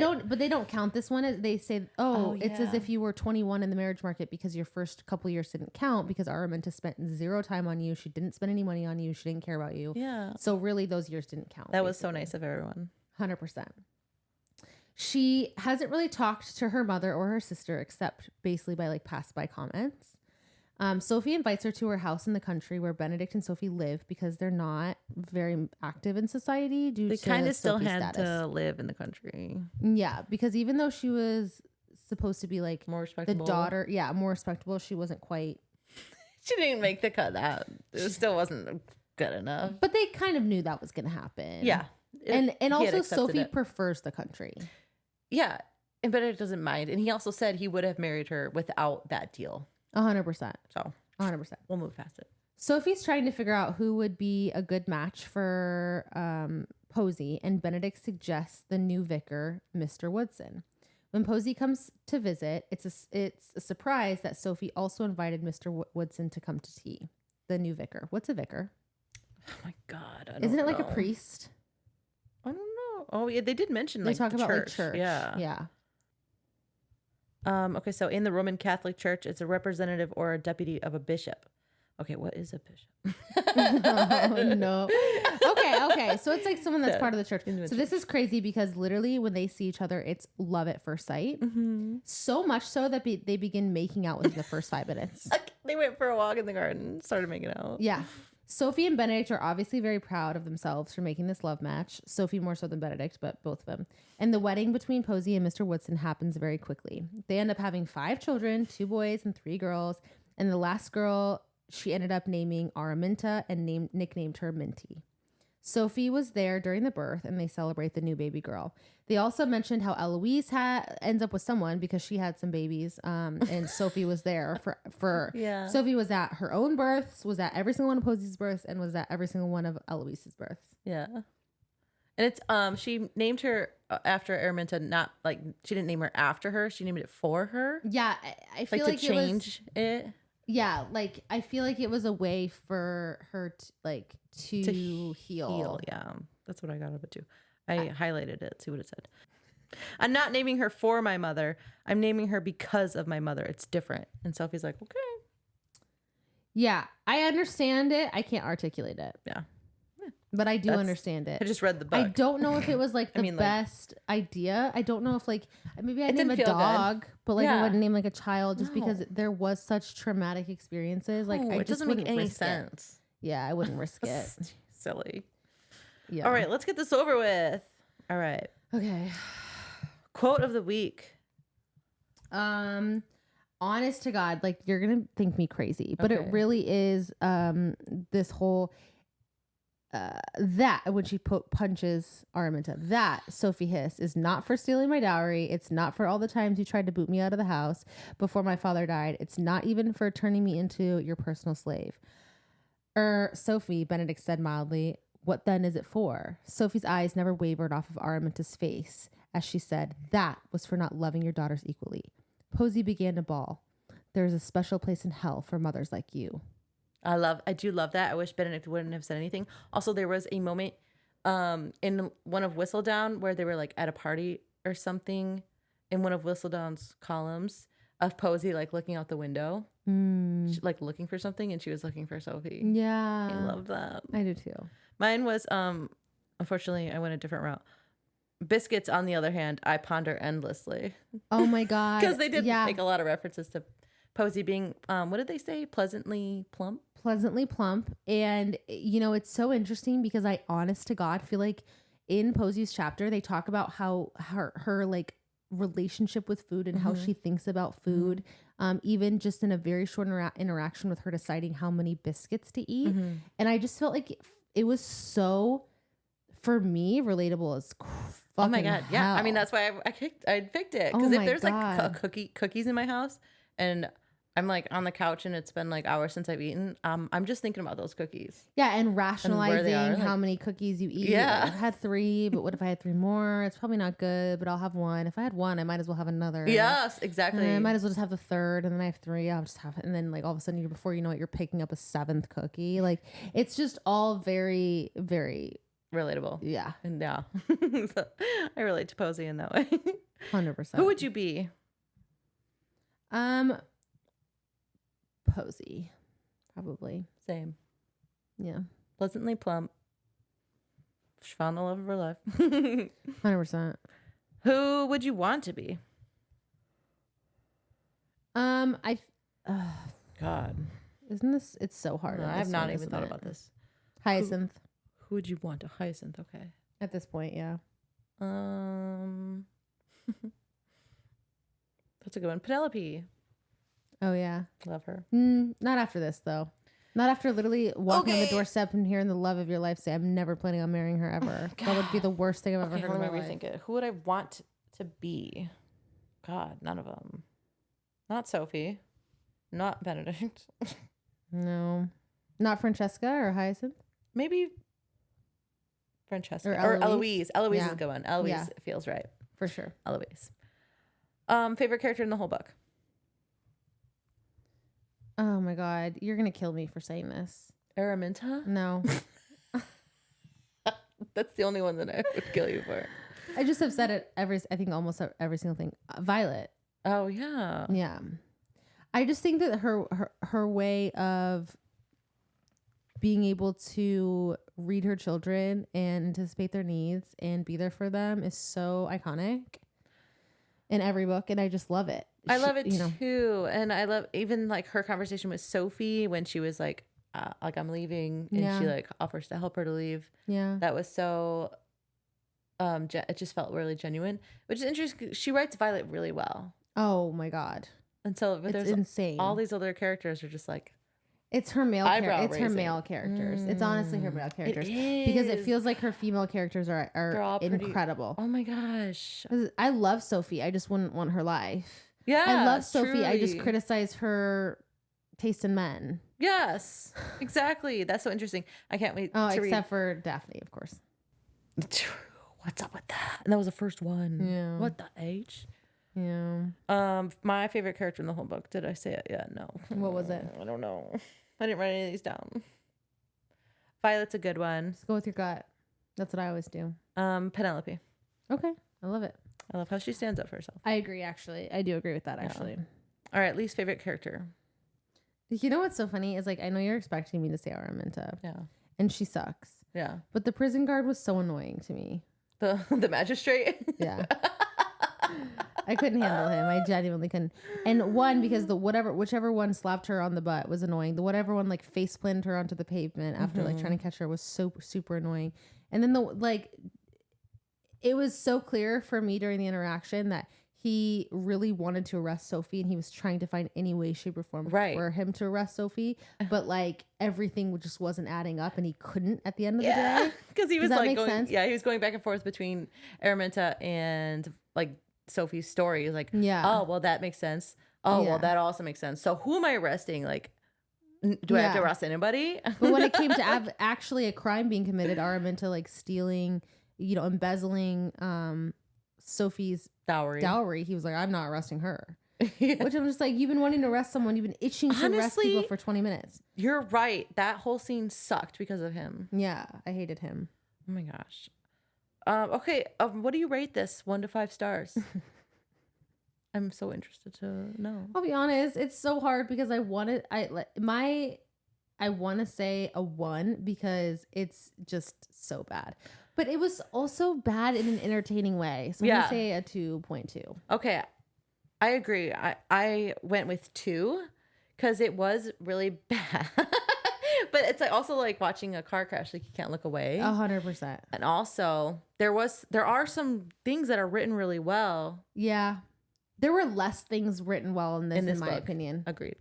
don't count this one as they say, it's as if you were 21 in the marriage market because your first couple years didn't count because Araminta spent 0 time on you. She didn't spend any money on you. She didn't care about you. Yeah. So really those years didn't count. That was so nice of everyone. 100%. She hasn't really talked to her mother or her sister except basically by like pass-by comments. Sophie invites her to her house in the country where Benedict and Sophie live because they're not very active in society due to kind of still Sophie's had status. to live in the country. Yeah, because even though she was supposed to be like more respectable, the daughter, more respectable, she wasn't quite. She didn't make the cut. That it still wasn't good enough. But they kind of knew that was going to happen. Yeah, and also Sophie prefers the country. Yeah. And Benedict doesn't mind. And he also said he would have married her without that deal. 100%. So 100%. We'll move past it. Sophie's trying to figure out who would be a good match for Posey, and Benedict suggests the new vicar, Mr. Woodson. When Posey comes to visit, it's a surprise that Sophie also invited Mr. Woodson to come to tea. The new vicar. What's a vicar? Oh my God. Isn't it like a priest? I don't know. Oh yeah, they did mention they like talk about church. Like church. Yeah. Yeah. Okay, so in the Roman Catholic Church, it's a representative or a deputy of a bishop. Okay, what is a bishop? Oh, no. Okay. So it's like someone that's part of the church. So this is crazy because literally when they see each other, it's love at first sight. Mm-hmm. So much so that they begin making out within the first 5 minutes. They went for a walk in the garden, started making out. Yeah. Sophie and Benedict are obviously very proud of themselves for making this love match. Sophie more so than Benedict, but both of them. And the wedding between Posey and Mr. Woodson happens very quickly. They end up having 5 children, 2 boys and 3 girls. And the last girl, she ended up naming Araminta and nicknamed her Minty. Sophie was there during the birth, and they celebrate the new baby girl. They also mentioned how Eloise ends up with someone because she had some babies, and Sophie was there for yeah. Sophie was at her own births, was at every single one of Posey's births, and was at every single one of Eloise's births. Yeah. And it's she named her after Araminta, not like she didn't name her after her, she named it for her. Yeah, I feel like to change it. Yeah, like I feel like it was a way for her to heal. Yeah, that's what I got of it too. I highlighted it, see what it said. I'm not naming her for my mother. I'm naming her because of my mother. It's different. And Sophie's like, okay. Yeah, I understand it. I can't articulate it. Yeah. But I do understand it. I just read the book. I don't know if it was like the best idea. I don't know if like maybe I'd name a dog, but like I wouldn't name like a child just because there was such traumatic experiences. Like I it just doesn't wouldn't make any risk sense. It. Yeah, I wouldn't risk it. Silly. Yeah. All right, let's get this over with. All right. Okay. Quote of the week. Honest to God, like you're gonna think me crazy, but it really is this whole that when she punches Araminta, that Sophie Hiss is not for stealing my dowry. It's not for all the times you tried to boot me out of the house before my father died. It's not even for turning me into your personal slave. Sophie, Benedict said mildly, what then is it for? Sophie's eyes never wavered off of Araminta's face as she said, that was for not loving your daughters equally. Posey began to bawl. There is a special place in hell for mothers like you. I do love that. I wish Benedict wouldn't have said anything. Also, there was a moment in one of Whistledown where they were like at a party or something in one of Whistledown's columns of Posey like looking out the window, like looking for something, and she was looking for Sophie. Yeah. I love that. I do too. Mine was, unfortunately, I went a different route. Biscuits, on the other hand, I ponder endlessly. Oh my God. Because they did make a lot of references to Posey being, what did they say? Pleasantly plump? Pleasantly plump. And, you know, it's so interesting because I, honest to God, feel like in Posey's chapter, they talk about how her like relationship with food and how she thinks about food, even just in a very short interaction with her deciding how many biscuits to eat. And I just felt like it was so, for me, relatable as oh my God. hell. Yeah. I mean, that's why I picked it. Because if there's like cookies in my house and I'm like on the couch and it's been like hours since I've eaten, I'm just thinking about those cookies. Yeah, and rationalizing how many cookies you eat. Yeah. I've had 3, but what if I had 3 more? It's probably not good, but I'll have 1. If I had 1, I might as well have another. Yes, exactly. I might as well just have the 3rd, and then I have 3. I'll just have it. And then like all of a sudden, before you know it, you're picking up a 7th cookie. Like it's just all very, very relatable. Yeah. And yeah. So I relate to Posey in that way. 100%. Who would you be? Posey, probably. Same. Yeah. Pleasantly plump. She found the love of her life. 100%. Who would you want to be? God. Isn't this? It's so hard. No, I have not even thought about this. Hyacinth. Who would you want? A Hyacinth. Okay. At this point, yeah. That's a good one. Penelope. Oh yeah. Love her. Not after this though. Not after literally walking on the doorstep and hearing the love of your life say, I'm never planning on marrying her ever. That would be the worst thing I've ever heard in my life. Rethink it. Who would I want to be. God, none of them. Not Sophie. Not Benedict. No. Not Francesca or Hyacinth? Maybe Francesca. Or Or Eloise. Eloise is Yeah. a good one. Eloise Yeah. feels right. For sure. Eloise. Favorite character in the whole book? Oh my God. You're going to kill me for saying this. Araminta? No. That's the only one that I would kill you for. I just have said it I think almost every single thing. Violet. Oh, yeah. Yeah. I just think that her way of being able to read her children and anticipate their needs and be there for them is so iconic in every book, and I just love it. I love it too. And I love even like her conversation with Sophie when she was like I'm leaving, and she like offers to help her to leave. Yeah. That was so it just felt really genuine, which is interesting. She writes Violet really well. Oh my God. And so It's insane. All these other characters are just like it's her male eyebrow her male characters. It's honestly her male characters. Because it feels like her female characters are incredible. Oh my gosh. I love Sophie. I just wouldn't want her life. Yeah. I love Sophie. Truly. I just criticize her taste in men. Yes. Exactly. That's so interesting. I can't wait to read. Except for Daphne, of course. True. What's up with that? And that was the first one. Yeah. What the H? Yeah. My favorite character in the whole book. Did I say it? Yeah, no. What was it? I don't know. I didn't write any of these down. Violet's a good one. Just go with your gut. That's what I always do. Penelope. Okay. I love it. I love how she stands up for herself. I agree, actually. I do agree with that, actually. All right, least favorite character. You know what's so funny is like I know you're expecting me to say Araminta. Yeah. And she sucks. Yeah. But the prison guard was so annoying to me. The magistrate? Yeah. I couldn't handle him. I genuinely couldn't. And one, because whichever one slapped her on the butt was annoying. The whatever one like face planted her onto the pavement after like trying to catch her was so super annoying. And then it was so clear for me during the interaction that he really wanted to arrest Sophie, and he was trying to find any way, shape, or form for him to arrest Sophie. But like everything just wasn't adding up, and he couldn't at the end of the day. Because he was Does that like make sense? he was going back and forth between Araminta and like Sophie's story. He was like, oh, well, that makes sense. Oh, well, that also makes sense. So who am I arresting? Like, do I have to arrest anybody? But when it came to actually a crime being committed, Araminta like stealing, embezzling Sophie's dowry, he was like, I'm not arresting her. Yeah. Which I'm just like, you've been wanting to arrest someone, you've been itching to arrest people for 20 minutes. You're right. That whole scene sucked because of him. Yeah, I hated him. Oh my gosh. Okay, what do you rate this? 1 to 5 stars. I'm so interested to know. I'll be honest, it's so hard because I want to say a 1 because it's just so bad. But it was also bad in an entertaining way. So I'm going to say a 2.2. Okay. I agree. I went with 2 because it was really bad. But it's like also like watching a car crash. Like you can't look away. 100%. And also there are some things that are written really well. Yeah. There were less things written well in this my book. opinion. Agreed.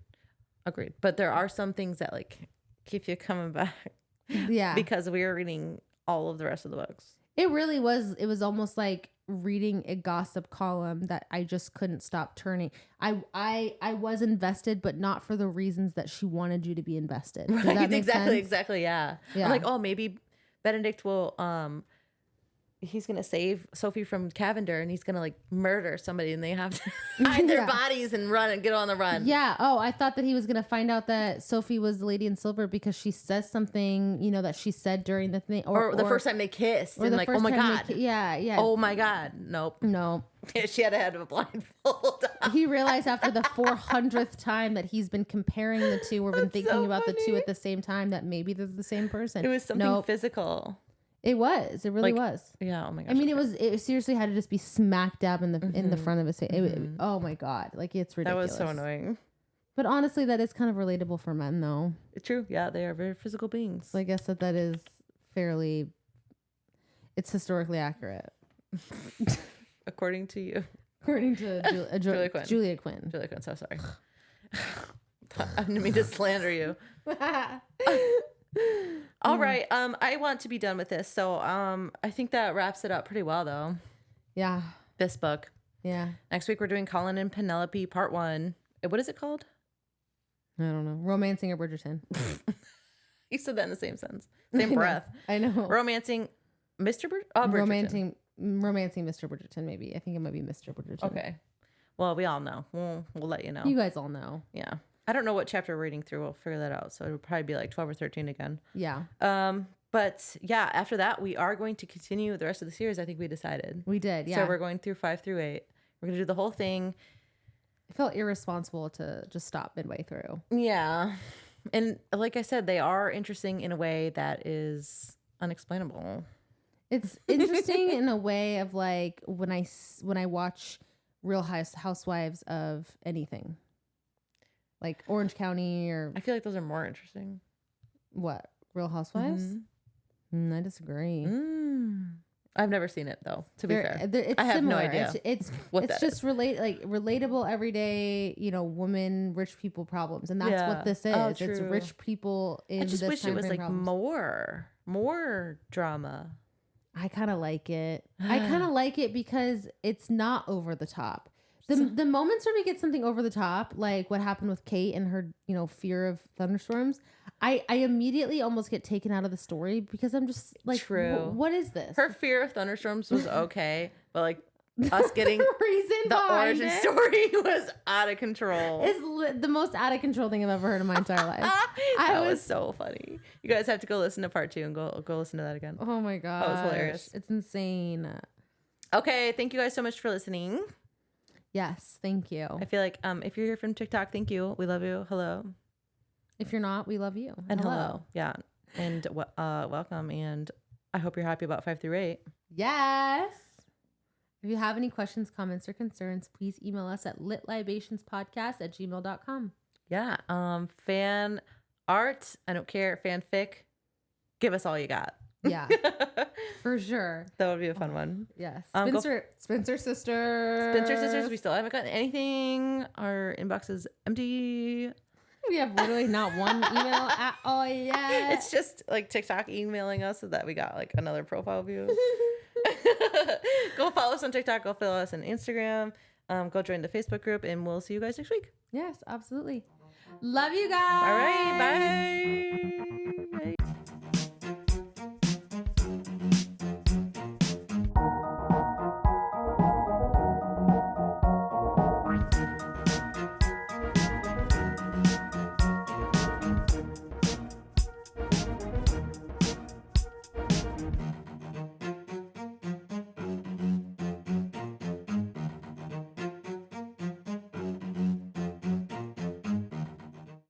But there are some things that like keep you coming back. Yeah. Because we were reading all of the rest of the books. It really was. It was almost like reading a gossip column that I just couldn't stop turning. I was invested, but not for the reasons that she wanted you to be invested. Does that make sense? Exactly. Yeah. I'm like, oh, maybe Benedict will he's gonna save Sophie from Cavender, and he's gonna like murder somebody, and they have to hide their bodies and run and get on the run. Yeah. Oh, I thought that he was gonna find out that Sophie was the lady in silver because she says something, that she said during the thing, or the first time they kissed, and like, oh my god, yeah. Oh my god, nope. No. She had to have a blindfold. He realized after the 400th time that he's been comparing the two, or been thinking about the two at the same time, that maybe they're the same person. It was something physical. It was. It really was. Yeah. Oh my gosh. I mean, it seriously had to just be smack dab in the front of his face. Oh my god! Like it's ridiculous. That was so annoying. But honestly, that is kind of relatable for men, though. It's true. Yeah, they are very physical beings. So I guess that is fairly. It's historically accurate, according to you. According to Julia Quinn. Julia Quinn. Julia Quinn. So sorry. I didn't mean to slander you. All right. I want to be done with this. So I think that wraps it up pretty well, though. Yeah. this book. Yeah. Next week we're doing Colin and Penelope Part 1. What is it called? I don't know. Romancing or Bridgerton. You said that in the same sentence. Same breath. I know. Romancing Mr. Bridgerton. Romancing Mr. Bridgerton, maybe. I think it might be Mr. Bridgerton. Okay. Well, we all know. We'll let you know. You guys all know. Yeah. I don't know what chapter we're reading through. We'll figure that out. So it'll probably be like 12 or 13 again. Yeah. But yeah, after that, we are going to continue the rest of the series. I think we decided. We did, yeah. So we're going through 5 through 8. We're going to do the whole thing. I felt irresponsible to just stop midway through. Yeah. And like I said, they are interesting in a way that is unexplainable. It's interesting in a way of like when I watch Real Housewives of anything. Like Orange County or... I feel like those are more interesting. What? Real Housewives? I disagree. I've never seen it though, to be fair. It's I have similar. no idea It's just relatable everyday, women, rich people problems. And that's what this is. Oh, it's true. rich people in this I just wish it was like problems. more drama. I kind of like it. I kind of like it because it's not over the top. The moments where we get something over the top, like what happened with Kate and her, fear of thunderstorms, I immediately almost get taken out of the story because I'm just like, True. What is this? Her fear of thunderstorms was okay, but like us getting reason the origin story was out of control. It's the most out of control thing I've ever heard in my entire life. That was so funny. You guys have to go listen to part 2 and go listen to that again. Oh my god, that was hilarious. It's insane. Okay, thank you guys so much for listening. Yes, thank you. I feel like if you're here from TikTok, thank you. We love you. Hello. If you're not, we love you. And hello. Yeah. And welcome. And I hope you're happy about 5 through 8. Yes. If you have any questions, comments, or concerns, please email us at litlibationspodcast@gmail.com. Yeah. Fan art. I don't care. Fanfic. Give us all you got. Yeah, for sure. That would be a fun one. Yes. Spencer Sisters. We still haven't gotten anything. Our inbox is empty. We have literally not one email at all yet. It's just like TikTok emailing us so that we got like another profile view. Go follow us on TikTok. Go follow us on Instagram. Go join the Facebook group, and we'll see you guys next week. Yes, absolutely. Love you guys. All right. Bye. Bye.